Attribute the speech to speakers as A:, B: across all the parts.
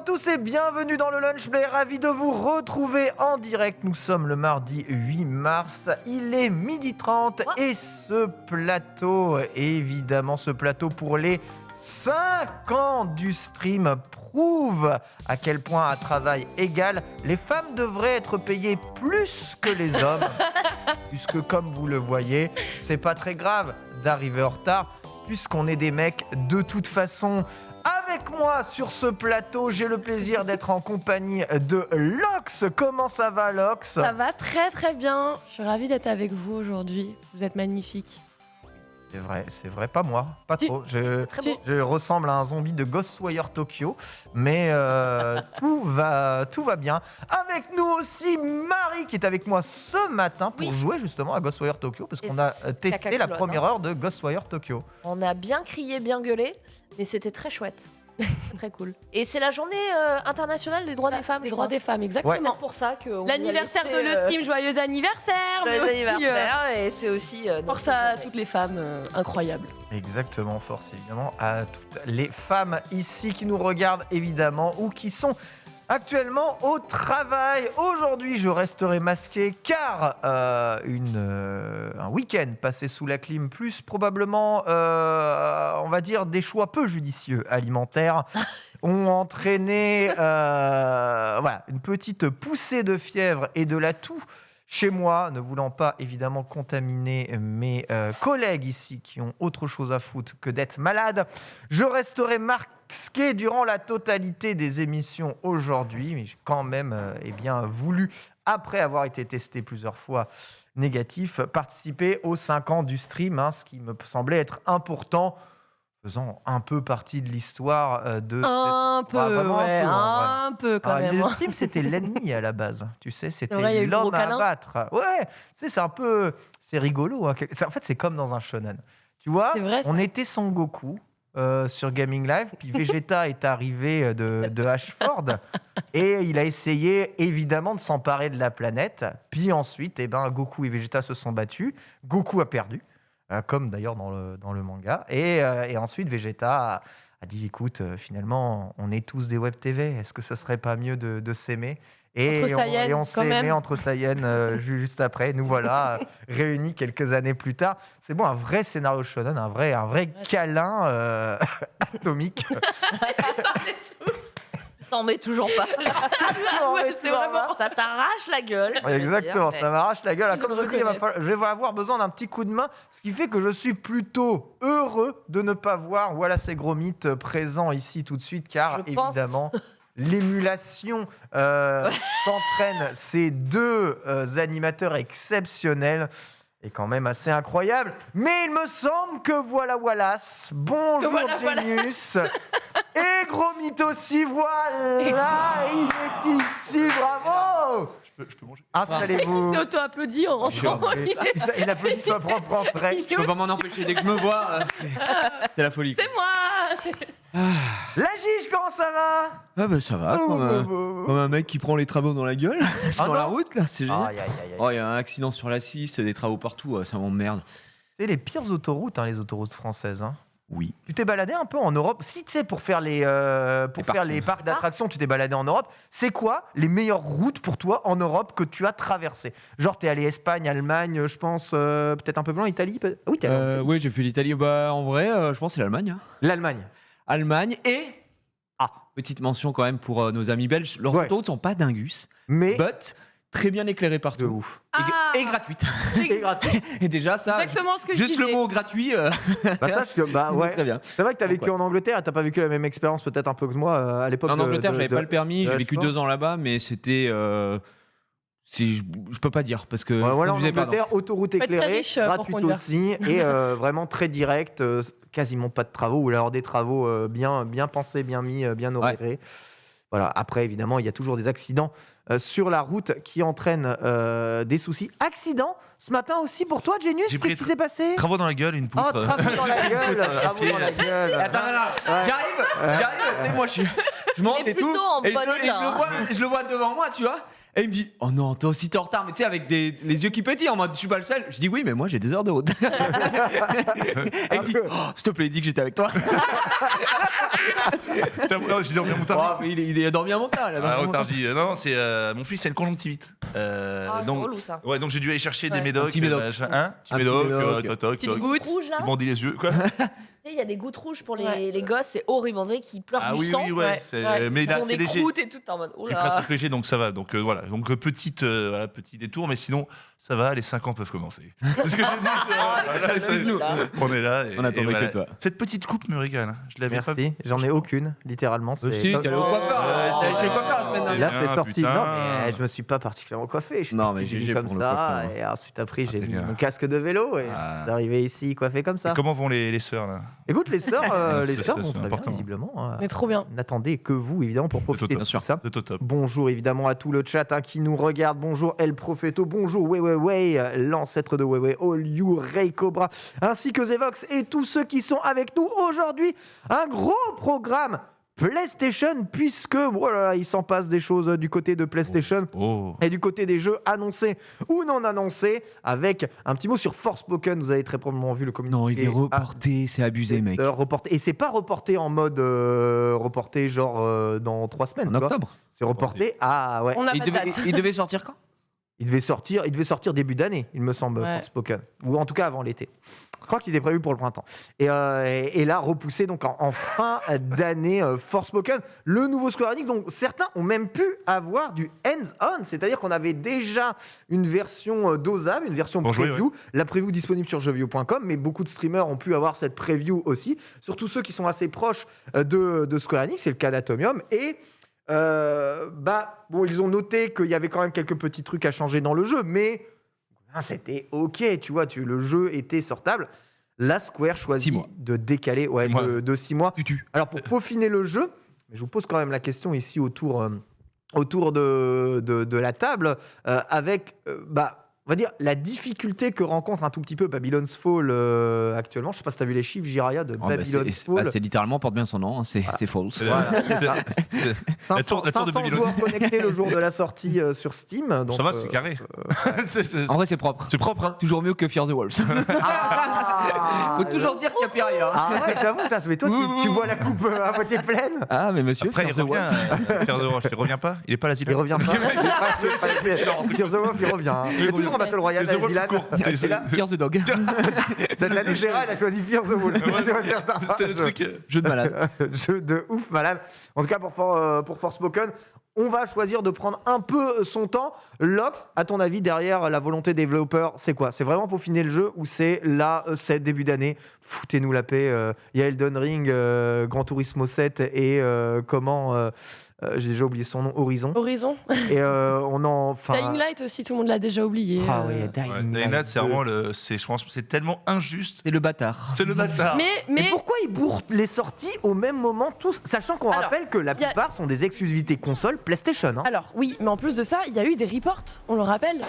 A: tous et bienvenue dans le Lunch Play, ravi de vous retrouver en direct. Nous sommes le mardi 8 mars, il est 12h30 et ce plateau, évidemment ce plateau pour les 5 ans du stream prouve à quel point à travail égal, les femmes devraient être payées plus que les hommes. Puisque comme vous le voyez, c'est pas très grave d'arriver en retard, puisqu'on est des mecs de toute façon. Avec moi sur ce plateau, j'ai le plaisir d'être en compagnie de Lox. Comment ça va, Lox ?
B: Ça va très très bien. Je suis ravie d'être avec vous aujourd'hui. Vous êtes magnifiques.
A: C'est vrai, pas moi, pas trop. Je ressemble à un zombie de Ghostwire Tokyo, mais tout va bien. Avec nous aussi Marie qui est avec moi ce matin pour jouer justement à Ghostwire Tokyo, parce qu'on a testé la première heure de Ghostwire Tokyo.
C: On a bien crié, bien gueulé, mais c'était très chouette. Très cool. Et c'est la journée internationale des droits des femmes.
B: Les droits des femmes, exactement.
C: Ouais. C'est pour ça que
B: l'anniversaire de le stream, joyeux anniversaire.
C: Joyeux anniversaire, et c'est aussi
B: force à toutes les femmes incroyables.
A: Exactement, force évidemment à toutes les femmes ici qui nous regardent évidemment ou qui sont actuellement au travail. Aujourd'hui, je resterai masqué car un week-end passé sous la clim, plus probablement, on va dire, des choix peu judicieux alimentaires, ont entraîné une petite poussée de fièvre et de la toux chez moi, ne voulant pas évidemment contaminer mes collègues ici qui ont autre chose à foutre que d'être malades. Je resterai masqué durant la totalité des émissions aujourd'hui, mais j'ai quand même voulu, après avoir été testé plusieurs fois négatif, participer aux 5 ans du stream, ce qui me semblait être important, faisant un peu partie de l'histoire de...
B: Un peu quand même.
A: Le stream, c'était l'ennemi à la base. Tu sais, c'était
B: vrai,
A: l'homme à abattre. Ouais, c'est un peu... C'est rigolo. En fait, c'est comme dans un shonen. Tu vois, on était Son Goku sur Gaming Live, puis Vegeta est arrivé de Ashford, et il a essayé, évidemment, de s'emparer de la planète. Puis ensuite, Goku et Vegeta se sont battus. Goku a perdu. Comme d'ailleurs dans le manga. Et ensuite, Vegeta a dit, écoute, finalement, on est tous des web TV. Est-ce que ce serait pas mieux de s'aimer ? Et on s'est aimé entre Saiyans juste après. Nous voilà réunis quelques années plus tard. C'est bon, un vrai scénario shonen, un vrai câlin atomique.
C: T'en mets toujours pas.
B: C'est vraiment...
C: Ça t'arrache la gueule.
A: Exactement, ça m'arrache la gueule. Comme je dis, je vais avoir besoin d'un petit coup de main, ce qui fait que je suis plutôt heureux de ne pas voir Wallace et Gromit présent ici tout de suite, car évidemment, l'émulation qu'entraînent ces deux animateurs exceptionnels est quand même assez incroyable. Mais il me semble que voilà Wallace. Bonjour Genius. Et Gromit aussi, voilà. Il est ici, bravo.
D: Je peux manger.
A: Installez-vous.
B: Il s'est auto-applaudi en rentrant.
A: Il applaudit sa propre entrée.
D: Je peux pas m'en empêcher, dès que je me vois, c'est la folie.
B: C'est moi.
A: La Gige, comment ça va?
D: Ah bah ça va, comme un mec qui prend les travaux dans la gueule sur la route, là, c'est génial. Oh, il y a un accident sur la 6, des travaux partout, ça m'emmerde.
A: C'est les pires autoroutes, les autoroutes françaises.
D: Oui.
A: Tu t'es baladé un peu en Europe? Si tu sais, pour faire les parcs d'attractions, tu t'es baladé en Europe. C'est quoi les meilleures routes pour toi en Europe que tu as traversées? Genre, t'es allé Espagne, Allemagne, je pense, peut-être un peu plus loin, Italie. Oui, t'es allé.
D: Oui, j'ai fait l'Italie. Bah, en vrai, je pense que c'est l'Allemagne.
A: L'Allemagne.
D: Allemagne et... petite mention quand même pour nos amis belges. Leurs autoroutes sont pas dingus,
A: mais
D: très bien éclairées partout.
A: De ouf.
D: Et gratuites.
A: Et
D: déjà, ça...
B: Exactement ce que je
D: juste
B: disais.
D: le mot gratuit...
A: sache que, ouais.
D: Très bien.
A: C'est vrai que tu as vécu en Angleterre et tu n'as pas vécu la même expérience peut-être un peu que moi à l'époque.
D: En Angleterre, j'avais pas le permis. J'ai vécu 2 ans là-bas, mais c'était... je peux pas dire parce que
A: voilà, en Angleterre, autoroute éclairée, gratuite aussi, et vraiment très direct, quasiment pas de travaux, ou alors des travaux bien pensés, bien mis, bien opérés. Ouais. Voilà. Après, évidemment, il y a toujours des accidents sur la route qui entraînent des soucis. Accident ce matin aussi pour toi, Genius? Qu'est-ce qui s'est passé?
E: Travaux dans la gueule, une poutre.
A: Oh, travaux dans la gueule, travaux dans la gueule.
D: Attends, j'arrive. Tu sais, moi, je je monte
C: Il est
D: et tout.
C: plutôt en
D: Et
C: bon état,
D: je le vois devant moi, tu vois. Et il me dit, oh non, toi aussi t'es en retard, mais tu sais, avec les yeux qui pétillent en mode, je suis pas le seul. Je dis, oui, mais moi j'ai 2 heures de route. Et il me dit, oh, s'il te plaît, dis que j'étais avec toi.
E: J'ai dormi à Montargis.
D: Oh, mais il a dormi à Montargis.
E: Montargis. Non, c'est mon fils a une conjonctivite.
C: C'est relou ça.
E: Ouais, donc j'ai dû aller chercher des
C: Ouais.
E: médocs.
D: Petit médoc.
E: Petit médoc, toc,
C: Petite
E: toc.
C: goutte rouge là.
E: Il bandit les yeux, quoi.
C: Tu sais, il y a des gouttes rouges pour les gosses, c'est horrible. On dirait qu'ils pleurent
E: Ah
C: du
E: oui,
C: sang.
E: oui, ouais. Mais
C: Ils
E: là,
C: ont
E: c'est
C: des
E: léger.
C: croûtes et tout en mode.
E: Je suis très
C: Oula.
E: très léger, donc ça va. Donc voilà. Donc petit détour, mais sinon ça va. Les 5 ans peuvent commencer. C'est ce que j'ai dit. Tu vois. Voilà, ça- on est là.
D: On attendait que toi.
E: Cette petite coupe me régale. Je l'avais pas.
A: Merci, j'en ai aucune, littéralement.
D: Si, t'es allé au coiffeur. T'es allé au coiffeur la semaine
A: Là,
D: dernière.
A: c'est sorti.
E: putain.
A: Non, mais je me suis pas particulièrement coiffé. Je suis
D: Non, mais
A: venu
D: GG
A: comme
D: pour le
A: ça.
D: coiffeur.
A: Et ensuite, après, j'ai
E: t'es
A: mis
E: bien.
A: mon casque de vélo et
E: Ah.
A: je suis arrivé ici coiffé comme ça.
E: Et comment vont les sœurs là?
A: Écoute, les sœurs,
E: C'est
A: vont très bien,
E: important.
A: visiblement.
B: Mais trop bien.
A: N'attendez que vous, évidemment, pour profiter de
E: Bien
A: tout ça.
E: De top.
A: Bonjour évidemment à tout le chat qui nous regarde. Bonjour El Profeto, bonjour Weiwei, l'ancêtre de Weiwei, All You, Ray Cobra, ainsi que Zevox et tous ceux qui sont avec nous aujourd'hui. Un gros programme PlayStation, puisque voilà, il s'en passe des choses du côté de PlayStation.
E: Oh.
A: Et du côté des jeux annoncés ou non annoncés, avec un petit mot sur Forspoken, vous avez très probablement vu le communiqué.
D: Non, il est reporté, c'est abusé, mec.
A: Reporté. Et c'est pas reporté en mode reporté genre dans 3 semaines.
D: En
A: tu vois.
D: octobre.
A: C'est reporté à ouais.
B: On n'a
D: Il
B: pas de
D: devait,
B: date.
D: il devait sortir quand?
A: Il devait sortir début d'année, il me semble,
B: Ouais.
A: Forspoken, ou en tout cas avant l'été. Je crois qu'il était prévu pour le printemps. Et là, repoussé donc en fin d'année, Forspoken, le nouveau Square Enix. Donc certains ont même pu avoir du hands-on, c'est-à-dire qu'on avait déjà une version dosable, une version
E: Pour jouer,
A: preview. La preview disponible sur jeuxvideo.com, mais beaucoup de streamers ont pu avoir cette preview aussi, surtout ceux qui sont assez proches de Square Enix, c'est le cas d'Atomium. Et ils ont noté qu'il y avait quand même quelques petits trucs à changer dans le jeu, mais c'était ok, tu vois, le jeu était sortable. La Square
D: 6
A: choisit
D: mois.
A: de décaler
E: 6 mois.
A: de 6 mois. Alors pour peaufiner le jeu, je vous pose quand même la question ici autour de la table, avec on va dire la difficulté que rencontre un tout petit peu Babylon's Fall actuellement. Je sais pas si tu as vu les chiffres, Jiraya, de Babylon's Fall.
D: C'est littéralement, porte bien son nom, hein, c'est false.
A: Voilà, c'est ça.
E: La tour de
A: 500
E: Babylone.
A: joueurs connectés le jour de la sortie sur Steam. Donc,
E: Ça va, c'est carré.
D: En vrai, c'est propre.
E: C'est propre, hein.
D: Toujours mieux que Fear the Wolves. Faut toujours se dire qu'il y a pire ailleurs.
A: Ah ouais, j'avoue, mais toi, tu vois la coupe à moitié pleine.
D: Ah, mais monsieur,
E: Après, il
D: Fear the
E: revient.
D: Wolves.
E: Faire de roche. Il revient pas. Il est pas à l'asile.
A: Il revient pas. Fear the Wolf, il revient. Il est toujours en Battle Royale
E: C'est The Wolf
A: Dylan.
E: tout court.
A: C'est là.
D: Fear the Dog.
A: Cette année, Gérard, il a choisi Fear the Wolf.
E: C'est le truc.
D: Jeu de malade.
A: Jeu de ouf, malade. En tout cas, pour Forspoken, on va choisir de prendre un peu son temps. Lox, à ton avis, derrière la volonté des développeurs, c'est quoi? C'est vraiment peaufiner le jeu ou c'est là, c'est début d'année? Foutez-nous la paix. Il y a Elden Ring, Gran Turismo 7 et j'ai déjà oublié son nom, Horizon.
B: Horizon.
A: Et
B: Dying Light aussi, tout le monde l'a déjà oublié.
A: Ah ouais, Dying Light,
E: c'est vraiment je pense, c'est tellement injuste.
D: C'est le bâtard.
E: C'est le bâtard.
A: Mais pourquoi ils bourrent les sorties au même moment tous, sachant qu'on
B: Alors,
A: rappelle que la plupart sont des exclusivités console PlayStation. Hein.
B: Alors oui, mais en plus de ça, il y a eu des reports, on le rappelle.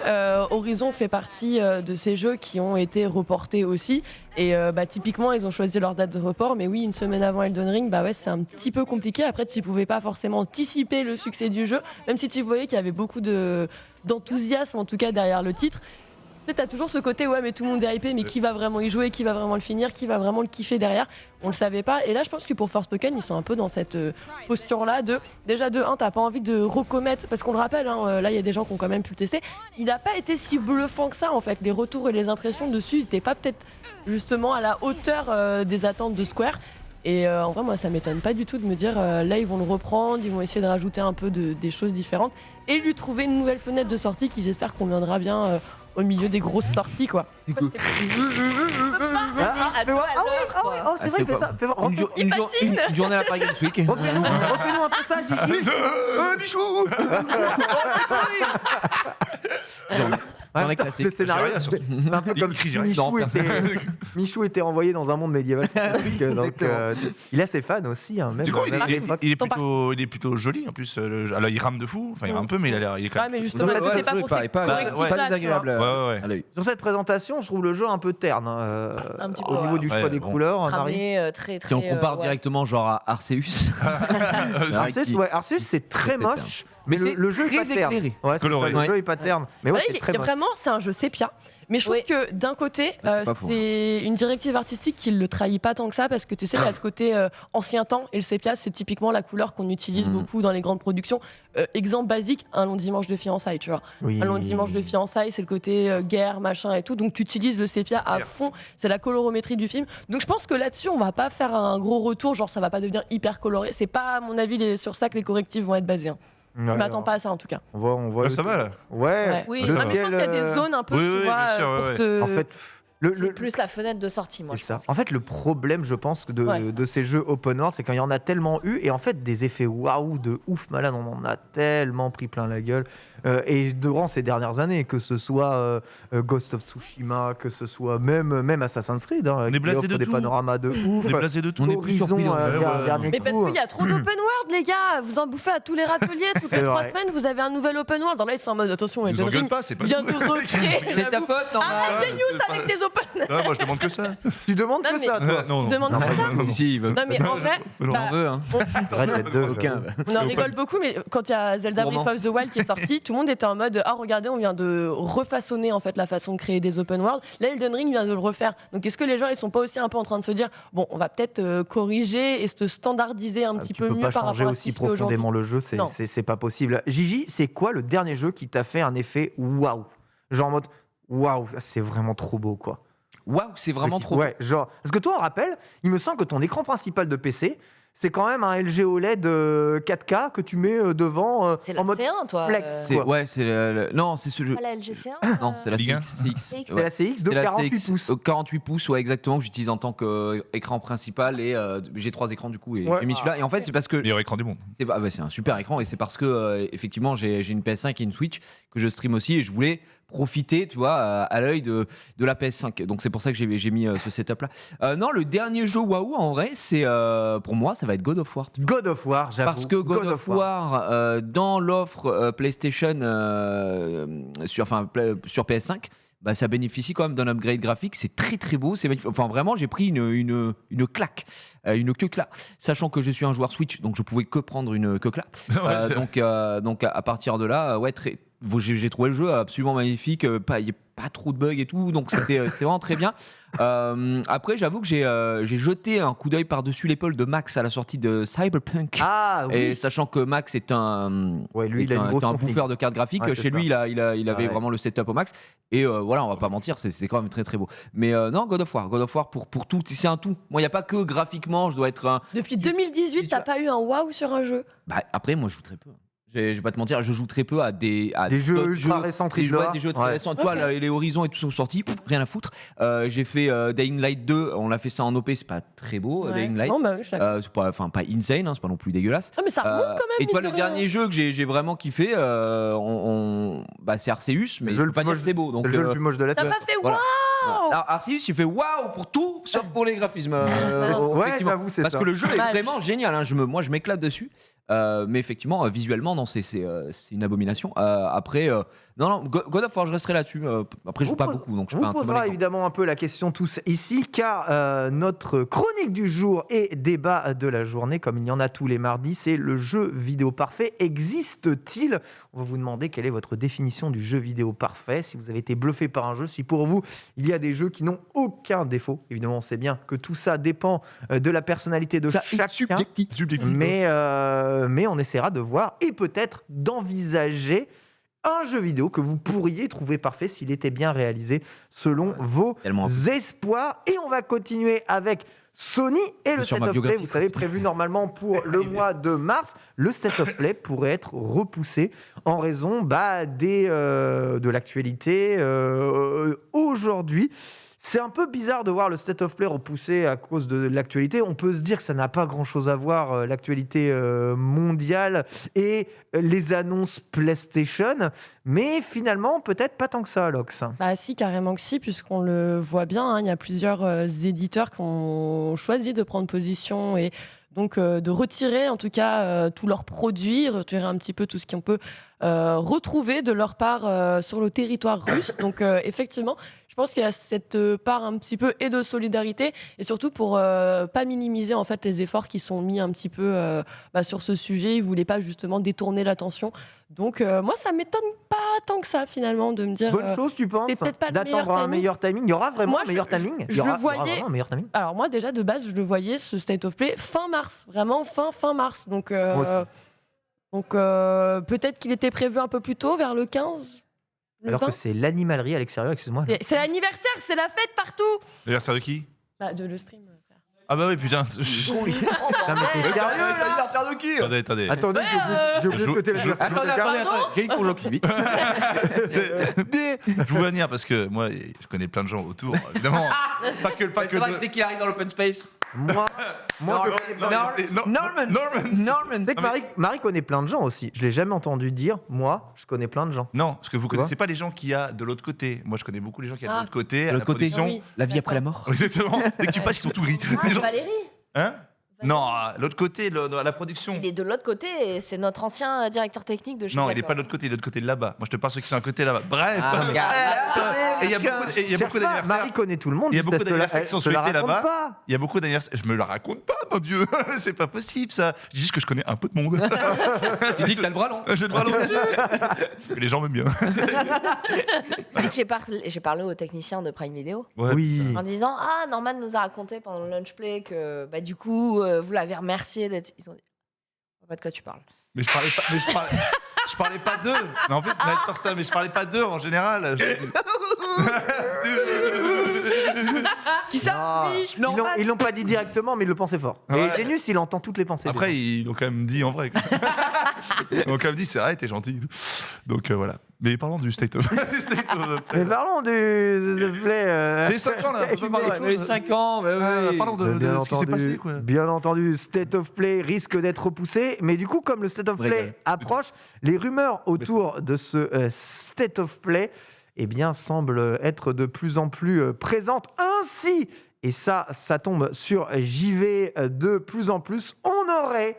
B: Horizon fait partie de ces jeux qui ont été reportés aussi. Et typiquement, ils ont choisi leur date de report. Mais oui, une semaine avant Elden Ring, c'est un petit peu compliqué. Après, tu pouvais pas forcément anticiper le succès du jeu, même si tu voyais qu'il y avait beaucoup d'enthousiasme, en tout cas, derrière le titre. Tu sais, t'as toujours ce côté, ouais, mais tout le monde est hypé, mais qui va vraiment y jouer, qui va vraiment le finir, qui va vraiment le kiffer derrière? On le savait pas. Et là, je pense que pour Forspoken, ils sont un peu dans cette posture-là déjà de 1, t'as pas envie de recommettre, parce qu'on le rappelle, là, il y a des gens qui ont quand même pu le tester. Il n'a pas été si bluffant que ça, en fait. Les retours et les impressions dessus n'étaient pas peut-être justement à la hauteur des attentes de Square. Et en vrai, moi, ça m'étonne pas du tout de me dire, là, ils vont le reprendre, ils vont essayer de rajouter un peu des choses différentes et lui trouver une nouvelle fenêtre de sortie qui, j'espère, conviendra bien au milieu des grosses sorties, quoi.
A: C'est vrai, il fait ça.
D: Une journée à la Paris Games Week.
A: Refais-nous un peu ça, Gigi.
E: Michou.
D: dans les
A: même temps,
D: classiques.
A: le scénario,
E: J'ai rien sur-
A: c'est un peu comme
E: écrit
A: si
E: rien.
A: Michou était envoyé dans un monde médiéval. Donc, il a ses fans aussi. Hein, même,
E: Du coup,
A: même à l'époque.
E: il est plutôt joli en plus. Alors il rame de fou, enfin il rame un peu, mais il est quand
B: Ouais,
E: même.
B: mais justement,
A: Ouais,
B: est-ce que c'est pas
D: le
B: pour
D: jeu est
B: ces
D: pas
B: correctifs-là,
D: désagréable
E: Ouais, ouais.
D: à l'œil.
A: Sur cette présentation, je trouve le jeu un peu terne.
C: Un petit peu,
A: Au niveau
C: ouais.
A: du choix
E: Ouais,
A: des
E: bon.
A: couleurs, Marie.
C: Cramé, très très.
D: Si on compare
C: ouais.
D: directement genre à Arceus.
A: Arceus, ouais, Arceus, c'est très
D: Très
A: moche.
D: Mais
A: Mais
D: c'est
A: le jeu est
D: très
A: pas terne.
D: éclairé.
A: Ouais, c'est
E: Coloré.
A: ça, le jeu est pas terne. Mais ouais,
B: Ouais,
A: c'est très moche.
B: vraiment, c'est un jeu sépia. Mais je trouve
C: Oui.
B: que d'un côté,
D: C'est pas faux.
B: c'est une directive artistique qui le trahit pas tant que ça parce que tu sais, il y a ce côté ancien temps et le sépia, c'est typiquement la couleur qu'on utilise beaucoup dans les grandes productions. Exemple basique, un long dimanche de fiançailles, tu vois.
A: Oui.
B: Un long dimanche de fiançailles, c'est le côté guerre, machin et tout. Donc tu utilises le sépia à fond, c'est la colorométrie du film. Donc je pense que là-dessus, on va pas faire un gros retour, genre ça va pas devenir hyper coloré. C'est pas, à mon avis, sur ça que les correctifs vont être basés. Hein.
A: Ouais,
B: Je m'attends pas à ça en tout cas.
A: On voit
E: Ouais,
A: le-
E: ça va là.
A: Ouais.
C: Oui,
A: le
B: Non, mais je pense qu'il y a des zones un peu,
E: Oui,
B: tu
E: oui,
B: vois,
E: bien sûr,
B: pour
E: ouais,
B: te...
A: En fait,
C: C'est plus la fenêtre de sortie, moi.
A: c'est
C: Je
A: ça.
C: pense.
A: En fait, le problème, je pense,
B: Ouais.
A: de ces jeux open world, c'est qu'il y en a tellement eu, et en fait, des effets waouh de ouf malade, on en a tellement pris plein la gueule. Et durant ces dernières années, que ce soit Ghost of Tsushima, que ce soit même Assassin's Creed, hein,
E: On est
A: qui
E: blasé
A: offre
E: de
A: des
E: tout.
A: panoramas de ouf.
E: On est blasé de tout.
D: On est plus surpris
A: Horizon,
D: dans le-
E: Ouais,
A: dernier
B: Mais parce
A: coup.
B: qu'il y a trop d'open world, les gars. Vous en bouffez à tous les râteliers. Toutes
A: C'est
B: les 3
A: vrai.
B: semaines, vous avez un nouvel open world. Dans là, ils sont en mode attention,
E: Ils nous
B: Elden
E: engueulent
B: Ring
E: pas, c'est pas
B: vient
E: tout.
B: de recréer.
D: C'est ta
B: j'avoue.
D: faute, non
B: Arrête les news
E: c'est
B: avec
E: pas-
B: des open.
E: Ouais, moi je demande que ça.
A: Tu demandes
B: Non,
A: que
B: mais-
A: ça, toi.
E: Non,
B: Tu demandes
A: non,
B: pas ça
D: Si, si, il veut.
B: Non, mais en vrai,
E: Non.
B: bah,
D: On veut, hein.
A: Red Dead 2,
D: Aucun.
B: on en rigole beaucoup, mais quand il y a Zelda Breath
D: Gourmand.
B: of the Wild qui est sorti, tout le monde était en mode ah regardez, on vient de refaçonner en fait la façon de créer des open world. Là, Elden Ring vient de le refaire. Donc est-ce que les gens ils sont pas aussi un peu en train de se dire bon, on va peut-être corriger et se standardiser un petit
A: Tu
B: peu
A: peux
B: mieux
A: pas
B: par
A: changer
B: rapport à ce qui
A: aussi
B: se fait aujourd'hui.
A: profondément le jeu,
B: Non.
A: c'est pas possible. Gigi, c'est quoi le dernier jeu qui t'a fait un effet waouh? Genre en mode waouh, c'est vraiment trop beau quoi.
D: Waouh, c'est vraiment trop.
A: Ouais, genre parce que toi on rappelle, il me semble que ton écran principal de PC, c'est quand même un LG OLED 4K que tu mets devant
C: C'est
A: en
C: la
A: mode
C: C1, toi.
A: flex.
D: C'est
A: quoi.
D: Ouais, c'est non, c'est ce jeu.
C: Pas la LG C1
D: Non, c'est la
E: Ligue 1.
D: CX.
C: CX.
A: C'est la CX de
D: C'est la
A: 48
D: CX,
A: pouces.
D: 48 pouces, ouais, exactement, que j'utilise en tant qu'écran principal et j'ai 3 écrans du coup et
A: Ouais.
D: j'ai mis celui-là. Et en fait, c'est parce que
E: Meilleur écran du monde.
D: c'est un super écran et c'est parce que effectivement j'ai une PS5 et une Switch que je stream aussi et je voulais profiter, tu vois, à l'œil de la PS5. Donc c'est pour ça que j'ai mis ce setup là. Non, le dernier jeu waouh en vrai, c'est pour moi ça va être God of War.
A: God of War, j'avoue.
D: Parce que God of War, dans l'offre PlayStation sur PS5, bah, ça bénéficie quand même d'un upgrade graphique. C'est très très beau. C'est magnifique. Enfin, vraiment, j'ai pris une claque, une queue-cla. Sachant que je suis un joueur Switch, donc je pouvais que prendre une queue-cla. Donc à partir de là, ouais, j'ai trouvé le jeu absolument magnifique. Il n'y a pas trop de bugs et tout, donc c'était vraiment très bien. Après, j'avoue que j'ai jeté un coup d'œil par-dessus l'épaule de Max à la sortie de Cyberpunk.
A: Ah oui.
D: Et sachant que Max est un,
A: Ouais, lui, il a une grosse
D: un
A: config.
D: bouffeur de cartes graphiques,
A: Ouais, c'est
D: chez lui, il avait
A: Ouais.
D: vraiment le setup au max. Et voilà, on va pas mentir, c'est quand même très très beau. Mais non, God of War pour tout, c'est un tout. Moi, il n'y a pas que graphiquement, je dois être un.
B: Depuis 2018, t'as pas eu un waouh sur un jeu.
D: Bah, après, moi, je joue très peu. Je vais pas te mentir, je joue très peu à des
A: Des
D: d'autres
A: jeux ultra récents,
D: des
A: triple
D: jeux,
A: A.
D: des jeux très
A: Ouais.
D: récents. Toi,
B: Ok.
D: les Horizons et tout sont sortis, rien à foutre. J'ai fait Dying Light 2, on l'a fait ça en OP, c'est pas très beau,
B: Ouais.
D: Dying Light.
B: Non, bah, je suis d'accord.
D: C'est pas insane, hein, c'est pas non plus dégueulasse.
B: Ah, mais ça remonte quand même.
D: Et toi,
B: mine
D: le
B: de rien.
D: dernier jeu que j'ai vraiment kiffé, bah, c'est Arceus, mais
A: Le
D: je
A: jeu
D: peux
A: le
D: pas
A: plus
D: dire que
A: moche-
D: c'est beau. Donc,
A: C'est le jeu le plus moche de la
B: T'as
A: Terre.
B: pas fait
D: voilà.
B: waouh.
D: Alors, Arceus, il fait waouh pour tout, sauf pour les graphismes.
A: Ouais,
D: effectivement.
A: j'avoue, c'est
D: Parce
A: ça.
D: que le jeu est
B: Dommage.
D: vraiment génial. Hein. Moi, je m'éclate dessus. Mais effectivement, visuellement, non, c'est une abomination. Après, non, God of War, je resterai là-dessus. Après, je joue pas beaucoup, donc je
A: On
D: suis pas
A: vous
D: un très bon
A: posera
D: exemple.
A: évidemment un peu la question tous ici, car notre chronique du jour et débat de la journée, comme il y en a tous les mardis, c'est le jeu vidéo parfait. Existe-t-il? On va vous demander quelle est votre définition du jeu vidéo parfait, si vous avez été bluffé par un jeu, si pour vous, il y a des jeux qui n'ont aucun défaut. Évidemment, on sait bien que tout ça dépend de la personnalité de chacun.
E: Subjectif.
A: Mais on essaiera de voir et peut-être d'envisager un jeu vidéo que vous pourriez trouver parfait s'il était bien réalisé selon vos
D: Tellement.
A: espoirs. Et on va continuer avec Sony et le
D: Sur
A: State
D: ma
A: of Play.
D: biographie,
A: Vous savez, prévu normalement pour le mois de mars. Le State of Play pourrait être repoussé en raison de l'actualité aujourd'hui. C'est un peu bizarre de voir le State of Play repoussé à cause de l'actualité. On peut se dire que ça n'a pas grand-chose à voir, l'actualité mondiale et les annonces PlayStation, mais finalement, peut-être pas tant que ça, Lox.
B: Bah si, carrément que si, puisqu'on le voit bien, hein, il y a plusieurs éditeurs qui ont choisi de prendre position et donc de retirer en tout cas tous leurs produits, retirer un petit peu tout ce qu'on peut retrouver de leur part sur le territoire russe. Donc effectivement, je pense qu'il y a cette part un petit peu et de solidarité et surtout pour pas minimiser en fait les efforts qui sont mis un petit peu sur ce sujet. Ils voulaient pas justement détourner l'attention. Donc moi, ça m'étonne pas tant que ça finalement de me dire.
A: Bonne chose, tu penses,
B: c'est peut-être pas le meilleur
A: d'attendre un
B: timing.
A: meilleur timing. Il y aura vraiment
B: Moi,
A: un meilleur timing.
B: je
A: Il y aura
B: le voyais-
A: vraiment un meilleur timing.
B: Alors moi déjà de base, je le voyais ce State of Play fin mars, vraiment fin mars. Donc
A: Moi
B: peut-être qu'il était prévu un peu plus tôt, vers le 15. Le
A: Alors
B: 20.
A: que c'est l'animalerie à l'extérieur, excuse-moi.
B: C'est l'anniversaire, c'est la fête partout.
E: L'anniversaire de qui?
B: Bah, de le stream. Frère.
E: Ah bah oui, putain.
A: Non, mais t'es sérieux là
D: L'anniversaire de qui
E: Attendez.
A: Attendez, j'ai oublié de fêter l'anniversaire de quelqu'un.
B: Pardon
D: j'ai une conjonctivite.
E: Je vous venir parce que moi, je connais plein de gens autour, évidemment. Pas que
D: C'est vrai
E: de-
D: que dès qu'il arrive dans l'open space.
A: Moi, je
E: Non,
D: Norman.
A: Tu sais que Marie connaît plein de gens aussi. Je l'ai jamais entendu dire, moi, je connais plein de gens.
E: Non, parce que vous
A: Tu
E: connaissez pas les gens qu'il y a de l'autre côté. Moi, je connais beaucoup les gens qu'il y a de
B: Ah.
E: l'autre côté. à
D: De
E: la
D: l'autre côté.
E: production.
B: Oui.
D: La vie après la mort.
E: Exactement. Dès que tu passes, ils sont tout gris. Les gens-
C: Valérie,
E: Hein? Non, l'autre côté, à la production.
C: il est de l'autre côté et c'est notre ancien directeur technique de chez
E: Non, il est
C: Capcom.
E: pas de l'autre côté, il est de l'autre côté de là-bas. Moi, je te parle ceux qui sont à côté là-bas. Bref.
D: regarde.
E: Et il y a beaucoup
A: Cherche pas,
E: d'anniversaires.
A: Marie connaît tout le monde.
E: Il y a
A: juste
E: beaucoup
A: elle se la-
E: d'anniversaires qui sont
A: elle se la
E: souhaités
A: raconte
E: là-bas.
A: pas.
E: Il y a beaucoup d'anniversaires. Je me la raconte pas, mon Dieu. C'est pas possible, ça. Je dis juste que je connais un peu de monde.
D: C'est dit que t'as le bras long.
E: J'ai le bras long. Que les gens m'aiment bien.
C: C'est que j'ai parlé au technicien de Prime Video
E: Ouais.
A: Oui.
C: en disant ah Norman nous a raconté pendant le lunch play que bah du coup vous l'avez remercié d'être. Ils ont dit je vois pas de quoi tu parles.
E: Mais je parlais pas. Je parlais pas d'eux. Mais en plus, on a sur ça. Mais je parlais pas d'eux en général.
D: Qui ça
A: Ah, ils l'ont pas dit directement, mais ils le pensaient fort.
E: Ouais.
A: Et Genius, il entend toutes les pensées. des
E: Après,
A: gens.
E: ils l'ont quand même dit en vrai. Ils l'ont quand même dit, c'est vrai, t'es gentil. et tout. Donc voilà. Mais parlons du State of Play.
A: Mais parlons du Play.
E: Les 5 ans là, on peut pas parler de
D: Les
E: choses.
D: 5 ans, mais oui.
E: Parlons de ce qui s'est passé quoi.
A: Bien entendu, State of Play risque d'être repoussé, mais du coup, comme le State of Play
D: Rigole.
A: approche, les rumeurs autour de ce State of Play, eh bien, semblent être de plus en plus présentes. Ainsi, et ça tombe sur JV de plus en plus, on aurait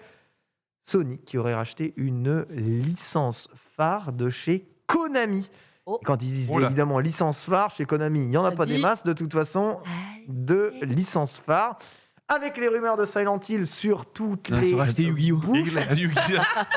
A: Sony qui aurait racheté une licence phare de chez Konami.
C: Oh.
A: Et quand ils disent
E: Oh là.
A: évidemment licence phare chez Konami, il n'y en a
B: Ça
A: pas
B: dit.
A: des masses de toute façon de licence phare. Avec les rumeurs de Silent Hill sur toutes
D: Non,
A: les
D: ils ont racheté Yu-Gi-Oh.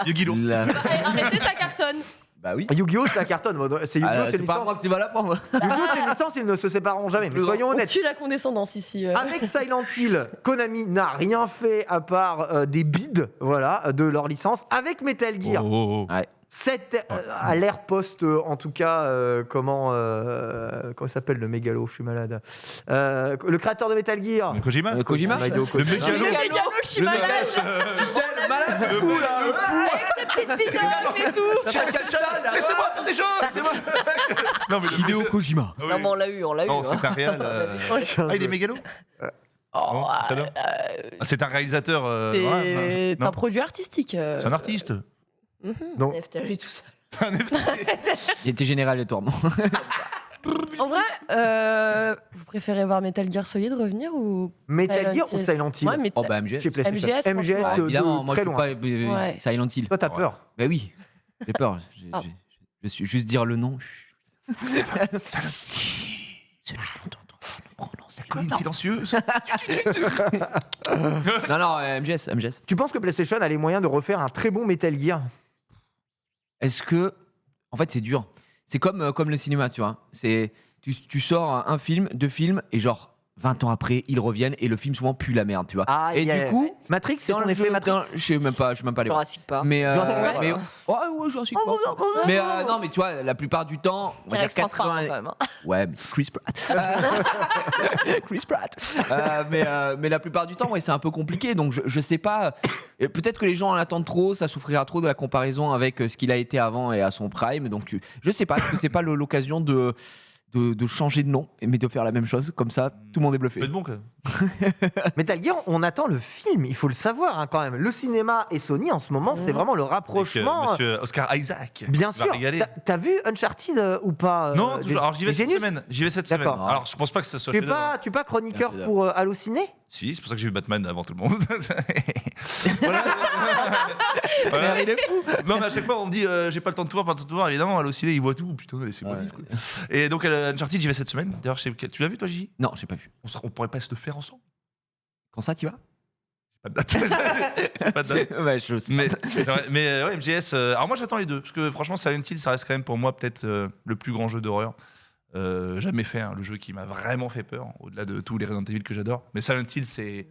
E: Yu-Gi l'ours.
D: La-
B: Arrêtez, ça cartonne.
D: Bah oui.
A: Yu-Gi-Oh, ça cartonne. C'est Yu-Gi-Oh,
D: Ah,
A: c'est
D: c'est
A: une
D: pas
A: licence.
D: moi que tu vas la prendre.
A: Yu-Gi-Oh, c'est une licence, ils ne se sépareront jamais. Mais soyons
B: On
A: honnêtes.
B: tue la condescendance ici.
A: Avec Silent Hill, Konami n'a rien fait à part des bids, voilà, de leur licence. Avec Metal Gear,
E: Oh.
A: cette à l'ère post, en tout cas, comment il s'appelle le mégalo, je suis malade. Le créateur de Metal Gear.
E: Kojima.
D: Kojima.
A: Hideo
E: Le
A: Kojima.
E: mégalo.
B: Le mégalo, je suis malade.
D: Tu sais, le malade
E: Le
D: fou là.
B: Petite pizza et tout.
E: Laissez-moi faire des choses. Non mais
D: Hideo Kojima.
E: Ah oui.
C: Non mais on l'a eu.
E: Non,
C: hein.
E: c'est un réel. Ah, il est mégalo.
B: Oh,
E: ça donne. Ah, c'est un réalisateur.
B: c'est
E: voilà.
B: un
E: Non,
B: produit artistique.
E: c'est un artiste.
A: Donc,
C: Neftali, tout ça.
E: Un NFT.
D: Il était général des tourments.
B: En vrai, vous préférez voir Metal Gear Solid revenir ou
A: Metal Gear ou Silent Hill
B: Ouais,
D: Oh bah MGS.
A: chez PlayStation.
B: MGS,
A: MGS
B: franchement.
D: Ah,
A: de
D: évidemment, moi je
A: très
D: peux
A: loin.
D: pas.
B: Ouais.
D: Silent Hill.
A: Toi, t'as
E: Ouais.
A: peur.
D: Bah oui. J'ai peur.
B: Ah.
D: Je suis juste dire le nom. Celui dont on prononce
E: Colline silencieuse.
D: Non, MGS.
A: Tu penses que PlayStation a les moyens de refaire un très bon Metal Gear?
D: Est-ce que. En fait, c'est dur. C'est comme le cinéma, tu vois. Tu sors un film, 2 films, et genre 20 ans après, ils reviennent, et le film souvent pue la merde, tu vois.
A: Ah,
D: et
A: il y a-
D: du coup.
A: Matrix, c'est
D: dans
A: ton
D: le
A: effet
D: jeu-
A: Matrix.
D: Je sais même pas les voir.
C: Jurassic Park.
D: Mais.
A: Jurassic
D: mais
A: Park.
D: ouais, Jurassic Park. Mais non, mais tu vois, la plupart du temps. On va dire
C: T-Rex transparent
D: 80.
C: quand même. hein.
D: Ouais, mais Chris Pratt. Chris Pratt. Mais la plupart du temps, ouais, c'est un peu compliqué. Donc, je sais pas. Peut-être que les gens en attendent trop. Ça souffrira trop de la comparaison avec ce qu'il a été avant et à son prime. Donc, je sais pas. Est-ce que c'est pas l'occasion de de changer de nom, mais de faire la même chose. Comme ça, tout le monde est
E: Ça
D: bluffé.
E: peut être bon quand même.
A: Metal Gear, on attend le film, il faut le savoir quand même. Le cinéma et Sony en ce moment, c'est vraiment le
E: Avec,
A: rapprochement.
E: Monsieur Oscar Isaac.
A: Bien
E: Il va
A: sûr.
E: régaler.
A: T'as vu Uncharted ou pas
E: Non, toujours. Alors j'y vais cette
A: Genius
E: semaine. J'y vais cette semaine.
A: D'accord.
E: Alors je pense pas que ça soit.
A: Tu es
E: chef-d'œuvre.
A: pas chroniqueur
D: Bien,
A: pour Allociné?
E: Si, c'est pour ça que j'ai vu Batman avant tout le monde. Voilà. Voilà.
D: Il est fou.
E: Non, mais à chaque fois, on me dit j'ai pas le temps de tout voir, pas le temps de tout voir. Évidemment, Allociné, il voit tout. Putain, laissez-moi
D: Ouais.
E: vivre. Quoi. Et donc, Uncharted, j'y vais cette semaine. D'ailleurs, tu l'as vu, toi, Gigi?
D: Non, j'ai pas vu.
E: On pourrait pas se le faire ensemble?
D: Quand ça, tu vas?
E: Pas de date. J'ai pas de date.
D: Ouais, je sais.
E: Mais ouais, MGS. Alors moi j'attends les deux parce que franchement Silent Hill ça reste quand même pour moi peut-être le plus grand jeu d'horreur jamais fait. Le jeu qui m'a vraiment fait peur au-delà de tous les Resident Evil que j'adore. Mais Silent Hill c'est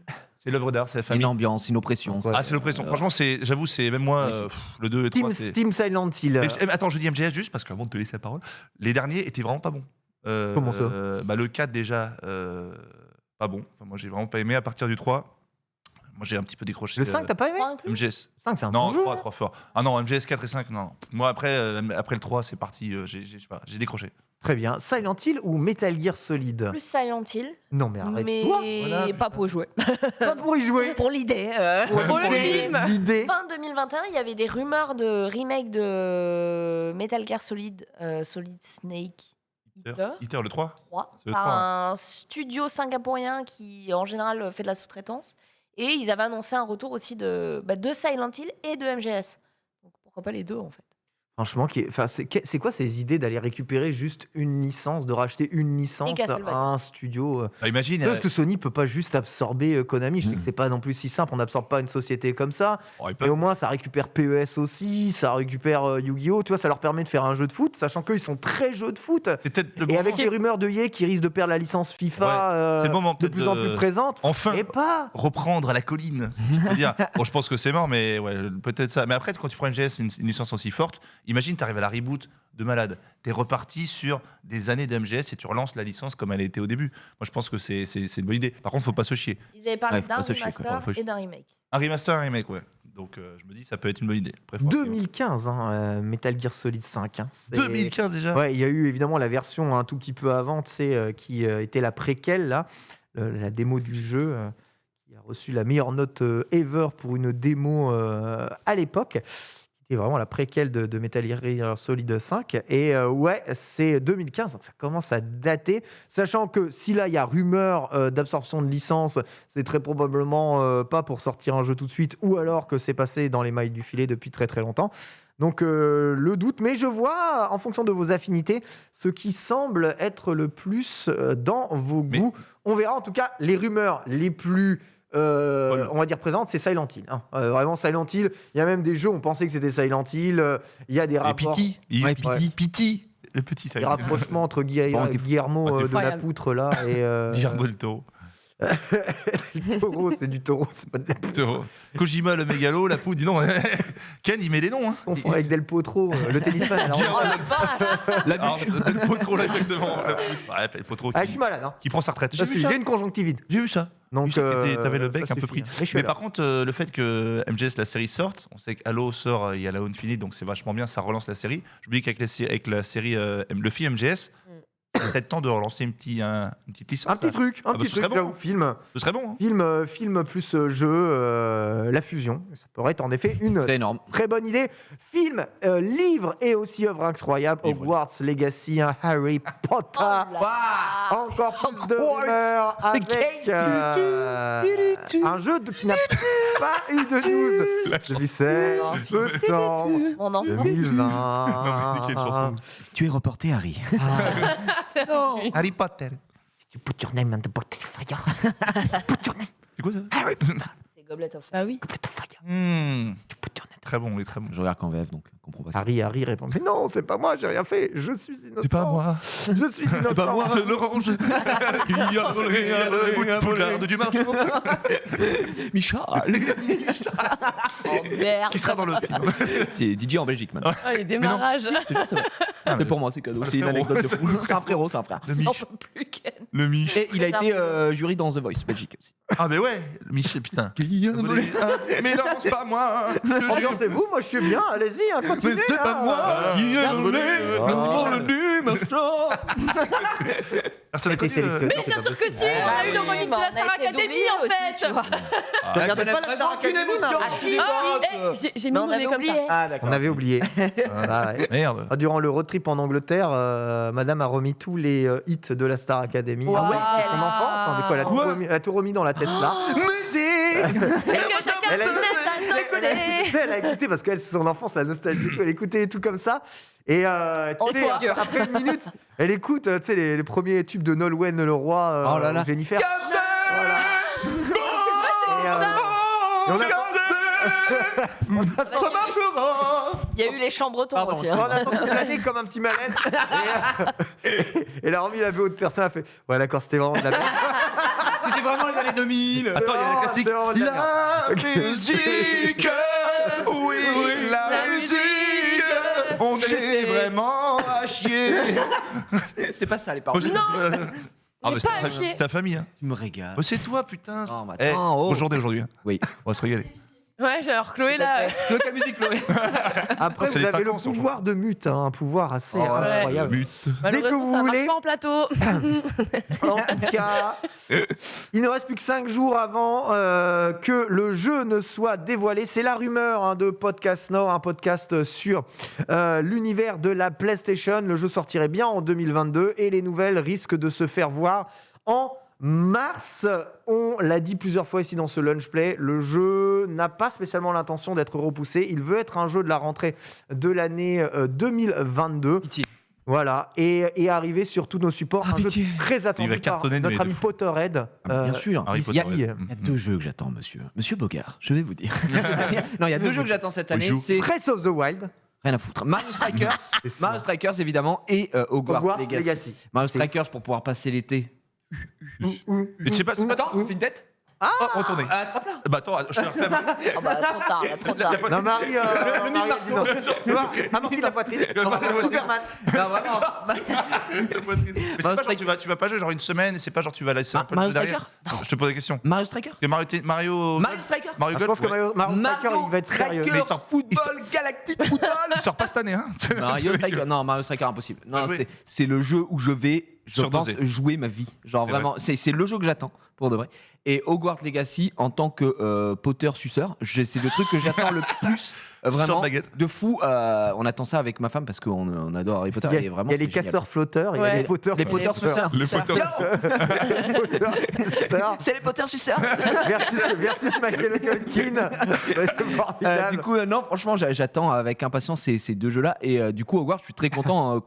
E: l'œuvre d'art, c'est la
D: Une
E: famille.
D: ambiance, une oppression.
A: Ouais.
E: Ah c'est l'oppression. Franchement j'avoue c'est même moi le 2 et 3 c'est.
A: Team Silent Hill.
E: Mais attends je dis MGS juste parce qu'avant de te laisser la parole, les derniers étaient vraiment pas bons.
A: Comment ça
E: Le 4 déjà pas bon. Enfin, moi j'ai vraiment pas aimé à partir du 3. Moi j'ai un petit peu décroché.
A: Le 5, t'as pas aimé?
E: MGS.
A: 5, c'est un
E: Non,
A: bon jeu.
E: 3, 3 fort. Ah non, MGS 4 et 5, non. Moi, après le 3, c'est parti, je sais pas, j'ai décroché.
A: Très bien. Silent Hill ou Metal Gear Solid?
C: Plus Silent Hill,
A: Non, mais arrête.
C: mais
E: Voilà,
C: pas pour jouer.
A: Pas pour y jouer.
C: Pour l'idée.
B: Pour le film.
A: L'idée.
C: Fin 2021, il y avait des rumeurs de remake de Metal Gear Solid, Solid Snake
E: Eater, le 3
C: 3
E: C'est le
C: par
E: 3,
C: un studio singapourien qui, en général, fait de la sous-traitance. Et ils avaient annoncé un retour aussi de Silent Hill et de MGS. Donc pourquoi pas les deux, en fait.
A: Franchement, c'est quoi ces idées d'aller récupérer juste une licence, de racheter une licence à
C: Castlevania.
A: un studio
E: Bah, imagine.
A: Parce que Sony peut pas juste absorber Konami. Je sais que c'est pas non plus si simple. On n'absorbe pas une société comme ça. Mais au moins, ça récupère PES aussi, ça récupère Yu-Gi-Oh! Tu vois, ça leur permet de faire un jeu de foot, sachant qu'ils sont très jeux de foot.
E: c'est peut-être le
A: Et
E: bon
A: avec
E: moment.
A: les rumeurs de Ye qui risquent de perdre la licence FIFA
E: C'est le moment
A: de
E: peut-être
A: plus en plus présente.
E: Enfin
A: Et pas.
E: reprendre à la colline. Je veux dire. Bon, je pense que c'est mort, mais ouais, peut-être ça. Mais après, quand tu prends MGS, une licence aussi forte, imagine, tu arrives à la reboot de malade. Tu es reparti sur des années de MGS et tu relances la licence comme elle était au début. Moi, je pense que c'est une bonne idée. Par contre, faut pas se chier.
C: Ils avaient parlé
D: Ouais, faut
C: d'un
D: pas se chier, quoi.
C: remaster
E: Faut pas se
C: et d'un remake.
E: Un remaster, un remake, ouais. Donc, je me dis, ça peut être une bonne idée. Après, faut voir.
A: 2015, Metal Gear Solid 5.
E: 2015 déjà.
A: Ouais, il y a eu évidemment la version un tout petit peu avant, tu sais, qui était la préquelle, là, la démo du jeu, qui a reçu la meilleure note ever pour une démo à l'époque. C'était vraiment la préquelle de Metal Gear Solid 5. Et ouais, c'est 2015, donc ça commence à dater. Sachant que si là, il y a rumeur d'absorption de licence, c'est très probablement pas pour sortir un jeu tout de suite, ou alors que c'est passé dans les mailles du filet depuis très très longtemps. Donc le doute, mais je vois, en fonction de vos affinités, ce qui semble être le plus dans vos
E: Mais-
A: goûts. On verra en tout cas les rumeurs les plus... on va dire présentes, c'est Silent Hill. Vraiment Silent Hill. Il y a même des jeux, on pensait que c'était Silent Hill. Il y a des
E: Et
A: rapports,
E: Pity.
D: Ouais,
E: Pity. Le petit, ça
A: des rapprochements entre Guillermo
E: Ouais, t'es
A: de la
B: fou.
A: Poutre là et
E: Guillermo del Toro.
A: le taureau, c'est du taureau, c'est pas de la poutre.
E: Toro. Kojima, le mégalo, la poudre, dis non. Ken, il met les noms. Hein.
A: On fera avec Del Potro, le tennisman. Alors,
E: Guillermo
C: Oh la vache.
D: La
E: Alors,
D: bûche.
E: Del Potro, là, exactement. Ouais, Del Potro
A: je suis malade. Hein.
E: qui prend sa retraite.
A: J'ai une conjonctivite.
E: J'ai vu ça.
A: Donc,
E: Oui, t'avais le
A: ça
E: bec un peu
A: suffit,
E: pris.
A: hein. Mais je suis
E: Mais
A: là.
E: par contre, le fait que MGS, la série, sorte, on sait qu'Halo sort, il y a la Infinite, donc c'est vachement bien, ça relance la série. Je me dis qu'avec la série, le film MGS, c'est peut-être temps de relancer une petite licence.
A: Un petit
E: là.
A: truc,
E: bah, ce serait bon,
A: j'avoue,
E: hein.
A: film.
E: Ce serait bon. Hein.
A: Film plus jeu, la fusion. Ça pourrait être en effet une
D: C'est énorme.
A: très bonne idée. Film, livre et aussi œuvre incroyable.
E: Livre,
A: Hogwarts Legacy, Harry Potter.
C: Oh là là.
A: Encore plus de rumeurs avec un jeu qui n'a pas eu de news. Je dis c'est septembre
C: Mon enfant.
A: 2020.
E: Non, mais dis quelle chanson.
D: Tu es reporté, Harry.
E: Non, Harry Potter.
A: You put your name on the bottle of fire. Put your name,
E: C'est quoi ça
A: Harry Potter.
C: C'est Goblet of Fire.
B: Bah oui.
A: Goblet of fire.
E: Hmm,
A: You put your name.
E: Très bon, il est très bon.
D: Je regarde qu'en VF, donc je comprends pas ça.
A: Harry répond. Mais non, c'est pas moi, j'ai rien fait. Je suis innocent.
E: C'est pas moi.
A: Je suis innocent.
E: C'est pas moi, c'est l'orange. Il y a le bout de Poudlard du marteau.
D: Michal.
C: Oh merde.
E: Qui sera dans le film.
D: C'est DJ en Belgique, maintenant.
B: Ah, les démarrages.
D: Je te jure, c'est vrai. C'est pour moi, c'est cadeau.
E: Un
D: C'est une
E: frérot.
D: anecdote de fou. C'est un frérot, c'est un frère.
E: Le
C: J'en
E: Mich.
C: peux plus, Ken.
E: Le Mich.
D: Et il a été jury dans The Voice, Belgique aussi.
E: Ah, mais ouais, le Mich, putain. Mais non, c'est pas moi.
A: Ambiancez-vous, moi je suis bien. Allez-y, continuez.
E: Mais c'est pas
A: hein.
E: moi qui ai volé
A: le
D: machin.
E: Personne n'a
A: été
E: connu,
A: sélectionné.
B: Mais bien sûr que si,
C: Ah
B: on a eu
C: oui,
B: le remix de
C: mais on
B: la
C: a
B: Star
C: essayé
B: Academy
C: d'oublier
B: en
C: aussi,
B: fait.
C: tu vois.
A: Tu regardais pas la Star Academy, Marie
C: Ah si,
B: J'ai
C: mais
B: mis
C: on
B: mon
C: avait
B: nez comme ça.
C: oublié.
D: Ah d'accord.
A: On avait oublié. Ah, ouais.
E: Merde.
A: Ah, durant le road trip en Angleterre, madame a remis tous les hits de la Star Academy.
C: Wow.
A: C'est son enfance. Hein, de quoi, elle a tout remis dans la Tesla.
D: Musique.
B: Que chacun
A: Elle a-
B: se mette à son côté.
A: Elle a écouté parce qu'elle, c'est son enfance, la nostalgie, et tout, elle écoutait tout comme ça. Et
C: On
A: tu sais,
C: soit dur.
A: après une minute, elle écoute tu sais, les premiers tubes de Nolwenn Leroy,
D: Oh là là.
A: Jennifer. Voilà. Et on a
D: Ça marchera.
C: Il y a eu les chants bretons
D: Pardon,
C: aussi.
A: on
C: hein.
A: a senti l'année comme un petit malade. Et elle a remis la VO de personne, elle a fait ouais d'accord, c'était vraiment de la merde.
D: C'était vraiment les années 2000.
E: Attends, il y a le classique.
A: C'est vraiment de la merde.
E: La musique, oui, la musique, on est vraiment à chier.
D: C'est pas ça les paroles.
E: Ah,
B: Mais
E: mais
B: pas à
E: c'est
B: chier.
E: c'est ta famille. Hein.
D: Tu me régales.
E: Oh, c'est toi, putain.
D: Non, mais
E: Eh,
D: attends, oh.
E: bonne journée aujourd'hui. Hein.
D: Oui.
E: On va se régaler.
B: Ouais, alors Chloé là.
D: Tu veux quelle musique, Chloé?
A: Après,
E: C'est
A: vous
E: les
A: avez le
E: 50, surtout.
A: pouvoir de mute, hein, un pouvoir assez
E: Oh,
A: incroyable.
E: but.
B: Malheureusement,
A: vous
B: ça marche
A: voulez.
B: pas en plateau.
A: En tout cas, il ne reste plus que 5 jours avant que le jeu ne soit dévoilé. C'est la rumeur de Podcast Nord, un podcast sur l'univers de la PlayStation. Le jeu sortirait bien en 2022 et les nouvelles risquent de se faire voir en mars. On l'a dit plusieurs fois ici dans ce Lunch Play, le jeu n'a pas spécialement l'intention d'être repoussé. Il veut être un jeu de la rentrée de l'année 2022.
D: Pitié.
A: Voilà, et arriver sur tous nos supports.
D: Ah,
A: Un jeu
D: pitié.
A: très attendu
E: Il va
A: par
E: cartonner,
A: notre
E: mais de
A: ami
E: fou.
A: Potterhead.
D: Bien sûr.
E: Harry
D: Il y a-
E: Potter.
A: il y
D: Il y a deux jeux que j'attends, monsieur. Monsieur Bogart, je vais vous dire. Non, il y a deux jeux que j'attends cette année.
E: joue.
D: C'est
A: Breath of the Wild,
D: rien à foutre. Mario Strikers,
A: C'est ça.
D: Mario Strikers évidemment, et Hogwarts
A: Hogwarts
D: Legacy.
A: Legacy.
D: Mario
A: C'est-
D: Strikers pour pouvoir passer l'été.
E: Mais tu sais pas.
D: Attends, on fait une tête.
E: Oh, retournez.
D: Attrape-la.
E: Bah attends, je te la refais.
C: Ah bah trop tard, là, trop tard.
A: Non, Marie,
D: Le
A: Marie a
D: mille
A: dit non. Tu vois, amorti la poitrine. Superman.
D: Non, vraiment.
E: La poitrine. Mais c'est pas genre tu vas pas jouer genre une semaine et c'est pas genre tu vas laisser un peu de
D: Mario
E: jeu derrière. Je te pose des questions.
D: Mario Striker.
E: Parce que Mario
D: Mario Striker.
E: Mario
A: Ah, je pense que
E: Golf, ouais.
A: Mario Striker, il va être sérieux.
E: Mais il sort-
D: Football Galactique Football.
E: il sort pas cette année hein.
D: Mario Striker, non, Mario Striker impossible. Non,
E: Jouer.
D: c'est le jeu où je vais, je pense,
E: Surdoser.
D: jouer ma vie. Genre
E: C'est
D: vraiment, c'est le jeu que j'attends pour de vrai. Et Hogwarts Legacy en tant que Potter suceur, c'est le truc que j'attends le plus.
E: Suceur
D: Vraiment
E: de baguette.
D: de fou. On attend ça avec ma femme parce qu'on adore Harry Potter.
A: Il y a,
D: et vraiment,
A: il y a les
D: c'est génial.
A: casseurs flotteurs, il y a
B: Ouais.
A: les Potter
D: Les Potter suceurs.
E: Le Potter.
A: Les Potter suceurs
D: C'est les Potter suceurs.
A: versus Michael Culkin. C'est formidable.
D: Du coup, non, franchement, j'attends avec impatience ces deux jeux-là. Et du coup, Hogwarts, je suis très content.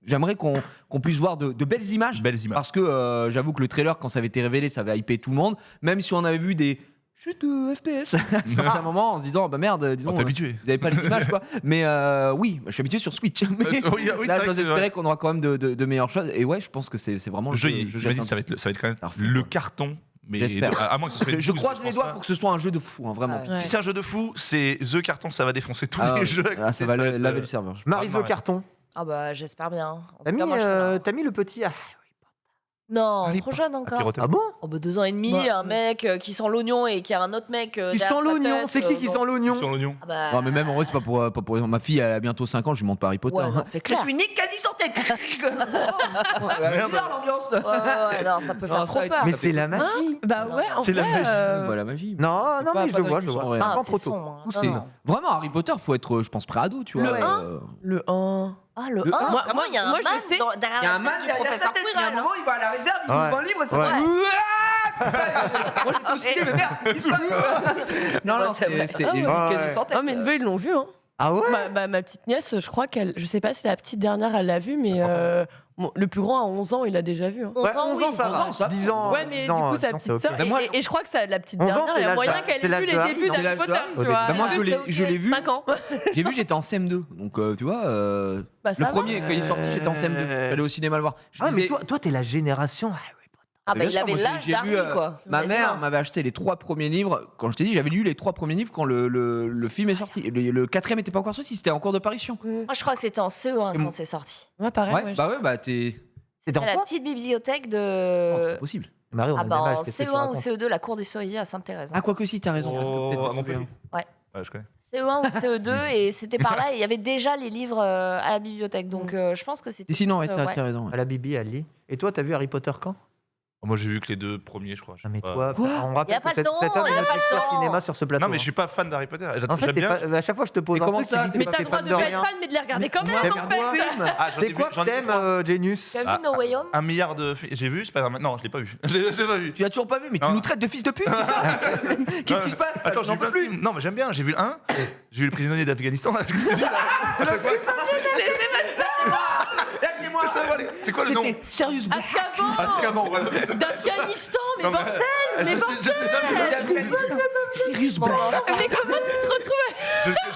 D: J'aimerais qu'on puisse voir de belles images.
E: Belles images.
D: Parce que j'avoue que le trailer, quand ça avait été révélé, ça avait hypé tout le monde. Même si on avait vu des jeux de FPS à certains moments, en se disant, bah merde, disons,
E: On t'est habitué.
D: vous n'avez pas les images, quoi. Mais oui, je suis habitué sur Switch. Mais
E: Oui, c'est
D: là,
E: vrai
D: j'ose
E: que c'est
D: espérer
E: vrai.
D: qu'on aura quand même de meilleures choses. Et ouais, je pense que c'est vraiment
E: Le jeu,
D: jeu
E: il
D: que
E: m'a dit
D: j'attends.
E: ça va être quand même
D: Parfait,
E: le
D: quoi.
E: carton. Mais
D: J'espère.
E: à moins que ce soit une
D: Je
E: bouse,
D: croise
E: je
D: les
E: pense
D: doigts
E: pas.
D: pour que ce soit un jeu de fou, hein, vraiment.
B: Ouais.
E: Si c'est un jeu de fou, c'est The Carton, ça va défoncer tous
D: Ah
E: les
D: ouais.
E: jeux. à
D: Ah,
E: côté,
D: ça va
E: va être,
D: laver le serveur.
A: Maryse
E: Ah,
A: au carton.
C: Ah bah j'espère bien. En
A: T'as
C: tout
A: mis,
C: cas, moi, je serai là.
A: t'as mis le petit.
C: Non,
E: Harry
C: trop
E: Potter.
C: jeune encore.
E: Pirater.
A: Ah bon
C: Oh bah 2 ans et demi,
B: Bah,
C: un mec qui sent l'oignon et qui a un autre mec
A: Qui
C: derrière
A: sent
C: sa
A: l'oignon.
C: tête,
A: C'est qui
C: bon.
A: sent l'oignon?
E: Sur l'oignon.
C: Ah bah,
D: Non, mais même en vrai, c'est pas pour ma fille, elle a bientôt 5 ans, je lui montre pas Harry Potter.
C: Ouais,
D: hein.
C: non, c'est clair.
D: Je suis Nick quasi santé.
E: Merde.
D: Bizarre l'ambiance.
C: Ouais, non, ça peut
D: Non,
C: faire
D: ça
C: trop
D: va être-
C: peur.
A: Mais c'est la magie.
B: Bah ouais, en
E: C'est la
B: vrai.
E: magie.
D: Voilà, magie.
A: Non,
D: C'est
A: non,
D: pas-
A: mais
D: pas
A: je vois,
D: d'inclusion, ouais.
A: C'est
C: Ah,
A: pas
C: c'est
A: proto.
C: sombre, hein.
A: Tout
C: Non,
A: c'est-
C: non.
D: Vraiment, Harry Potter, faut être, je pense, pré-ado, tu vois.
B: Le
C: un
B: Le 1.
C: Ah, le
D: Le
C: 1
B: Moi-
C: Comment il y a un
B: moi, je
C: man
B: sais-
C: derrière
D: Il y a un
C: la
D: man
C: tête du
D: derrière sa
C: professeur
D: tête, il y a un
C: Quirrell, hein.
D: moment, il va à la réserve, il
A: Ouais.
D: ouvre un livre, ça
C: Ouais.
D: va. Moi, j'étais au ciné, mais merde, qu'est-ce qui se passe? Non, non,
C: Ouais, c'est vrai.
D: c'est
B: Ah ouais.
D: quasi
A: Ouais.
D: sans tête.
B: Ah, mes neveux, ils l'ont vu, hein.
A: Ah ouais?
B: Ma petite nièce, je crois qu'elle. Je sais pas si la petite dernière, elle l'a vu, mais le plus grand, à 11 ans, il l'a déjà vu. Hein.
C: 11
A: Ouais,
C: ans,
A: 11
C: oui.
A: ans, ça
D: 11
A: va.
D: ans, ça va.
A: 10 ans.
B: Ouais, mais
A: 10
B: du
A: ans,
B: coup, sa
A: 10 ans, c'est
B: petite sœur.
A: ok.
D: Bah, moi,
B: Et je crois que la petite
A: 11 ans,
B: dernière,
A: c'est
B: il y a
A: l'âge
B: moyen
A: d'Harry-
B: qu'elle
A: c'est
B: ait
A: l'âge
B: vu
A: de
B: les
A: Harry,
B: débuts
A: non
B: d'Harry
D: C'est l'âge de
B: Potter,
D: Harry.
B: tu vois.
A: Bah,
D: moi, je l'ai vu.
B: 5 ans.
D: J'ai vu, j'étais en CM2. Donc, tu vois,
B: Bah, ça
D: le
B: va.
D: premier, quand il est sorti, j'étais en CM2. J'allais au cinéma le voir. Je
A: Ah, mais
D: disais-
A: toi, t'es la génération.
C: Ah bah
D: Bien
C: il
D: sûr,
C: avait
D: moi,
C: l'âge
D: j'ai
C: d'Harry,
D: lu,
C: quoi.
D: Ma
C: Vas-y,
D: mère
C: hein.
D: m'avait acheté les 3 premiers livres. Quand je t'ai dit, j'avais lu les 3 premiers livres quand le film est sorti. Le 4e n'était pas encore sorti, c'était en cours de parution.
C: Moi je crois que c'était en CE1
D: Et
C: quand
D: mon-
C: c'est sorti.
B: Ouais, pareil.
D: Ouais,
B: ouais,
D: bah t'es.
A: C'était en
C: La
A: quoi?
C: petite bibliothèque
D: Non, c'est
C: de.
D: pas possible.
A: Marie, on a
C: Ah
A: le
C: bah
A: même âge,
C: en
A: qu'est-ce que tu
C: CE1 ou
A: racontes?
C: CE2, la cour des cerisiers à Sainte-Thérèse.
D: Ah, quoi que si, t'as raison. parce que peut-être
E: Oh, à
D: que-
E: Montpellier. Ouais, je connais.
C: CE1 ou CE2 et c'était par là et il y avait déjà les livres à la bibliothèque. Donc je pense que c'était.
D: Sinon, ouais,
C: plus,
D: t'as raison. ouais.
A: À la Bibi, elle lit. Et toi, t'as vu Harry Potter quand?
E: Moi, j'ai vu que les 2 premiers, je crois. Je
A: Ah,
E: sais
A: mais
E: pas.
A: toi,
B: Quoi
A: on rappelle
C: Y a pas
A: que cet
C: le temps,
A: homme
C: y
A: est
C: a
A: notre
C: pas le
A: expert
C: temps.
A: cinéma sur ce plateau.
E: Non, mais je suis pas fan d'Harry Potter.
A: En fait,
E: J'aime bien.
A: à chaque fois que je te pose
D: Mais
A: un
D: comment
A: truc,
D: ça
A: tu dis que
B: Mais
A: t'es
B: t'as
A: pas
B: le droit
A: fan
B: de
A: de
B: pas
A: rien.
B: être fan, mais de les regarder quand même,
A: Ouais,
B: en fait.
E: Ah, j'en ai
A: C'est
E: vu-
A: quoi
E: j'en
A: que
E: ai vu
A: t'aimes,
E: 3.
A: Genius?
C: Tu as vu No Way Home?
E: 1 milliard de films. J'ai vu Spider-Man. Non, je l'ai pas vu. Je l'ai pas vu.
D: Tu l'as toujours pas vu, mais tu
E: Non.
D: nous traites de fils de pute, c'est ça Qu'est-ce qui se passe
E: Attends, j'ai
D: J'en
E: vu
D: peux
E: plein de films. Non, mais j'aime bien. J'ai vu le 1. J'ai vu le prisonnier d'Afghanistan. là, je te dis, là, à chaque fois.
D: Appelez-moi
E: C'est ça, voilà. C'est quoi le nom?
D: C'était Serious Book.
E: Azkaban, voilà.
B: D'Afghanistan, mais
E: Non, mais-
B: bordel!
E: Je
B: Mais
E: sais jamais.
D: Serious Book.
B: Mais comment tu te retrouves?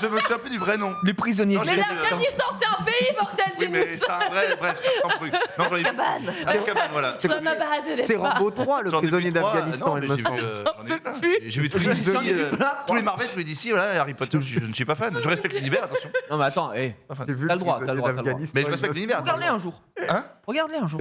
E: Je me souviens plus du vrai nom.
D: Les prisonniers.
E: Non,
B: Mais
E: j'ai-
B: l'Afghanistan, c'est un pays, bordel,
E: Oui, mais
B: Genius!
E: c'est un vrai, bref, sans truc. Non, j'en ai vu.
C: Azkaban.
E: Azkaban, voilà.
B: Ça m'a baladé,
A: C'est
B: n'est-ce pas?
A: Rambo 3, le
E: J'en ai vu
A: prisonnier
E: 3.
A: d'Afghanistan,
E: Non,
A: il
E: mais
A: me
E: j'ai
A: semble.
E: vu, j'en ai vu plein.
B: plus.
E: J'ai vu tous les
D: J'en ai
E: DC,
D: vu plein.
E: tous les Marvel, tous les DC, voilà, Harry Potter, je ne suis pas fan. Je respecte l'univers, attention.
D: Non, mais attends,
E: Pas fan.
A: J'ai vu
D: T'as le droit,
A: prisonnier
D: t'as le droit, t'as le droit.
A: d'Afghanistan,
E: Mais je
A: il
E: respecte
A: me-
E: l'univers.
D: regarde-les un jour.
E: Hein?
D: Regarde-les un jour.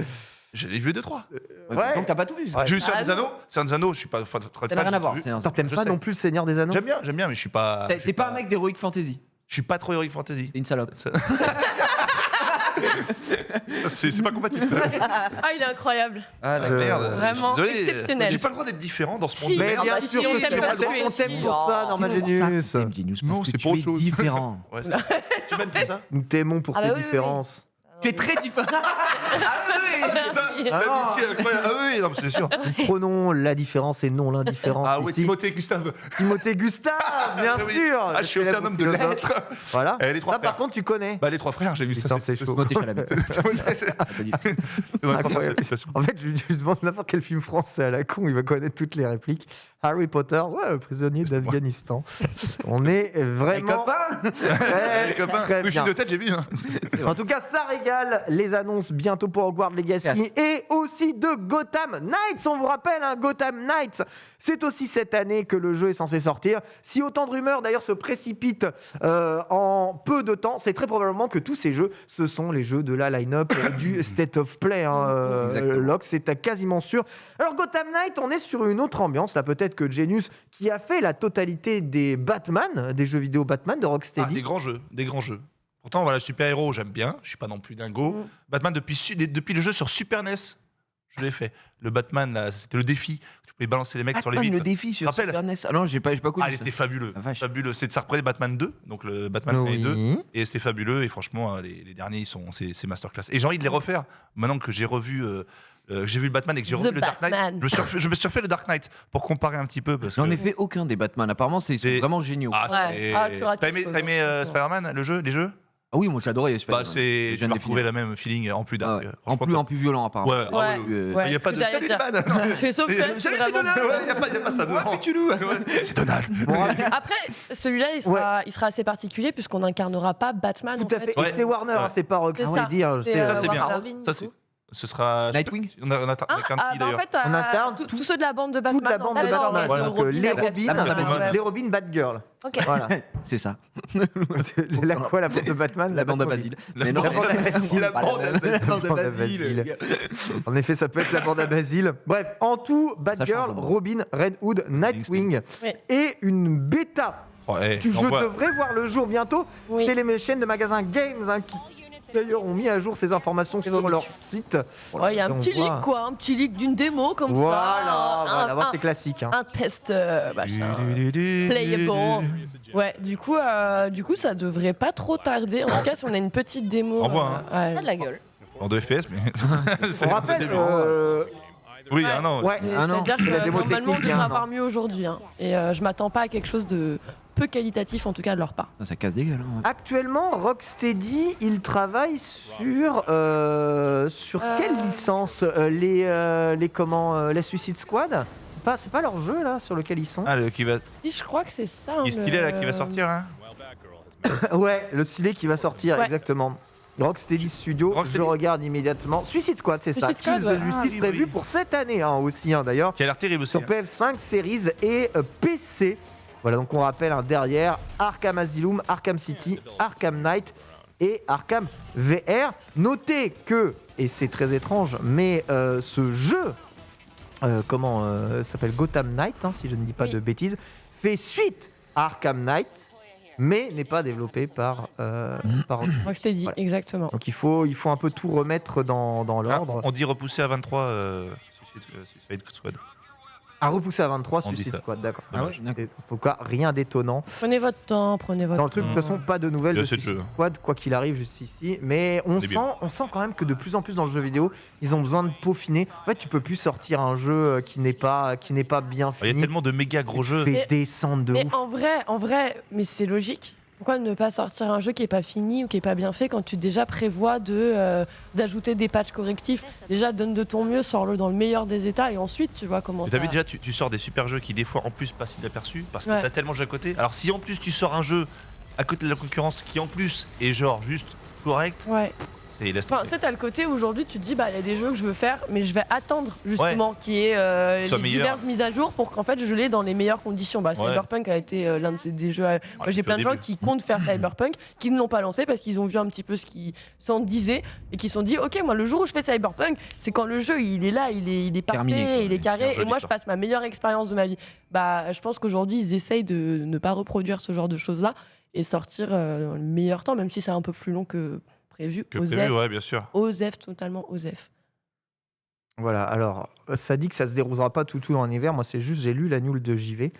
E: J'ai vu 2-3.
A: Ouais.
D: Donc t'as pas tout vu. ça.
A: Ouais.
E: J'ai vu Seigneur
B: Ah
E: des Anneaux. Seigneur des Anneaux, je suis pas fan.
D: Ça n'a rien à voir. c'est un-
A: Attends, t'aimes
E: Je
A: pas
E: sais.
A: non plus le Seigneur des Anneaux?
E: J'aime bien, mais je suis pas. je suis
D: T'es pas un mec d'Heroic Fantasy.
E: Je suis pas trop Heroic Fantasy.
D: T'es une salope.
E: C'est pas compatible.
B: Ah, il est incroyable.
E: Ah,
A: Je-
E: merde.
B: Vraiment
E: Je suis désolé.
B: exceptionnel.
E: J'ai pas le droit d'être différent dans ce
B: Si,
E: monde de
A: Mais
E: merde.
A: bien
B: si,
A: sûr
B: on
A: que
B: t'aime
A: tu
B: pas
A: as
B: tuer,
A: on t'aime
B: si.
A: pour ça, Norma
D: C'est pour ça que
A: Genius.
D: t'aimes Genius,
E: Non,
D: parce
E: c'est
D: que tu
E: pour
D: es
E: autre chose.
D: différent.
E: Ouais, tu m'aimes pour ça?
A: Nous t'aimons pour
C: Ah
A: tes
C: bah oui, oui, oui.
A: différences.
D: Tu es très différent.
E: L'amitié incroyable. Ah oui, non, mais c'est sûr.
A: Nous prenons la différence et non l'indifférence.
E: Ah oui,
A: ici.
E: Timothée Gustave.
A: Timothée Gustave, bien
E: Oui.
A: sûr.
E: Ah,
A: le
E: je suis aussi un
A: célèbre
E: homme de
A: philosophe.
E: lettres.
A: Voilà.
E: Et les trois
A: Ça, par
E: frères.
A: contre, tu connais.
E: Bah, les 3 frères, j'ai vu ça.
A: Putain, c'est chaud.
D: Timothée Chalamet.
A: Incroyable. En fait, je lui demande n'importe quel film français à la con, il va connaître toutes les répliques. Harry Potter, ouais, prisonnier d'Afghanistan. On est
D: Les
A: vraiment.
D: copains.
A: très,
E: Les copains.
A: très
E: Oui,
A: bien.
E: film de tête, j'ai vu. Hein.
A: En tout cas, ça régale. Les annonces bientôt pour Hogwarts Legacy et aussi de Gotham Knights. On vous rappelle, hein, Gotham Knights, c'est aussi cette année que le jeu est censé sortir. Si autant de rumeurs d'ailleurs se précipitent en peu de temps, c'est très probablement que tous ces jeux, ce sont les jeux de la line-up du State of Play. Hein,
D: Exactement.
A: Locke, c'est quasiment sûr. Alors Gotham Knight, on est sur une autre ambiance. Là, peut-être que Genius, qui a fait la totalité des Batman, des jeux vidéo Batman de
E: Ah,
A: Rocksteady.
E: des grands jeux, des grands jeux. Pourtant, voilà, super-héros, j'aime bien. Je suis pas non plus dingo. Batman, depuis le jeu sur Super NES, je l'ai fait. Le Batman, là, c'était le défi. Tu pouvais balancer les mecs sur les
D: Batman,
E: vitres.
D: le défi sur
E: Rappelle.
D: Super NES. Ah non, j'ai pas connu
E: Ah, il
D: ça.
E: était fabuleux.
D: La vache.
E: Fabuleux. Ça reprenait Batman 2, donc le Batman
A: Oui.
E: 2. Et c'était fabuleux. Et franchement, les derniers, c'est masterclass. Et j'ai envie de les refaire. Maintenant que j'ai revu. J'ai vu le Batman et que j'ai
B: The
E: revu le Dark Knight.
B: Batman.
E: Je me suis refait le Dark Knight pour comparer un petit peu. Parce
D: J'en
E: que-
D: ai fait aucun des Batman. Apparemment, ils sont
E: C'est-
D: vraiment géniaux.
E: Ah,
B: Ouais.
E: c'est-
B: Ah, tu rates
E: T'as
B: quelque
E: aimé,
B: chose,
E: t'as aimé,
B: hein,
E: Spider-Man, les jeux
D: Ah oui, moi j'adorais
E: Bah,
D: Spider-Man.
E: c'est,
D: Je
E: tu
D: viens
E: vas
D: de
E: retrouver
D: finir.
E: la même feeling en plus
D: Ah
E: dark.
D: ouais. En
E: Franchement,
D: plus violent apparemment.
E: Ouais, ah
B: Ouais.
E: oui.
D: Ouais.
E: Il n'y a
B: ce
E: pas
B: que
E: de
B: j'allais
E: salut
B: dire.
E: Batman.
B: Je suis sauf que c'est
E: Salut,
B: vraiment.
E: Il n'y a pas ça dedans. C'est Donald.
B: Après, celui-là, il sera assez particulier puisqu'on n'incarnera pas Batman.
A: Tout
B: en
A: à fait.
E: Ouais.
A: Et c'est Warner, hein,
E: Ouais.
A: c'est pas Rocksteady.
B: C'est ça.
A: hein,
B: C'est,
A: c'est-
E: Ça, c'est bien.
C: Robin,
E: Ça,
C: du
E: c'est.
C: coup.
E: Ce sera.
D: Nightwing
E: On a
B: Ah,
E: qui
B: bah, en
E: d'ailleurs
B: fait,
A: On incarne
B: tous ceux de la bande de Batman.
A: toute la bande
B: en
A: de
B: fait,
A: Batman.
B: de
A: Donc,
B: Robin,
A: les
B: Agatha.
A: Robins,
D: La bande de Batman.
A: les Robins Batgirl.
C: Ok.
A: Voilà.
D: C'est ça.
A: La quoi, la bande de Batman
D: La bande à
A: Batmobile.
D: Basile. Mais non.
A: La bande à Basile.
E: La bande à Basile.
D: La bande à
A: La bande à
D: Basile.
A: Basile. En effet, ça peut être la bande à Basile. Bref, en tout,
D: change,
A: Batgirl,
D: hein.
A: Robin, Red Hood, Nightwing
B: Oui.
A: et une bêta
E: Oh, eh,
A: du jeu
E: j'envoie.
A: devrait voir le jour bientôt.
B: Oui.
A: C'est les chaînes de magasins Games hein, qui d'ailleurs ont mis à jour ces informations sur leur site.
B: Ouais, il y a un
A: On
B: petit
A: voit.
B: leak, quoi. Un petit leak d'une démo comme
A: Voilà,
B: ça.
A: voilà, bon, c'est classique. Hein.
B: Un test machin, playable. Ouais, du coup, ça devrait pas trop tarder. En tout cas, si on a une petite démo.
E: Envoie,
B: ouais.
C: Ça a de la gueule.
E: En 2 FPS, mais.
A: On rappelle,
E: Oui, ah non.
A: ouais,
B: C'est-
D: Ah non,
B: C'est-à-dire
A: la
B: que
A: démo
B: normalement, on
A: technique,
B: devrait
A: hein,
B: avoir
A: non.
B: mieux aujourd'hui. Hein. Et je m'attends pas à quelque chose de peu qualitatif, en tout cas de leur part.
D: Ça casse des gueules. hein.
A: actuellement, Rocksteady, il travaille sur quelle licence les comment les Suicide Squad. C'est pas leur jeu là sur lequel ils sont.
E: Ah, le qui va.
B: Si, je crois que c'est ça.
E: Il est stylé là, qui va sortir là.
A: Ouais, le stylé qui va sortir
B: Ouais.
A: exactement. Rocksteady Studio,
E: Rocksteady.
A: je regarde immédiatement. Suicide Squad, c'est ça.
B: Suicide Squad,
A: Kills
B: ouais.
A: the Justice
E: Ah, oui,
A: prévu
E: oui.
A: pour cette année hein, aussi hein, d'ailleurs.
E: Qui a l'air terrible aussi.
A: Sur PS5, Series et PC. Voilà, donc on rappelle hein, derrière Arkham Asylum, Arkham City, Arkham Knight et Arkham VR. Notez que, et c'est très étrange, mais ce jeu, s'appelle Gotham Knight, hein, si je ne dis pas
B: Oui.
A: de bêtises, fait suite à Arkham Knight, mais n'est pas développé par Rocksteady.
B: Rocksteady,
A: Voilà.
B: exactement.
A: Donc il faut un peu tout remettre dans l'ordre.
E: On dit repousser à 23 Suicide Squad.
A: À repousser à 23
E: On dit
A: Suicide
E: ça.
A: Squad, d'accord.
D: Ah ouais, d'accord.
A: Et en tout cas, rien d'étonnant.
B: Prenez votre temps, Dans
A: Dans le truc, de toute façon, pas de nouvelles
E: Il y a
A: de
E: assez de
A: Suicide
E: jeux.
A: Squad, quoi qu'il arrive jusqu'ici. Mais on
E: est bien.
A: sent quand même que de plus en plus dans le jeu vidéo, ils ont besoin de peaufiner. En fait, tu peux plus sortir un jeu qui n'est pas bien
E: Il y a
A: fini.
E: tellement de méga gros jeux.
A: Fait descendre de
B: Mais
A: ouf.
B: en vrai, mais c'est logique. Pourquoi ne pas sortir un jeu qui est pas fini ou qui est pas bien fait quand tu déjà prévois d'ajouter des patchs correctifs? Déjà, donne de ton mieux, sors-le dans le meilleur des états et ensuite tu vois comment
E: Vous
B: ça.
E: avez déjà, tu sors des super jeux qui des fois en plus passent inaperçus parce que
B: Ouais.
E: t'as tellement de jeux à côté. Alors si en plus tu sors un jeu à côté de la concurrence qui en plus est genre juste correct,
B: Ouais.
E: c'est laisse
B: Enfin,
E: tomber.
B: tu sais, t'as le côté où aujourd'hui tu te dis, bah, il y a des jeux que je veux faire, mais je vais attendre justement qu'il y ait
E: Soit
B: les
E: meilleur.
B: diverses mises à jour pour qu'en fait je l'ai dans les meilleures conditions. Bah,
E: Ouais.
B: Cyberpunk a été l'un de ces des jeux. Moi, j'ai
E: depuis
B: plein
E: au
B: de gens
E: début.
B: qui comptent faire Cyberpunk, qui ne l'ont pas lancé parce qu'ils ont vu un petit peu ce qu'ils s'en disaient et qui se sont dit, ok, moi le jour où je fais Cyberpunk, c'est quand le jeu il est là, il est parfait,
D: Terminé, quoi.
B: il est carré,
E: Bien
B: et
E: joli,
B: moi
E: ça.
B: je passe ma meilleure expérience de ma vie. Bah, je pense qu'aujourd'hui ils essayent de ne pas reproduire ce genre de choses là et sortir dans le meilleur temps, même si c'est un peu plus long que prévu.
E: Que
B: OZEF.
E: prévu, ouais, bien sûr.
B: OZEF, totalement OZEF.
A: Voilà, alors, ça dit que ça se déroulera pas tout en hiver. Moi, c'est juste, j'ai lu la news de JV.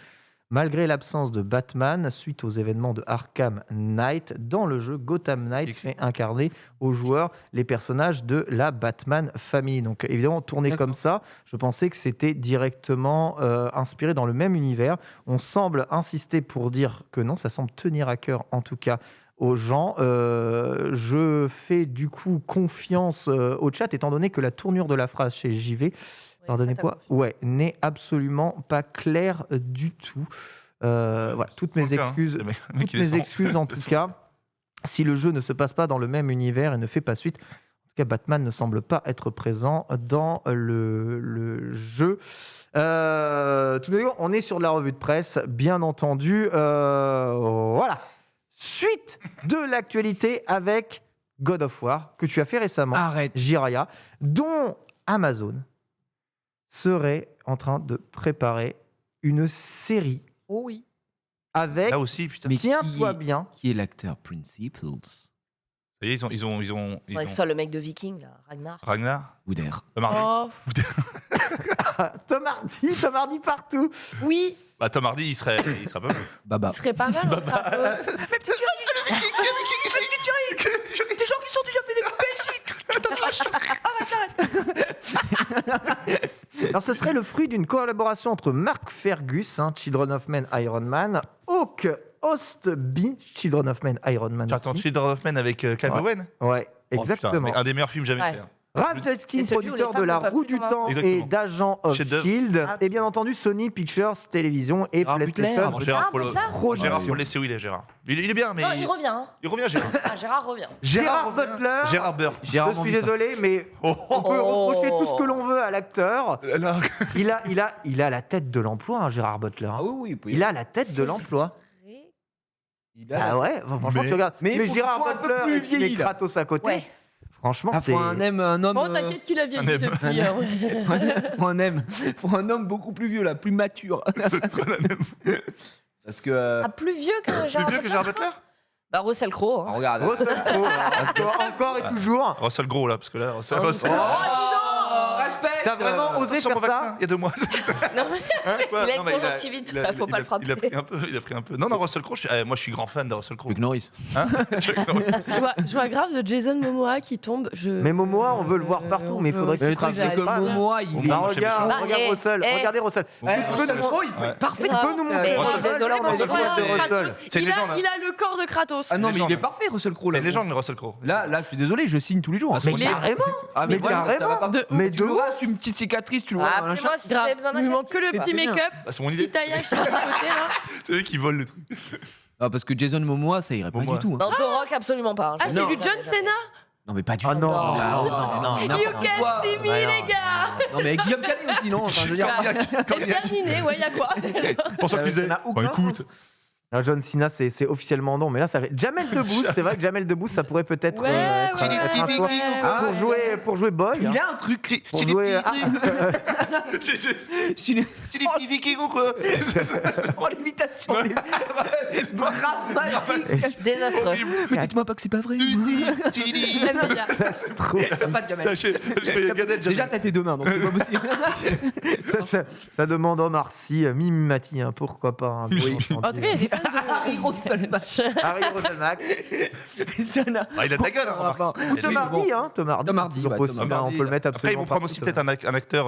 A: Malgré l'absence de Batman, suite aux événements de Arkham Knight, dans le jeu, Gotham Knight
E: Écrit.
A: fait incarner aux joueurs les personnages de la Batman Family. Donc, évidemment, tourné
D: D'accord.
A: comme ça, je pensais que c'était directement inspiré dans le même univers. On semble insister pour dire que non, ça semble tenir à cœur, en tout cas, aux gens. Je fais du coup confiance au chat, étant donné que la tournure de la phrase chez JV, pardonnez-moi, n'est absolument pas claire du tout. Voilà, toutes mes
E: Aucun, hein.
A: excuses,
E: Le mec
A: toutes
E: qui
A: mes
E: descend.
A: excuses en tout cas. Si le jeu ne se passe pas dans le même univers et ne fait pas suite, en tout cas, Batman ne semble pas être présent dans le jeu. Tout d'abord, on est sur de la revue de presse, bien entendu. Voilà. Suite de l'actualité avec God of War, que tu as fait récemment,
D: Arrête.
A: Jiraya, dont Amazon serait en train de préparer une série
C: Oh oui.
A: avec,
E: Là aussi, putain.
D: Mais
A: tiens-toi bien,
D: Qui est l'acteur Principles?
E: Ça y est, ils ont
C: Ouais, ça, le mec de Viking, là, Ragnar.
E: Ragnar,
D: Wouder.
E: Tom Hardy.
B: Oh,
A: Tom Hardy partout.
B: oui,
E: Bah Tom Hardy, il serait pas mal.
D: Baba.
B: ce serait pas mal. en Kratos.
E: Des gens qui sont déjà fait découper ici.
A: Alors, ce serait le fruit d'une collaboration entre Mark Fergus, Children of Men, Iron Man, Hawk Ostby, Children of Men, Iron Man
E: Tu attends
A: aussi.
E: Children of Men avec Clive
A: Ouais.
E: Owen.
A: Ouais,
E: Oh, putain,
A: exactement.
E: mais un des meilleurs films jamais
C: Ouais.
E: faits. hein.
A: Ralph Judkins,
C: C'est celui où les
A: producteur de
C: femmes
A: La
C: ne peuvent
A: Roue
C: plus
A: du Temps
E: Exactement.
A: et d'Agents of
E: Chef-d'œuvre.
A: Shield,
C: Ah.
A: et bien entendu Sony Pictures Télévision et
D: Gérard Butler.
A: PlayStation.
D: Bon,
E: Gérard,
C: Ah,
E: faut le
C: Butler.
A: Production.
E: Gérard, faut le laisser où il est, Gérard. Il est bien, mais
C: Non, il revient. Hein.
E: il revient, Gérard.
C: Ah, Gérard revient.
A: Gérard
E: revient.
A: Butler.
E: Gérard Burr.
D: J'ai
A: Je suis désolé, mais on peut reprocher tout ce que l'on veut à l'acteur.
E: Alors,
A: Il a la tête de l'emploi, Gérard Butler.
D: Ah oui, oui.
A: Il a la tête de l'emploi.
D: Il a-
A: Ah ouais, franchement,
E: Mais-
A: tu regardes.
D: mais
A: Mais
D: faut
A: Gérard
D: qu'il soit un peu
A: Butler
D: plus
A: et qui met
D: vieilli, là.
A: Kratos à côté.
C: Ouais.
A: Franchement,
D: Ah,
A: c'est.
D: faut un homme.
B: Bon, t'inquiète qu'il a vieilli
E: aime.
B: depuis. hein.
D: Faut un homme beaucoup plus vieux là, plus mature. Parce que.
C: Ah, plus vieux que
E: plus
C: Gérard
E: vieux que
C: Butler,
E: Gérard
C: je crois.
E: Butler.
C: Bah, Russell Crowe. hein.
D: Regarde.
A: Russell Crowe, encore et toujours.
E: Russell Gros là, parce que là, Russell.
A: Oh,
E: Russell-
D: Respect.
A: T'as vraiment osé
E: Sur
A: faire
E: mon
A: ça
E: vaccin, il y a 2 mois.
C: Non, mais
E: Hein, quoi
C: Il a
E: Non,
C: une
E: mais
C: conjonctivite, faut pas le frapper.
E: Il a pris un peu. Non, Russell Crowe, moi je suis grand fan de Russell Crowe.
D: Chuck Norris.
E: Hein
B: Je vois grave de Jason Momoa qui tombe.
A: Mais Momoa, on veut le voir partout, mais il faudrait
B: que
A: qu'il se
B: j'arrive
A: ravive
B: pas.
D: moi, il
A: Bah,
E: est-
A: regarde,
C: Bah,
A: regarde
C: eh,
A: Russell.
C: eh.
A: Regardez Russell.
E: Russell
D: Crowe, il peut être parfait.
A: Tu peux nous montrer
C: Mais
A: Russell
C: désolé,
A: on a
C: mais
A: dit
C: je vois
A: que c'est
C: Kratos.
A: Russell.
E: C'est une légende, hein.
B: Il a le corps de Kratos.
D: Ah non, mais il
E: légende.
D: est parfait, Russell Crowe.
E: C'est
D: Là,
E: une légende, Russell Crowe.
D: Là, je suis désolé, je signe tous les jours.
E: Ah, c'est
A: Mais
B: il est-
A: carrément.
D: Ah,
A: mais
D: voilà, ça va pas.
B: De
A: Mais
D: Tu
A: de
D: le
A: ouf.
D: vois, c'est une petite cicatrice, tu le vois
C: Ah,
D: dans la
C: puis
D: chatte.
C: moi, si vous avez besoin
B: Il lui
C: d'un
B: manque que le
D: Mais
B: petit
D: c'est bien.
B: make-up,
E: Ah, c'est mon
B: petit
E: idée.
B: taillage sur le côté là.
E: C'est lui qui vole le truc.
D: Ah, parce que Jason Momoa, ça irait pas
E: Momoa.
D: du tout. hein.
C: Dans The Rock, absolument pas. hein.
B: Ah, j'ai
D: Non.
B: vu John Senna.
D: Non, mais pas du
A: Ah
D: tout.
A: non,
C: Non,
A: non.
B: You
D: n'importe
B: can
D: quoi.
B: see me,
A: Ouais, non.
B: les gars.
D: Non, mais Guillaume Canet aussi, non. Enfin, je veux dire.
B: Edgar Ninet, ouais, y'a quoi
E: Bonsoir,
D: Ça
E: Cluzet.
D: n'a
E: Bon,
D: aucun
E: écoute.
D: sens.
A: Alors, John Cena, c'est officiellement non, mais là, ça fait. Jamel Debbouze, c'est vrai que Jamel Debbouze, ça pourrait peut-être
B: Ouais,
A: être
B: ouais.
A: un choix
D: Ah,
A: pour jouer Boy.
D: Il a un truc.
A: Pour jouer
D: C'est une-
E: C'est des petits vikings ou quoi?
D: Oh, l'imitation dramatique.
C: Désastreux.
D: Mais dites-moi pas que c'est pas vrai.
B: Même Media.
A: Ça se trouve.
D: Pas de jamais.
E: Sachez, je fais Gad Elmaleh.
D: Déjà, t'as tes deux mains, donc c'est pas possible.
A: Ça demande Omar Sy, Mimimati, hein, pourquoi pas. Hein,
E: Oui.
B: En tout cas, il y a des fans de
D: Harry Roselmack.
A: Harry Roselmack.
D: Ça n'a
E: Ah, il a ta gueule, hein, remarque.
D: rapport.
A: Ou Tom Hardy, hein, Tom Hardy.
D: Tom Hardy,
A: toujours
D: ouais,
A: possible,
D: Tom
A: hein,
E: Hardy.
A: on peut le mettre
E: Après, ils
A: absolument
E: vont prendre aussi
A: partout,
E: peut-être un acteur,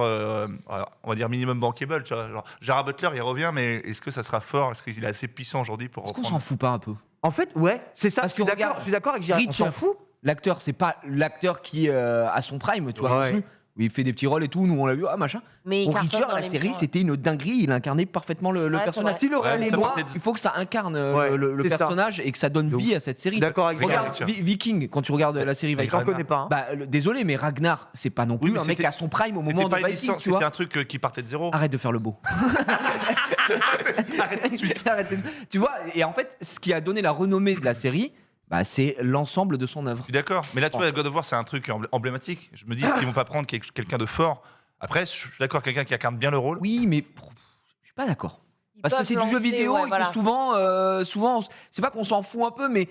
E: on va dire minimum bankable, tu vois. Genre, Gerard Butler, il revient, mais est-ce que ça sera fort? Est-ce qu'il est assez puissant aujourd'hui pour
D: Est-ce qu'on
E: reprendre
D: s'en fout pas un peu?
A: En fait, ouais, c'est ça.
D: Parce
A: Je suis
D: que
A: d'accord-
D: regarde,
A: je suis d'accord avec Gérard. On
D: Richard.
A: s'en fout.
D: L'acteur, c'est pas l'acteur qui a son prime, tu vois.
A: Ouais.
D: non plus. Où il fait des petits rôles et tout, nous on l'a vu, ah machin.
C: Mais il
D: Pour
C: cartonne
D: Richard,
C: dans
D: la
C: l'émission,
D: série,
C: ouais.
D: c'était une dinguerie, il incarnait parfaitement le
C: Ouais, c'est
D: personnage.
C: vrai.
A: S'il aurait
E: Ouais,
A: les
E: mais ça
A: mois,
E: peut être-
D: Il faut que ça incarne
A: Ouais,
D: le
A: c'est ça.
D: personnage et que ça donne
A: Donc,
D: vie à cette série.
A: d'accord avec
E: Regarde,
A: Gérard.
E: tiens.
D: Viking, quand tu regardes la série
E: Avec
D: Viking,
A: J'en connais pas. hein.
D: bah, désolé, mais Ragnar, c'est pas non plus
E: mais
D: un mec
E: c'était-
D: à son prime au moment
E: C'était
D: de
E: pas une
D: Viking,
E: licence,
D: tu
E: c'était
D: vois.
E: un truc qui partait de zéro.
D: Arrête de faire le beau. Arrête tout de suite. Tu vois, et en fait, ce qui a donné la renommée de la série, bah, c'est l'ensemble de son œuvre.
E: Je suis d'accord. Mais là, tu vois, God of War, c'est un truc emblématique. Je me dis qu'ils vont pas prendre quelqu'un de fort. Après, je suis d'accord, quelqu'un qui incarne bien le rôle.
D: Oui, mais je suis pas d'accord.
C: Ils
D: Parce que
C: peuvent
D: c'est du jeu
C: lancer,
D: vidéo
C: ouais,
D: et que
C: voilà.
D: souvent, c'est pas qu'on s'en fout un peu, mais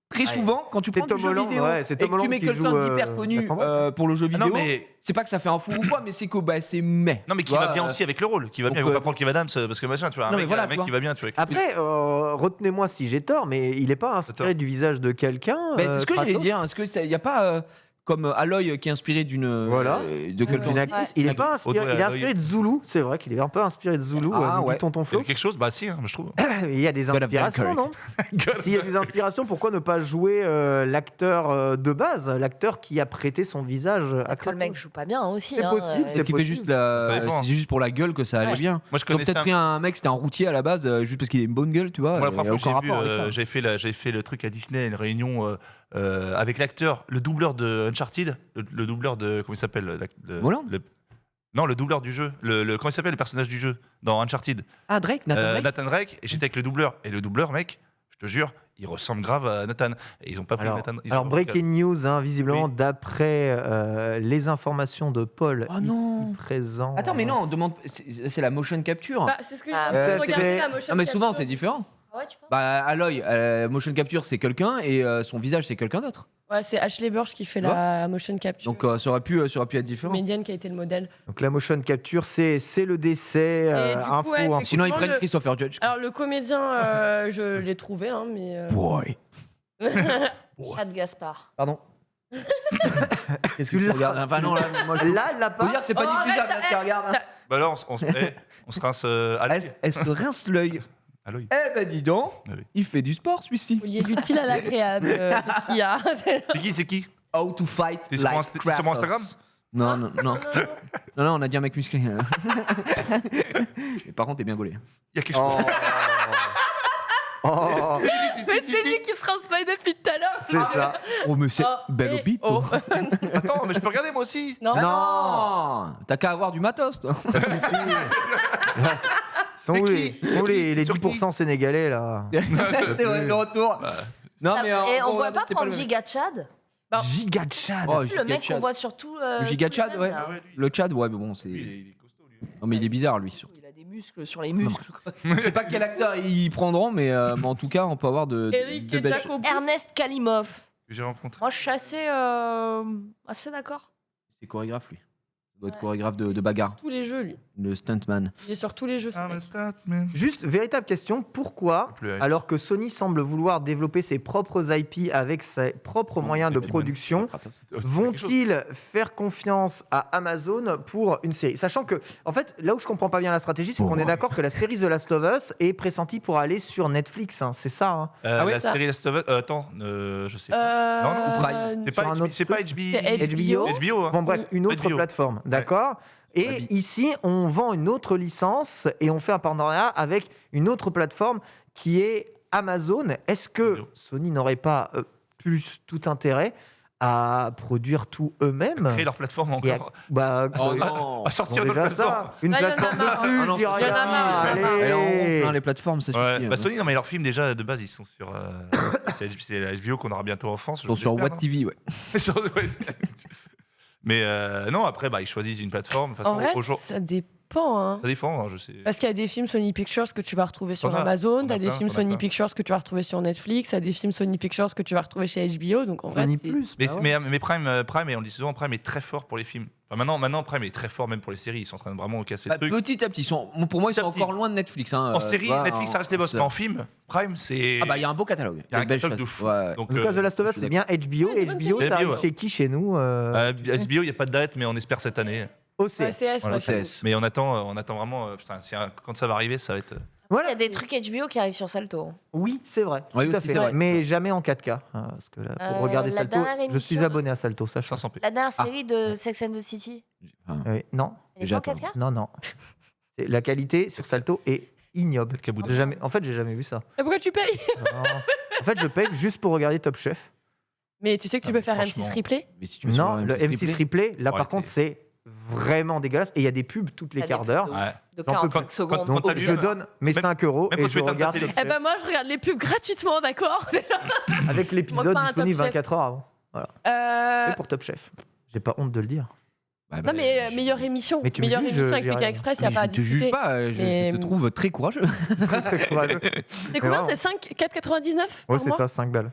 D: très souvent, quand tu
A: C'est
D: prends du
A: Tom
D: jeu
A: Holland,
D: vidéo
A: ouais, c'est
D: et
A: Tom
D: que tu
A: Holland
D: mets
A: qui
D: quelqu'un
A: joue,
D: d'hyper connu
A: Nathan
D: pour le jeu
E: Ah
D: vidéo,
E: non, mais,
D: c'est pas que ça fait un fou ou quoi, mais c'est que bah, c'est mais.
E: non, mais qui
D: Tu
E: va
D: vois,
E: bien aussi avec le rôle. Qui va
D: donc,
E: bien. Ils vont pas prendre Kev Adams parce que machin, tu vois.
D: non, mais voilà,
E: Un
D: tu
E: mec
D: vois.
E: qui va bien, tu vois.
A: Après, retenez-moi si j'ai tort, mais il est pas inspiré
E: Tort.
A: du visage de quelqu'un.
D: C'est ce que j'allais
A: Kratos
D: dire. Est-ce qu'il n'y a pas comme Aloy qui est inspiré d'une
A: Voilà.
D: de quelqu'un
A: Une actrice. Il est pas inspiré.
E: Audrey
A: Il est
E: Aloy.
A: inspiré de Zulu. C'est vrai qu'il est un peu inspiré de Zulu.
D: Ah,
A: nous dit
D: ouais.
A: Tonton
E: Il y
A: Flo.
E: a quelque chose, bah si, hein, je trouve.
A: Il y a des
D: God of
A: inspirations, non S'il y a des inspirations, pourquoi ne pas jouer l'acteur de base, l'acteur qui a prêté son visage à
C: Peut-être que le mec
A: Kratos?
C: joue pas bien aussi.
A: C'est
C: hein,
A: possible,
C: euh,
A: c'est
D: Peut-être qu'il fait
A: possible.
D: juste
E: Ça dépend.
D: c'est juste pour la gueule que ça allait
C: Ouais.
D: bien.
E: Moi, je
D: Ils ont
E: connaissais
D: peut-être
E: un.
D: pris un mec, c'était un routier à la base, juste parce qu'il a une bonne gueule, tu vois.
E: Moi, la
D: il y a
E: première fois
D: aucun
E: que j'ai vu,
D: rapport avec ça.
E: j'avais fait le truc à Disney, une réunion avec l'acteur, le doubleur de Uncharted, le doubleur de. Comment il s'appelle
D: Holland
E: Non, le doubleur du jeu. Comment il s'appelle le personnage du jeu dans Uncharted?
D: Ah, Drake, Nathan Drake.
E: Nathan Drake. Et j'étais avec le doubleur. Et le doubleur, mec, je te jure, il ressemble grave à Nathan. Et ils ont pas pris
A: Alors,
E: Nathan.
A: alors, breaking news, hein, visiblement,
E: Oui.
A: d'après les informations de Paul
D: Oh non.
A: ici présent.
D: Attends, mais non, on demande. C'est la motion capture.
B: Bah, c'est ce que je
C: Ah,
B: suis en train de
A: c'est
B: regarder
A: des-
B: la motion
D: Non, mais souvent,
B: capture.
D: c'est différent.
C: Ah ouais, tu penses
D: Bah, Aloy, motion capture, c'est quelqu'un et son visage, c'est quelqu'un d'autre.
B: Ouais, c'est Ashley Burch qui fait la motion capture.
D: Donc, ça aurait pu être différent.
B: Médiane qui a été le modèle.
A: Donc la motion capture, c'est le décès,
B: Et du coup,
A: info,
B: ouais,
A: info.
D: Sinon, ils
B: Effectivement,
D: prennent
B: le-
D: Christopher Judge.
B: Alors, le comédien, je l'ai trouvé, hein, mais.
D: Boy.
C: Chat de Gaspard.
D: Pardon. Qu'est-ce que tu regardes? Enfin, non, là, moi, je.
A: Là, la
D: Faut
A: part.
D: dire que c'est pas
B: Oh,
D: diffusable,
B: arrête,
D: là, ce qu'elle regarde. hein.
E: Bah alors, on se rince à l'œil.
D: Elle se rince l'œil.
E: À l'œil.
D: Eh ben, dis donc,
E: Ah oui.
D: il fait du sport, celui-ci.
B: Vous liez l'utile à l'agréable. Qu'est-ce qu'il y a
E: C'est qui
D: How to fight
E: T'es sur
D: like
E: Insta- t'es sur mon
D: Kratos.
E: Instagram
D: Non, non, non. Non, non, on a dit un mec musclé. Mais par contre, t'es bien gaulé.
E: Il y a quelque chose.
A: Oh. Oh,
B: Mais c'est lui qui se rince l'œil depuis tout à l'heure.
A: c'est ça.
D: Oh, mais c'est
B: Oh,
D: belle
B: et
D: au bite.
B: oh.
E: Attends, mais je peux regarder moi aussi.
B: Non.
D: Non, t'as qu'à avoir du matos, toi.
A: Sont
E: C'est
A: où
E: qui
A: les
E: Sur qui
A: 10% sénégalais là?
D: C'est vrai, le retour. Non, mais
C: Et on pourrait pas
D: c'était
C: prendre
D: le-
C: Giga Chad
A: Giga de Chad.
D: Oh,
C: Le
D: Giga
C: mec qu'on
D: Chad.
C: voit surtout.
D: Le Giga Chad, ouais.
E: Ah ouais, lui.
D: Le Tchad, ouais, mais bon, c'est.
E: Il est costaud, lui.
D: Non, mais il est bizarre, lui. surtout.
C: Il a des muscles sur les muscles.
D: Je sais pas quel acteur ils prendront, mais en tout cas, on peut avoir de
B: Eric
D: belles.
B: Jacobus.
C: Ernest Kalimov.
E: Que j'ai rencontré.
C: Moi, je suis assez d'accord.
D: C'est chorégraphe, lui. Il doit être
C: Ouais.
D: chorégraphe de bagarre.
B: Tous les jeux, lui.
D: Le stuntman.
B: Il est sur tous les jeux, ce
E: Ah,
B: mec.
E: mais Statman.
A: Juste, véritable question, pourquoi,
E: Plus avec.
A: alors que Sony semble vouloir développer ses propres IP avec ses propres moyens de production, vont-ils faire confiance à Amazon pour une série? Sachant que, en fait, là où je comprends pas bien la stratégie, c'est qu'on est d'accord que la série The Last of Us est pressentie pour aller sur Netflix, hein, c'est ça. Hein.
D: Ah ouais,
E: la
B: ça.
E: série Last of Us. Attends, je sais pas. Non, non,
D: Prime.
E: C'est
A: sur
E: pas,
A: un autre
E: c'est pas
A: truc.
B: C'est
E: HBO.
B: HBO.
E: HBO, hein.
A: Bon, bref, une autre
E: HBO.
A: plateforme, d'accord. Et
D: Babi.
A: ici, on vend une autre licence et on fait un partenariat avec une autre plateforme qui est Amazon. Est-ce que
E: Vidéo.
A: Sony n'aurait pas plus tout intérêt à produire tout eux-mêmes
E: Créer leur plateforme
A: et à,
E: encore.
A: bah,
D: Oh
A: ils
D: non.
E: À sortir
A: ont
E: de
A: déjà
E: plateforme.
A: ça. Une
B: Ah, il y en a
A: plateforme de
B: marre.
A: plus,
D: Ah non,
A: je dirais
B: il y en a
A: rien.
B: marre, il y en a marre.
D: Et on
A: Allez.
D: ronfle, hein, les plateformes, ça
E: Ouais,
D: suffit.
E: bah Sony, non, mais leurs films déjà de base, ils sont sur. C'est la HBO qu'on aura bientôt en France.
D: Ils sont sur
E: j'espère,
D: What TV, ouais.
E: non ouais, Mais non, après, ils choisissent une plateforme. De toute
B: En
E: façon,
B: vrai, ça dépend. Hein.
E: ça dépend, je sais.
B: Parce qu'il y a des films Sony Pictures que tu vas retrouver sur
E: T'en as-
B: Amazon,
E: t'en as
B: t'as des
E: plein,
B: films
E: t'en as
B: Sony
E: plein.
B: Pictures que tu vas retrouver sur Netflix, t'as des films Sony Pictures que tu vas retrouver chez HBO. Donc en vrai,
A: Sony
B: c'est-
A: Plus.
E: Mais,
A: bah ouais.
E: mais Prime, et on dit souvent, Prime est très fort pour les films. Enfin, maintenant, Prime est très fort même pour les séries. Ils sont en train de vraiment casser le truc.
D: Petit à petit, pour moi, ils
E: Petit
D: sont
E: à petit.
D: encore loin de Netflix. Hein,
E: En
D: tu
E: série,
D: vois,
E: Netflix, ça reste les boss.
D: ça-
E: Mais en film, Prime, c'est.
D: Ah bah il y a un beau catalogue.
E: Il y a un
D: Une belle
E: catalogue de
D: chose.
E: fou.
D: Ouais.
E: Donc,
A: En tout cas, The Last of
D: je
A: Us,
D: suis
A: c'est bien HBO.
B: Ouais, bonne
A: HBO,
E: série.
A: ça arrive
E: HBO,
A: chez qui chez nous
E: HBO, il n'y a pas de date, mais on espère cette année.
A: OCS.
B: OCS,
E: Voilà,
B: ouais, ça
D: OCS.
E: Mais on attend vraiment. Putain, quand ça va arriver, ça va être.
C: Il
A: Voilà.
C: y a des trucs HBO qui arrivent sur Salto.
A: Oui, c'est vrai.
D: Oui,
A: tout à
D: aussi,
A: fait.
D: c'est vrai.
A: Mais jamais en 4K. Hein, parce que là, pour regarder
C: la
A: Salto,
C: dernière
A: je suis
C: émission-
A: abonné à Salto, ça change.
E: 500p.
C: La dernière
D: Ah.
C: série de Sex and the City,
D: Enfin,
A: Non,
C: elle est
D: Déjà,
C: pas en 4K
A: non, non. La qualité sur Salto est ignoble.
E: Peut-être qu'à bout de-
A: En fait, j'ai jamais vu ça.
B: Et pourquoi tu payes?
A: Non. En fait, je paye juste pour regarder Top Chef.
B: Mais tu sais que tu
E: Ah,
B: peux
E: mais
B: faire
E: franchement.
B: M6 replay?
D: mais si tu veux sur
A: Non, le M6 Replay, là, par
E: Arrêtez.
A: contre, c'est vraiment dégueulasse. Et il y a des pubs toutes les
C: T'as des
A: quarts
C: pubs
A: d'heure.
C: de-
E: Ouais.
C: de
A: J'en peux
C: 45
E: pas.
C: secondes.
E: Quand
A: Donc,
E: t'as
A: je
E: lu-
A: donne mes
E: Même-
A: 5 euros
E: même
A: et
E: quand
A: je
E: tu éteins ta
A: regarde
E: télé.
A: Top
B: Eh
A: Chef
B: ben moi, je regarde les pubs gratuitement, d'accord?
A: avec l'épisode
B: pas un
A: disponible
B: Top Chef.
A: 24 heures avant.
B: Euh,
A: Et pour Top Chef. J'ai pas honte de le dire.
B: Non mais meilleure émission,
A: Mais tu me
B: meilleure
A: juges,
B: émission avec
A: j'irai.
B: PK Express, il n'y a pas à
D: Je te juge
B: discuter.
D: pas, je
B: Mais-
D: te trouve très courageux.
A: Très courageux.
B: C'est combien?
A: vraiment.
B: C'est 4,99
A: Ouais,
B: par
A: c'est
B: mois?
A: ça, 5 balles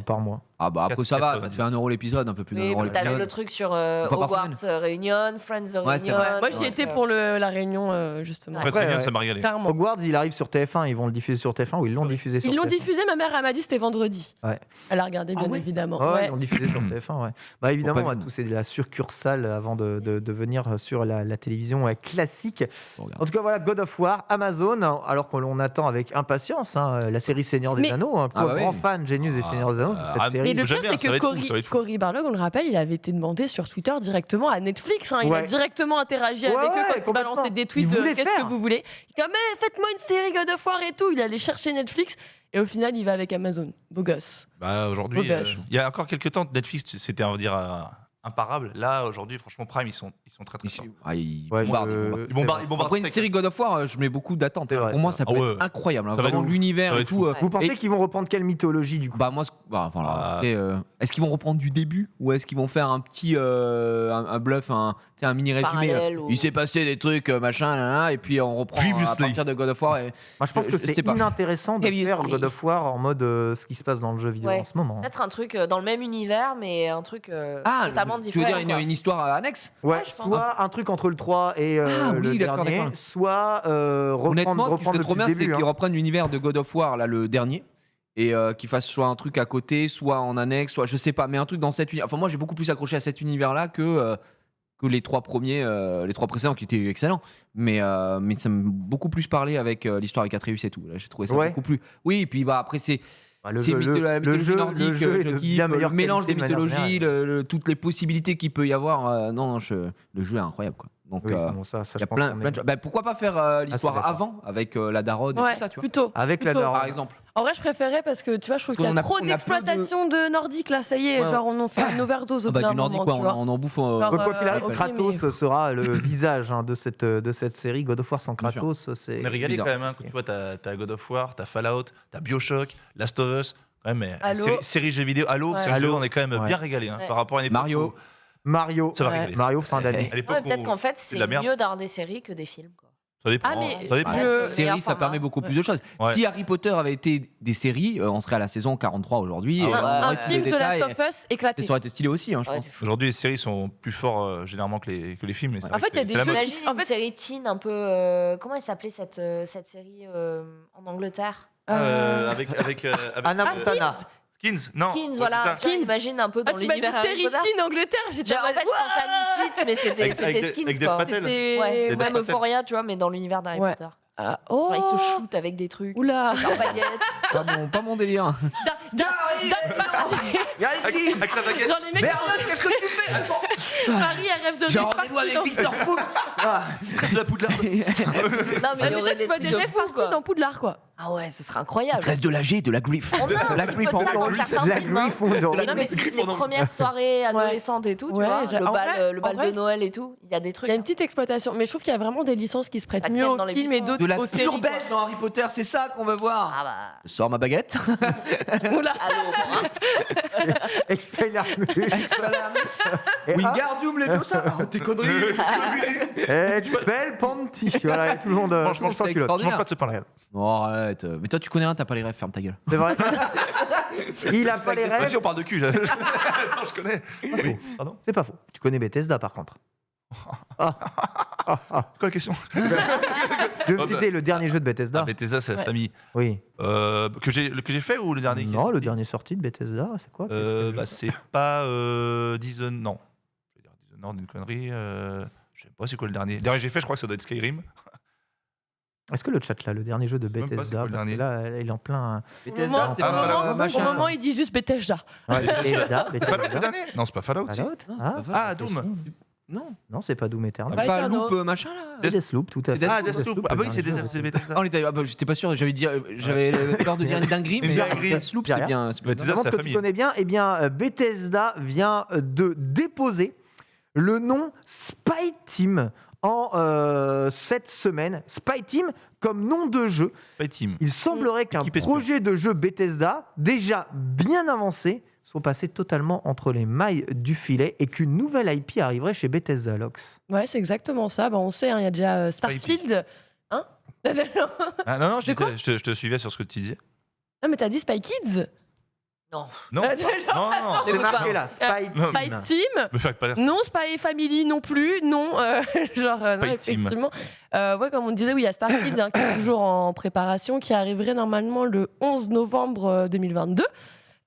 A: par mois.
D: Ah bah après ça va, ça te
E: 4,90.
D: fait 1 euro l'épisode, un peu plus
C: Oui,
D: d'1 euro
C: t'avais le
D: l'épisode.
C: truc sur
D: Une fois par
C: Hogwarts Réunion, Friends
D: Ouais, c'est
C: Réunion.
D: vrai.
B: Moi j'y
D: Ouais.
B: étais pour la réunion justement.
C: Ouais.
E: Après,
A: Ouais,
E: ça m'a régalé.
B: Clairement.
A: Hogwarts, il arrive sur TF1. Ils vont le diffuser sur TF1 ou ils l'ont diffusé sur
B: Ils l'ont
A: TF1.
B: diffusé, ma mère elle m'a dit c'était vendredi.
A: Ouais.
B: Elle a regardé bien
D: Ah ouais,
B: évidemment.
A: Ouais,
B: Ouais.
A: ils l'ont diffusé sur TF1, ouais. Bah évidemment,
D: pas
A: moi,
D: vu.
A: tout c'est de la succursale avant de venir sur la télévision classique.
D: Bon, regarde.
A: En tout cas, voilà, God of War, Amazon, alors que l'on attend avec impatience la série Seigneur des
B: Mais-
A: Anneaux. Hein.
D: Ah
A: Toi,
D: bah
A: grand
D: oui.
A: fan, Genius des Seigneurs des Anneaux, cette
E: ah,
A: série.
B: Et le
E: J'aime
B: pire,
E: bien,
B: c'est
E: ça va
B: que
E: être fou, ça va être fou.
B: Cory Barlog, on le rappelle, il avait été demandé sur Twitter directement à Netflix. Hein. Il a
A: Ouais.
B: directement interagi
A: Ouais,
B: avec eux
A: ouais,
B: quand il
A: complètement.
B: balançait des tweets
A: Il
B: de
A: voulait
B: qu'est-ce que
A: faire.
B: vous voulez. Il dit comme faites-moi une série God of War et tout. Il allait chercher Netflix et au final, il va avec Amazon. Beau gosse.
E: Bah, aujourd'hui,
B: Beau gosse.
E: il y a encore quelques temps, Netflix, c'était, on va dire, imparable. Là, aujourd'hui, franchement, Prime, ils sont très très forts.
D: Ah, il
A: Ouais,
D: bombarde,
A: je-
D: il bombarde.
E: Ils bombardent, ils bombardent
D: Après une
E: sec.
D: série God of War, je mets beaucoup d'attentes.
A: C'est vrai,
D: Pour moi,
A: c'est
D: ça
E: vrai.
D: peut
E: Ah
D: être
E: ouais.
D: incroyable. hein.
E: Ça va
D: Vraiment
E: être ouf.
D: l'univers
E: Ça va
D: et
E: être
D: tout.
E: fou.
A: Vous pensez
D: Et-
A: qu'ils vont reprendre quelle mythologie du coup
D: Bah moi, enfin, alors,
E: Ah.
D: après, est-ce qu'ils vont reprendre du début ou est-ce qu'ils vont faire un petit un bluff, un mini résumé
C: Parallèle ou-
D: Il s'est passé des trucs, machin, là, là, et puis on reprend à
E: Previously.
D: partir de God of War. Et...
A: Moi, je pense que
D: je
A: c'est
D: sais pas.
A: inintéressant de
B: Previously.
A: faire God of War en mode ce qui se passe dans le jeu vidéo
C: Ouais.
A: en ce moment.
C: Peut-être un truc dans le même univers, mais un truc totalement
D: tu
C: différent.
D: veux dire
C: quoi.
D: une histoire annexe
A: Ouais,
C: je pense.
A: soit un truc entre le 3 et
D: Ah
A: le
D: oui, d'accord,
A: dernier,
D: d'accord.
A: soit
D: Honnêtement, ce qui serait
A: reprendre
D: trop
A: depuis
D: bien,
A: le
D: c'est
A: début.
D: qu'ils
A: hein.
D: reprennent l'univers de God of War, là, le dernier, et qu'ils fassent soit un truc à côté, soit en annexe, soit je sais pas, mais un truc dans cet univers. Enfin, moi, j'ai beaucoup plus accroché à cet univers-là que les 3 premiers, les 3 précédents qui étaient excellents. Mais ça m'a beaucoup plus parlé avec l'histoire avec Atreus et tout. Là, j'ai trouvé ça
A: Ouais.
D: beaucoup plus. Oui, et puis bah, après, c'est.
A: Bah, le
D: C'est
A: jeu-
D: la
A: le
D: mythologie
A: jeu-
D: nordique,
A: le jeu est
D: je
A: de
D: kiffe,
A: bien
D: le
A: meilleure
D: mélange des
A: qualité de manière
D: mythologies,
A: générale.
D: toutes les possibilités qu'il peut y avoir. Non, le jeu est incroyable. Quoi. Donc,
A: Oui,
D: il
A: c'est bon, ça,
D: y
A: je
D: a
A: pense
D: plein,
A: qu'on
D: plein
A: est-
D: de choses. Bah, pourquoi pas faire l'histoire
A: d'accord.
D: avant avec la daronne et
B: Ouais,
D: tout ça, tu vois
B: plutôt.
A: Avec la
B: plutôt.
A: daronne.
D: Par exemple.
B: En vrai, je préférais parce que tu vois, je trouve
D: Parce
B: qu'il y a
D: qu'on
B: trop
D: a plein de-
B: d'exploitation de nordique là. Ça y est,
D: Ouais.
B: genre on en fait une overdose au
D: Ah bah,
B: bout d'un
D: du nordique,
B: moment,
D: quoi,
B: tu vois.
D: on en bouffe.
B: Genre,
A: Donc, quoi qu'il arrive,
B: ok,
A: Kratos
B: mais-
A: sera le visage de cette série. God of War sans
D: Bien sûr.
A: Kratos, c'est.
E: On est régalé
D: bizarre.
E: quand même, hein, quand tu vois, t'as God of War, t'as Fallout, t'as Bioshock, Last of Us, quand même, mais
B: Halo.
E: série jeux vidéo, Halo,
B: Ouais.
E: série jeux,
A: Halo.
E: on est quand même
A: Ouais.
E: bien régalé
C: Ouais.
E: par rapport à une époque
D: Mario.
E: où-
A: Mario.
E: Ça va
B: Ouais.
E: régaler.
A: Mario fin d'année.
E: À l'époque
C: Ouais, peut-être
E: où-
C: qu'en fait,
E: de
C: c'est
E: la merde.
C: mieux d'avoir des séries que des films. Quoi.
E: Ça dépend.
B: Ah, mais
E: ça dépend.
B: je-
D: Série,
C: meilleur
D: ça
C: format.
D: permet beaucoup plus de choses.
E: Ouais.
D: Si Harry Potter avait été des séries, on serait à la saison 43 aujourd'hui.
E: Ah
D: et
E: ouais.
D: on aurait
B: Un
D: tous
B: film
D: les
B: The Last
D: détails,
B: of Us éclaté.
D: Ça aurait été stylé aussi, hein, je
C: Ouais,
D: pense.
C: c'est fou.
E: Aujourd'hui, les séries sont plus forts généralement que les films. mais c'est
B: En
E: vrai
B: fait,
E: que
B: il y a
E: c'est
B: des
E: la
B: jeux
E: mode.
B: qui-
C: Imagine
B: en
C: une
B: fait-
C: série teen un peu. Comment elle s'appelait cette série en Angleterre
E: Avec
A: Anna Montana.
E: Skins, non.
C: Skins,
E: ouais,
C: voilà.
E: c'est ça.
C: Skins, imagine un peu
B: Ah,
C: dans
B: tu m'as dit
C: l'univers Harry
B: série
C: Potter.
B: teen Angleterre, j'étais
C: En fait, je pensais à Misfits, mais c'était
E: Avec
C: c'était
E: Dev-
C: Skins,
E: avec Dev
C: quoi.
E: Patel.
B: C'était-
C: Ouais,
E: Et
C: même
E: Dev Patel.
C: Euphoria, tu vois, mais dans l'univers d'Harry
B: Ouais.
C: Potter.
B: Ah, oh
C: Genre, ils se shootent avec des trucs.
B: Oula
C: Leurs baguettes.
D: Pas mon délire.
E: Avec la baguette.
B: Genre les mecs
D: qu'est-ce que tu fais
B: Paris elle rêve de
D: J'ai
B: rêve
D: rendez-vous
B: parties
D: avec
B: dans-
D: Victor Poul.
E: De la Poudlard.
C: Non, mais il y
B: Mais
C: aurait
B: toi,
C: des
B: tu vois
C: trucs
B: des
C: de
B: rêves
C: fou,
B: parties
C: quoi.
B: dans Poudlard quoi.
C: Ah ouais, ce serait
D: Il
C: incroyable.
D: te reste de la G et de la griffe.
C: On a un
D: La
C: petit peu
D: griffe
C: de
D: en
C: ça dans
D: blanc.
C: certains
A: La
C: films, hein.
A: griffe en or.
C: Non, mais les premières soirées adolescentes et tout, tu
B: Ouais,
C: vois,
B: en vrai,
C: le bal
B: en vrai,
C: de Noël et tout, il y a des
B: Il
C: trucs.
B: y a une petite exploitation, mais je trouve qu'il y a vraiment des licences qui se prêtent
C: Ça
B: mieux
C: ken
B: aux
C: dans les
B: films et
C: buissons.
B: d'autres
D: De la
B: aux séries.
D: pure bête dans Harry Potter, c'est ça qu'on veut voir.
C: Ah bah.
D: Sors ma baguette.
B: Oula.
C: Allô, hein.
A: Expelliarmus. Et
D: Wingardium Leviosa. Tes conneries.
A: Expel Panty. Voilà, et tout le monde
E: Franchement,
A: sans
D: c'est
A: culotte.
E: Je mange pas de ce pain-là.
D: Oh, arrête. Mais toi, tu connais rien, t'as pas les rêves, ferme ta gueule.
A: C'est vrai. Il a pas les
E: Vas-y,
A: rêves.
E: on parle de cul. Là. Attends, je connais. Oui, pardon.
A: C'est pas faux. Tu connais Bethesda par contre.
E: C'est quoi la question?
A: Tu veux me citer le dernier jeu de Bethesda?
E: Bethesda, c'est la
C: Ouais.
E: famille.
A: Oui.
E: Que j'ai fait ou le dernier qui est
A: Non, le
E: sorti
A: dernier sorti de Bethesda, c'est quoi?
E: Bah, c'est pas Dishonored. Non. Je vais dire Dishonored, une connerie. Je sais pas c'est quoi le dernier. Le dernier que j'ai fait, je crois que ça doit être Skyrim.
A: Est-ce que le chat là, le dernier jeu de
E: sais même pas c'est
A: Bethesda,
E: quoi le
A: parce que
E: dernier.
A: là, il est en plein.
D: Bethesda, c'est
E: Ah,
D: pas
E: voilà.
B: Au
D: machin.
B: moment, il dit juste Bethesda.
A: Ouais, Bethesda,
E: Fallout le
A: Bethesda.
E: dernier? Non, c'est pas Fallout. si.
A: Fallout
D: Non, c'est
A: Ah,
D: pas Fallout.
E: Ah, Doom.
D: Non.
A: non, c'est pas Doom Eternal.
B: Bah,
D: Pas
B: Eternal.
D: Loop machin là.
A: C'est Deathloop, tout à fait.
D: Deathloop.
E: Ah, Deathloop. Ah, bah oui, c'est Bethesda.
D: Ah, on était, ah bah, j'étais pas sûr, j'avais peur de dire une dinguerie,
E: Une
D: mais
E: dinguerie.
D: Deathloop,
A: Pierre,
D: c'est bien. c'est bien.
E: Bethesda,
A: Vraiment
E: c'est la
A: que tu
E: famille.
A: connais bien, eh bien, Bethesda vient de déposer le nom Spy Team en cette semaine. Spy Team comme nom de jeu.
E: Pas team.
A: Il semblerait qu'un
E: Équipe espion.
A: projet de jeu Bethesda, déjà bien avancé, soit passé totalement entre les mailles du filet et qu'une nouvelle IP arriverait chez Bethesda, Lox.
B: Ouais, c'est exactement ça. Bah, on sait, hein, il y a déjà Starfield. Hein
E: Ah, non,
B: De quoi
E: je te suivais sur ce que tu disais.
B: Non, mais t'as dit Spy Kids.
E: Non,
B: Genre,
E: non.
A: C'est
C: Écoute
A: marqué
C: pas.
A: là, Spy
E: Non.
B: Spy
A: Team.
B: Team.
E: Me faites pas rire.
B: Non, Spy Family non plus, non. Non,
E: Spy Team.
B: effectivement. Ouais, comme on disait, oui, il y a Starfield hein, qui est toujours en préparation, qui arriverait normalement le 11 novembre 2022.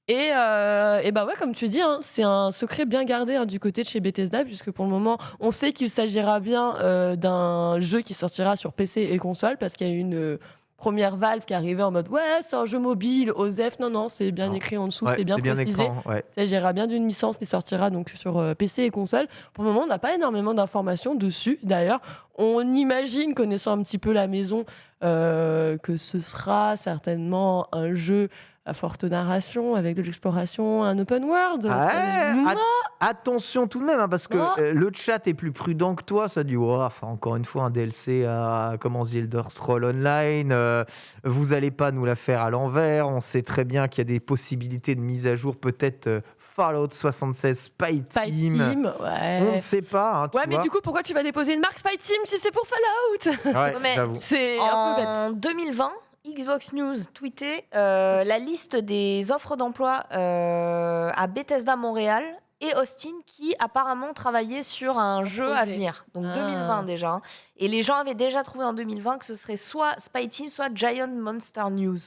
B: Et bah ouais, comme tu dis, hein, c'est un secret bien gardé hein, du côté de chez Bethesda, puisque pour le moment, on sait qu'il s'agira bien d'un jeu qui sortira sur PC et console, parce qu'il y a eu une première Valve qui est arrivée en mode ouais, c'est un jeu mobile, OZEF. Non, c'est bien
A: Non.
B: écrit en dessous,
A: Ouais,
B: c'est bien précisé.
A: écran, ouais.
B: Il s'agira bien d'une licence qui sortira donc sur PC et console. Pour le moment, on n'a pas énormément d'informations dessus. D'ailleurs, on imagine, connaissant un petit peu la maison, que ce sera certainement un jeu à forte narration, avec de l'exploration, un open world.
A: Ah,
B: Moi,
A: Attention tout de même, hein, parce que
B: Oh.
A: le chat est plus prudent que toi. Ça dit, oh, enfin, encore une fois, un DLC à comment The Elder Scrolls Online. Vous allez pas nous la faire à l'envers. On sait très bien qu'il y a des possibilités de mise à jour, peut-être Fallout 76 Spy
B: Spy
A: Team.
B: Team,
A: On
B: ouais.
A: ne sait pas. Hein, tu
B: Ouais, mais
A: vois.
B: du coup, pourquoi tu vas déposer une marque Spy Team si c'est pour Fallout
A: Ouais,
C: Mais-
A: j'avoue.
B: C'est un peu bête.
C: En 2020, Xbox News tweetait la liste des offres d'emploi à Bethesda Montréal et Austin qui apparemment travaillaient sur un jeu à
B: projet.
C: venir. Donc
B: Ah.
C: 2020 déjà. hein. Et les gens avaient déjà trouvé en 2020 que ce serait soit Spy Team, soit Giant Monster News.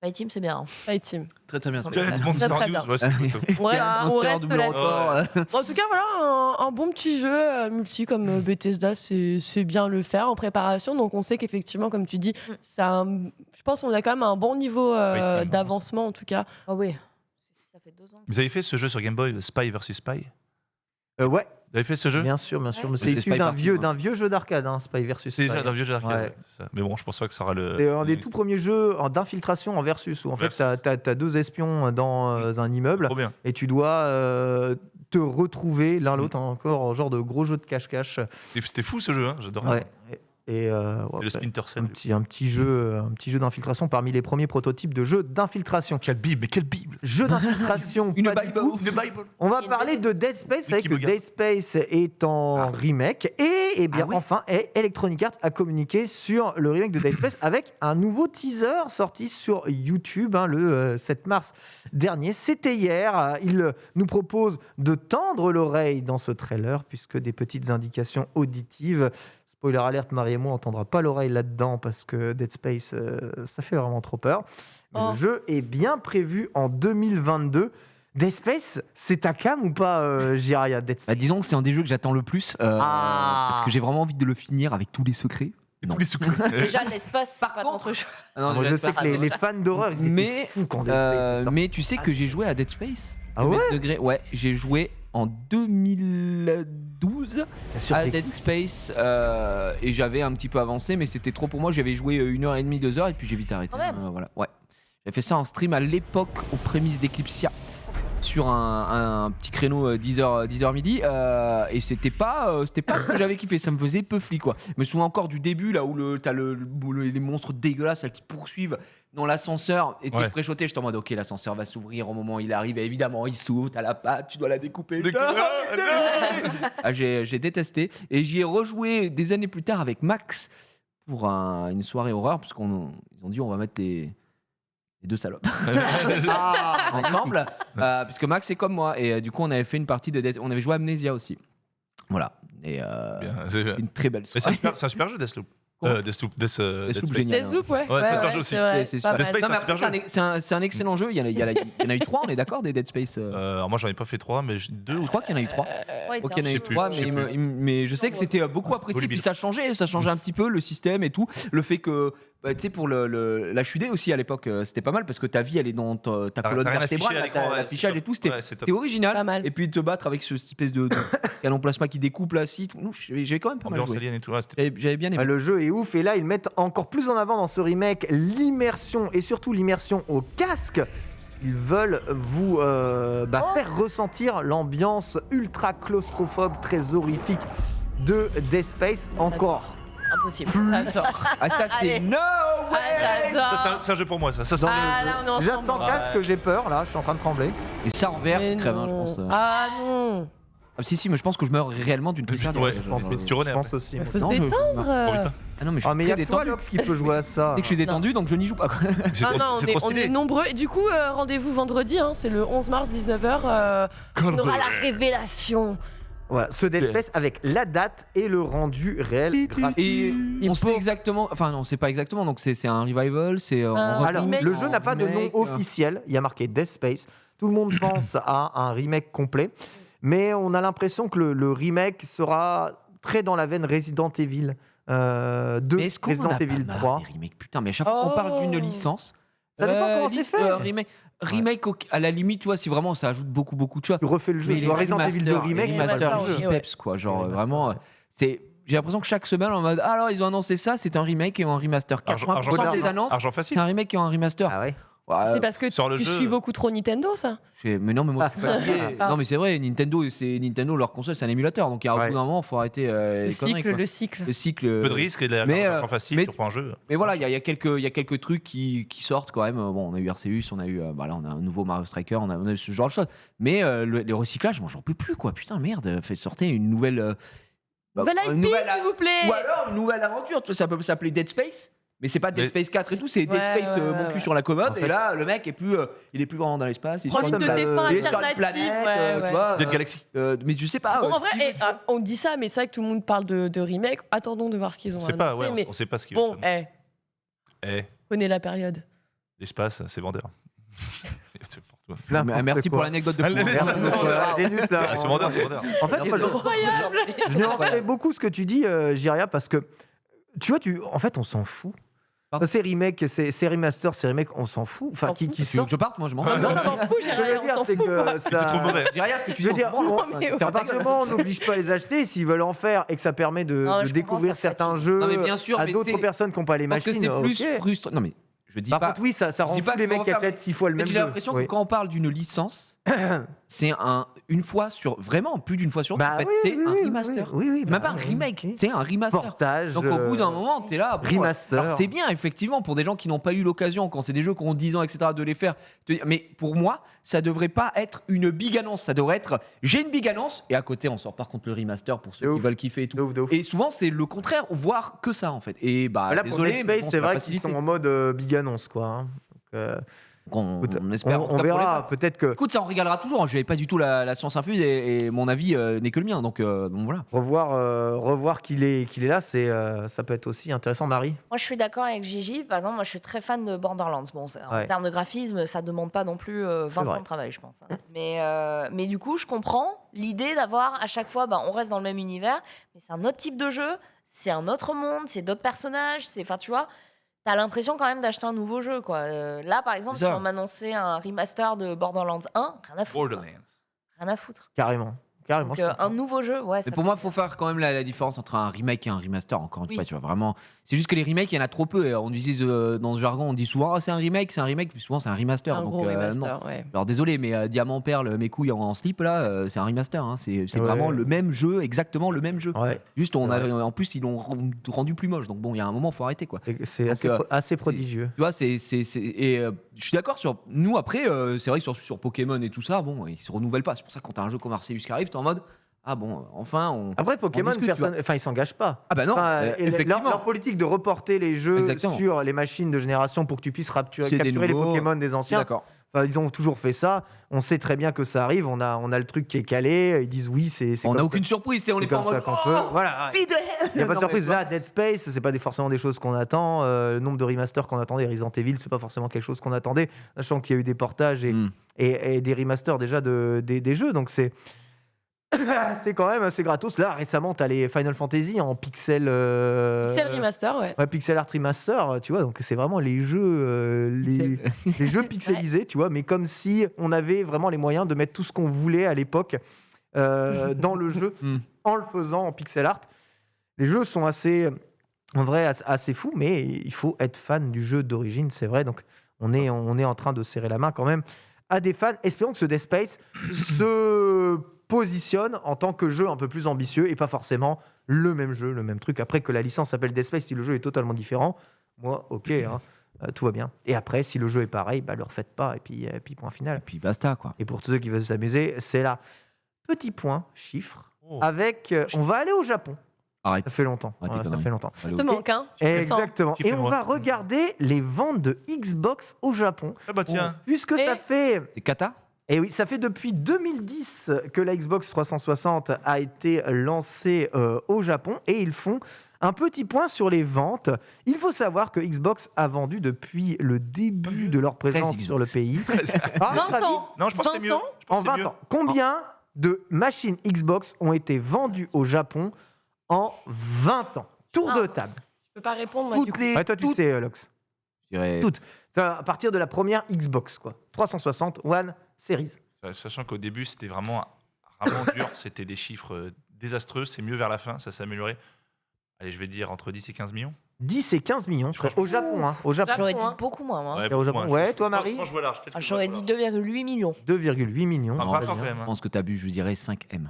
C: Spy Team, c'est bien. hein.
B: Spy Team.
D: Très très bien.
C: Très,
E: Giant
B: très
E: Monster
B: bien.
E: News, ouais, c'est cool.
B: On reste, on
D: Monster
B: reste
D: double
B: là-dessus.
D: encore.
B: En tout cas, voilà, un bon petit jeu multi comme Bethesda, c'est bien le faire en préparation. Donc, on sait qu'effectivement, comme tu dis, je pense qu'on a quand même un bon niveau
E: Oui,
B: d'avancement, en tout cas.
C: Ah oui. Ça fait 2 ans.
E: Vous avez fait ce jeu sur Game Boy, Spy vs Spy?
A: Ouais,
E: Vous avez fait ce jeu?
A: bien sûr, bien sûr.
C: Ouais.
A: Mais c'est
D: C'est
A: issu
D: Spy
A: d'un
D: Party,
A: vieux,
D: hein.
A: jeu d'arcade, hein, Spy vs.
E: C'est
A: Spy.
E: déjà d'un vieux jeu d'arcade.
A: Ouais.
E: ouais, c'est ça. Mais bon, je pense pas que ça aura le.
A: C'est un des tout premiers jeux d'infiltration en versus, où en fait,
E: Versus.
A: tu as deux espions dans un immeuble
E: Trop bien.
A: et tu dois te retrouver l'un l'autre, encore un genre de gros jeu de cache-cache.
E: C'était fou ce jeu, hein, j'adore.
A: Ouais. Et, ouais,
E: Et le Splinter Cell.
A: un petit jeu d'infiltration parmi les premiers prototypes de jeux d'infiltration.
E: Quelle Bible, mais quelle Bible!
A: Jeu d'infiltration,
D: Une
A: pas du
D: Bible.
A: tout.
E: Une Bible!
A: On va
C: Il y a une
A: parler de Dead Space, avec que
E: Wiki
A: Dead Space est en remake et bien
D: Ah oui.
A: enfin Electronic Arts a communiqué sur le remake de Dead Space avec un nouveau teaser sorti sur YouTube hein, le 7 mars dernier. C'était hier. Il nous propose de tendre l'oreille dans ce trailer puisque des petites indications auditives. Spoiler alerte, Marie et moi, on tendra pas l'oreille là-dedans parce que Dead Space, ça fait vraiment trop peur. Mais
B: Oh.
A: le jeu est bien prévu en 2022. Dead Space, c'est ta cam ou pas, Jiraya, Dead Space
D: Bah, disons que c'est un des jeux que j'attends le plus parce que j'ai vraiment envie de le finir avec tous les secrets. Non.
E: Tous les secrets.
C: Déjà, l'espace, c'est
D: Par
C: pas
D: contre-
C: ton truc.
D: Ah non,
A: Moi, je sais
D: l'espère.
A: que les fans d'horreur, ils étaient
D: Mais,
A: fous quand Dead Space est sorti.
D: mais tu sais que j'ai joué à Dead Space.
A: Ah ouais
D: Degré, ouais, j'ai joué en 2012
A: Sur
D: à
A: des-
D: Dead Space et j'avais un petit peu avancé, mais c'était trop pour moi. J'avais joué 1h30, 2h et puis j'ai vite arrêté.
C: Quand même.
D: Voilà, ouais. J'avais fait ça en stream à l'époque aux prémices d'Eclipsia sur un petit créneau 10h midi et c'était pas ce que j'avais kiffé, ça me faisait peu flic quoi. Je me souviens encore du début là où t'as les monstres dégueulasses là, qui poursuivent dans l'ascenseur et t'es
E: Ouais.
D: préchoté, j'étais en mode ok, l'ascenseur va s'ouvrir au moment où il arrive et évidemment il s'ouvre, t'as la patte, tu dois la découper. Ah, j'ai détesté et j'y ai rejoué des années plus tard avec Max pour une soirée horreur parce qu'ils ont dit on va mettre les deux salopes
A: Ah,
D: ensemble puisque Max est comme moi et du coup on avait fait une partie de on avait joué à Amnesia aussi, voilà, et
E: Bien, c'est bien.
D: une très belle
E: Mais
D: soirée.
E: c'est un super jeu, Deathloop.
D: Quoi
E: Deathloop,
D: Deathloop,
E: Space.
D: génial.
B: Deathloop, ouais.
E: Ouais, c'est un jeu aussi.
B: c'est vrai,
D: C'est
B: pas
D: super.
E: Dead
B: mal.
E: Space,
D: Non, mais
E: c'est un
D: après,
E: super
D: c'est un excellent jeu. Il y en a eu 3, on est d'accord, des Dead Space.
E: Alors moi j'en ai pas fait 3, mais 2 ou
D: Je crois qu'il y en a eu 3.
C: Ouais,
D: Ok, il y en a
E: Je
D: eu
E: sais plus,
D: 3,
E: je sais
D: mais je sais que c'était beaucoup apprécié.
E: Volubile.
D: Puis ça changeait un petit peu le système et tout. Le fait que, tu sais, pour la HUD aussi à l'époque, c'était pas mal parce que ta vie elle est dans ta
E: T'as
D: colonne
E: rien
D: vertébrale,
E: affiché à l'écran, ouais,
D: l'affichage
E: c'est
D: et tout. C'était
E: Ouais, c'est top.
D: c'était original.
B: Pas mal.
D: Et puis te battre avec ce espèce de canon plasma qui découpe là, si. Non, j'avais quand même pas mal
E: Ambiance
D: joué.
E: alien et tout. Ouais, c'était-
D: J'avais bien aimé.
A: Le jeu est ouf et là ils mettent encore plus en avant dans ce remake l'immersion et surtout l'immersion au casque. Ils veulent vous faire ressentir l'ambiance ultra claustrophobe, très horrifique de Dead Space. Encore
C: Impossible.
B: J'adore.
D: Ah, ça, c'est
C: Allez.
D: no
B: Ah,
D: way!
E: Ça,
B: j'adore.
E: c'est un jeu pour moi, ça. Ça, c'est un
B: Ah,
E: jeu.
B: là, on est
A: J'ai
B: ensemble.
A: sans casque, j'ai peur là, je suis en train de trembler.
D: Et ça en vert,
B: Mais
D: crève, hein, je
B: non.
D: pense.
B: Ah non.
D: Ah, si, mais je pense que je meurs réellement d'une crise cardiaque.
E: Ouais, je pense que tu renais
A: Je pense aussi. moi.
B: Faut se
D: Non,
B: détendre.
D: Ah non, mais je suis
A: Ah mais il y
D: très
A: a que toi
D: détendu.
A: Lox qui peut jouer à ça.
D: Dès que je suis détendu, donc je n'y joue pas. Quoi.
E: C'est
B: Ah
E: trop,
B: non,
E: c'est trop
B: on
E: stylé.
B: est nombreux. Et du coup, rendez-vous vendredi, hein, c'est le 11 mars 19h. On aura la révélation.
A: Voilà, ce Dead Space avec la date et le rendu réel graphique.
D: Et
B: Il
D: on sait
B: faut-
D: exactement, enfin non, c'est pas exactement, donc c'est un revival, c'est en
A: Alors,
B: remake,
A: le jeu n'a pas de nom
D: remake,
A: officiel, il y a marqué Dead Space. Tout le monde pense à un remake complet, mais on a l'impression que le remake sera très dans la veine Resident Evil 2,
D: Mais est-ce qu'on en
A: Resident
D: a pas
A: Evil
D: marre
A: 3.
D: des remakes? Putain, mais à chaque fois qu'on
B: Oh.
D: parle d'une licence,
A: Ça dépend comment c'est fait.
D: remake à la limite, toi, si vraiment ça ajoute beaucoup de choses.
A: Tu refais le jeu,
D: Mais
A: tu
D: les
A: vois Resident Evil 2 remake,
B: les
A: c'est pas
B: remasters,
A: le jeu.
B: oui.
D: J-Peps, quoi, genre
A: Les remasters,
D: vraiment,
A: ouais.
D: c'est. J'ai l'impression que chaque semaine, en mode ah, alors ils ont annoncé ça, c'est un remake et un remaster. 80% des annonces,
E: Argent
D: c'est
E: facile.
D: un remake et un remaster.
A: Ah ouais.
D: Ouais,
B: C'est parce que
E: sur le
B: tu
E: jeu.
B: suis beaucoup trop Nintendo, ça.
D: mais non, mais moi je suis fatigué.
B: Ah.
D: Non, mais c'est vrai, Nintendo, leur console, c'est un émulateur. Donc, à un
A: Ouais.
D: bout d'un moment, il faut arrêter
B: Le
D: les conneries,
B: cycle,
D: quoi.
B: le cycle.
D: Le cycle.
E: Peu de risques et de
D: mais,
E: l'argent facile,
D: mais-
E: tu reprends un jeu.
D: Mais voilà, il y a quelques trucs qui sortent quand même. Bon, on a eu Arceus, on a eu. Là, on a un nouveau Mario Striker, on a ce genre de choses. Mais les recyclages, moi, j'en peux plus, quoi. Putain, merde, sortez une nouvelle.
B: Nouvelle IP, s'il vous plaît.
D: Ou alors une nouvelle aventure. Tu vois, ça peut s'appeler Dead Space. Mais c'est pas Dead
E: Mais-
D: Space 4 et tout, c'est Dead
B: Ouais,
D: Space
B: ouais,
D: mon
B: ouais.
D: cul sur la commode.
A: En
D: Et
A: fait-
D: là, le mec est plus, il est plus vraiment dans l'espace. Il est sur
B: Proche
D: une
B: de
A: bah,
B: tes
A: euh,
B: fins
D: il est sur une
B: alternatives.
D: planète,
B: Ouais,
D: tu
B: ouais.
D: vois,
E: Dead Galaxy.
D: mais je sais pas.
B: Bon, en vrai,
D: Steve-
B: on dit ça, mais c'est vrai que tout le monde parle de remake. Attendons de voir ce qu'ils ont
E: On sait pas,
B: annoncé.
E: ouais,
B: mais
E: on sait pas ce qu'il
B: bon,
E: va
B: connais la période.
E: l'espace, c'est vendeur. C'est pour toi.
A: N'importe
D: Merci pour
A: quoi.
D: l'anecdote de
E: Allez,
D: fou.
A: Merci pour la Génus, là.
E: Ah, c'est vendeur, c'est vendeur.
A: En fait, moi,
B: Incroyable.
A: je nuancerais beaucoup ce que tu dis, Jiria, parce que tu vois, en fait, on s'en fout.
D: Pardon.
A: Ces remakes, ces remasters, ces remakes, on s'en fout. Enfin,
B: S'en
A: qui
B: fout.
D: Tu veux
A: sortent.
D: que je parte, moi je m'en
B: Non,
D: vais.
B: on s'en fout, j'ai
A: Ce que je
B: rien,
A: veux
B: on
A: dire,
B: s'en
A: c'est
B: fout.
A: que
E: C'est trop mauvais.
D: J'ai rien à ce que tu
A: Je veux
D: dis.
A: dire,
D: en ce moment.
B: Non, mais
A: à partir du moment où on n'oblige pas les acheter, s'ils veulent en faire et que ça permet de
C: Non, je comprends,
A: découvrir
C: ça
A: certains
C: fatigue.
A: jeux
D: Non, mais bien sûr,
A: à
D: mais
A: d'autres
D: c'est-
A: personnes qui n'ont pas les
D: Parce que
A: machines.
D: c'est plus
A: ok.
D: frustrant. Non, mais je dis
A: Par
D: pas.
A: contre, oui, ça
D: je
A: rend
D: dis
A: fou
D: pas
A: les
D: qu'on
A: mecs
D: va
A: qui
D: faire-
A: achètent 6 fois le
D: Mais
A: même
D: j'ai
A: jeu.
D: l'impression
A: Oui.
D: que quand on parle d'une licence, c'est une fois sur. Vraiment, plus d'une fois sur deux.
A: Bah
D: En fait,
A: oui,
D: c'est
A: oui,
D: un
A: oui,
D: remaster.
A: oui, oui,
D: C'est
A: bah
D: même pas un
A: oui,
D: remake,
A: oui.
D: c'est un remaster.
A: Portage.
D: Donc au bout d'un moment, t'es là. bon,
A: remaster.
D: Alors c'est bien, effectivement, pour des gens qui n'ont pas eu l'occasion, quand c'est des jeux qui ont 10 ans, etc., de les faire. Mais pour moi, ça devrait pas être une big annonce. Ça devrait être j'ai une big annonce et à côté, on sort par contre le remaster pour
A: De
D: ceux qui
A: ouf.
D: veulent kiffer et tout.
A: De ouf, de ouf.
D: Et souvent, c'est le contraire, voire que ça en fait. Et bah,
A: Là, pour
D: désolé,
A: Dead
D: mais
A: Space,
D: bon,
A: c'est
D: la
A: vrai qu'ils
D: facilité.
A: sont en mode big annonce, quoi. hein. Donc,
D: On,
A: écoute,
D: on espère. en tout
A: on
D: cas, pour les
A: verra.
D: fans.
A: Peut-être que
D: Écoute, ça en régalera toujours. Je n'avais pas du tout la science infuse et mon avis n'est que le mien. Donc voilà.
A: revoir qu'il est là, ça peut être aussi intéressant, Marie.
C: Moi, je suis d'accord avec Gigi. Par exemple, moi, je suis très fan de Borderlands. Bon, en
A: Ouais.
C: termes de graphisme, ça demande pas non plus 20
A: vrai.
C: ans de travail, je pense. hein. Mais du coup, je comprends l'idée d'avoir à chaque fois, on reste dans le même univers, mais c'est un autre type de jeu, c'est un autre monde, c'est d'autres personnages. Enfin, tu vois, t'as l'impression quand même d'acheter un nouveau jeu, quoi. Là, par exemple,
D: C'est
C: si
D: ça.
C: on m'annonçait un remaster de Borderlands 1, rien à foutre. quoi. Rien à foutre.
A: Carrément.
C: Donc,
A: je comprends.
C: un nouveau jeu, ouais.
D: Mais pour moi, il faut faire quand même la différence entre un remake et un remaster. Encore une
C: Oui.
D: fois, tu vois, vraiment. C'est juste que les remakes, il y en a trop peu. Et on utilise dans ce jargon, on dit souvent c'est un remake, puis souvent c'est un remaster.
B: Un
D: donc,
B: gros
D: non.
B: remaster, ouais.
D: Alors désolé, mais Diamant Perle, mes couilles en slip, là, c'est un remaster. Hein. C'est
A: Ouais.
D: vraiment le même jeu, exactement le même jeu.
A: Ouais,
D: Juste,
A: C'est
D: en plus, ils l'ont rendu plus moche. Donc bon, il y a un moment, faut arrêter, quoi.
A: c'est
D: Donc,
A: assez prodigieux.
D: Tu vois, je suis d'accord sur nous après. C'est vrai que sur Pokémon et tout ça, bon, ils se renouvellent pas. C'est pour ça que quand t'as un jeu comme Arceus qui arrive, t'es en mode ah bon, enfin,
A: Après, Pokémon,
D: discute,
A: personne, ils s'engagent pas.
D: ah bah non,
A: Et
D: effectivement.
A: leur politique de reporter les jeux
D: Exactement.
A: sur les machines de génération pour que tu puisses
D: C'est des
A: capturer les
D: nouveaux.
A: Pokémon des
D: Je suis
A: anciens.
D: d'accord.
A: Enfin, ils ont toujours fait ça. On sait très bien que ça arrive. On a le truc qui est calé. Ils disent oui, c'est
D: On
A: comme
D: n'a
A: ça-
D: aucune surprise, on
A: c'est
D: n'est pas en
A: comme ça
D: mode
A: qu'on peut. Voilà.
D: Feed the hell.
A: Il n'y a pas de
D: Non,
A: surprise.
D: mais
A: Là, Dead Space, c'est pas forcément des choses qu'on attend. Le nombre de remasters qu'on attendait, Resident Evil, c'est pas forcément quelque chose qu'on attendait. Sachant qu'il y a eu des portages
D: Hmm.
A: et des remasters déjà des jeux. Donc c'est c'est quand même assez gratos. Là, récemment, tu as les Final Fantasy en pixel.
B: C'est le remaster, ouais.
A: Ouais, pixel art remaster, tu vois. Donc c'est vraiment les jeux, les jeux pixelisés, tu vois. Mais comme si on avait vraiment les moyens de mettre tout ce qu'on voulait à l'époque dans le jeu
D: Hmm.
A: en le faisant en pixel art. Les jeux sont assez, en vrai, assez fous, mais il faut être fan du jeu d'origine, c'est vrai. Donc on est en train de serrer la main quand même à des fans. Espérons que ce Dead Space se positionne en tant que jeu un peu plus ambitieux et pas forcément le même jeu, le même truc. Après que la licence s'appelle Dead Space, si le jeu est totalement différent, moi, ok, hein, tout va bien. Et après, si le jeu est pareil, bah, le refaites pas et puis point
D: Et
A: final.
D: puis basta, quoi.
A: Et pour tous ceux qui veulent s'amuser, c'est là. Petit point, chiffre,
E: Oh.
A: avec... on va aller au Japon.
D: Arrête.
A: Ça fait longtemps.
D: Arrête tes
A: Voilà, ça
D: conneries.
A: fait longtemps.
D: Allez,
B: Te
D: ok.
B: manque, hein. Je le sens.
A: Exactement.
E: Qui
A: Et
E: fait
A: on
E: moi
A: va regarder les ventes de Xbox au Japon.
E: Ah bah tiens.
A: Puisque ça
B: Et-
A: fait...
D: C'est Kata.
A: Et oui, ça fait depuis 2010 que la Xbox 360 a été lancée au Japon et ils font un petit point sur les ventes. Il faut savoir que Xbox a vendu depuis le début de leur présence
D: 13
A: sur le pays.
B: 20 ans.
E: Non, je pense que c'est
B: 20
E: mieux.
B: ans
E: Je pense
A: En
E: que c'est
A: 20
E: mieux.
A: ans. Combien de machines Xbox ont été vendues au Japon en 20 ans? Tour de table.
B: Je peux pas répondre, moi, du
D: Toutes
B: coup.
D: les.
A: Ouais, toi, tu
D: toutes-
A: sais, Lox.
D: Je dirais-
A: Toutes. Ça, à partir de la première Xbox, quoi. 360 One Series.
E: Sachant qu'au début, c'était vraiment dur. C'était des chiffres désastreux. C'est mieux vers la fin. Ça s'est amélioré. Allez, je vais dire entre 10 et 15 millions.
A: 10 et 15 millions.
E: Franchement.
A: Au Japon, hein. Au Japon.
C: J'aurais dit
B: hein.
C: beaucoup moins, moi.
A: Et au Japon. Ouais, toi,
E: moi,
A: Marie
E: je vois large. Peut-être
C: Ah,
E: que je
C: J'aurais
E: vois
C: dit 2,8 millions.
A: 2,8 millions.
E: large.
D: Non,
E: Ah,
A: Très
E: 20 ans
A: bien.
E: quand
D: Je
E: même. hein.
D: pense que t'as bu, je dirais 5M.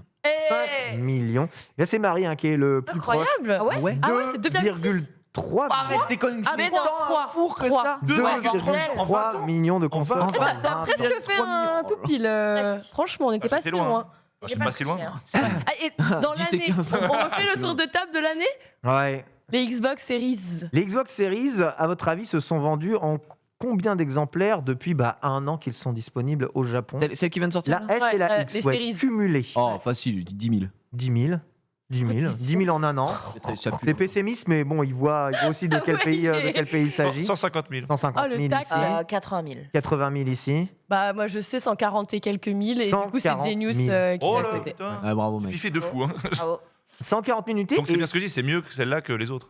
A: 5 millions. Là, c'est Marie hein, qui est le plus proche.
B: Incroyable.
C: Ah ouais
B: Ah ouais, c'est 2,6.
A: 2,3
D: tes conneries.
B: Ah mais non, 3.
D: four que
B: 3.
D: ça.
A: 2,3 millions de consoles.
E: En 20 ans.
A: en
B: T'as
A: 20 ans.
B: presque fait un tout pile.
C: Presque.
B: Franchement, on n'était
E: Ah,
B: pas
E: j'étais
B: si
E: loin.
B: loin.
E: Ah, je suis pas si loin.
B: Ah, et dans
D: 10 et
B: l'année,
D: 15.
B: on refait le tour de table de l'année.
A: Ouais.
B: Les Xbox Series.
A: Les Xbox Series, à votre avis, se sont vendus en combien d'exemplaires depuis un an qu'ils sont disponibles au Japon?
D: Celle qui vient de sortir.
A: La
D: là
A: S et la
B: Ouais,
A: X,
B: les
A: ouais,
B: Series.
A: cumulées.
D: Oh, facile, 10 000.
A: 10 000. 10 000 en un an.
D: Ça pue.
A: C'est pessimiste, mais bon, il voit aussi de quel
B: Ouais,
A: pays,
B: il
A: de
B: est-
A: quel pays il s'agit.
E: 150 000.
A: 150
B: Oh, le
A: 000
B: tac,
A: ici,
B: là.
C: 80 000.
A: 80 000 ici.
B: Bah moi je sais 140 et quelques mille et du coup c'est
A: 140
B: Genius
A: 000.
B: qui
E: Oh
B: est à
E: là,
B: côté.
E: putain.
D: Ah, bravo, mec.
E: Il fait de fou. Hein.
C: Bravo.
A: 140 minutes.
E: Donc c'est bien ce que je dis, c'est mieux que celle-là que les autres.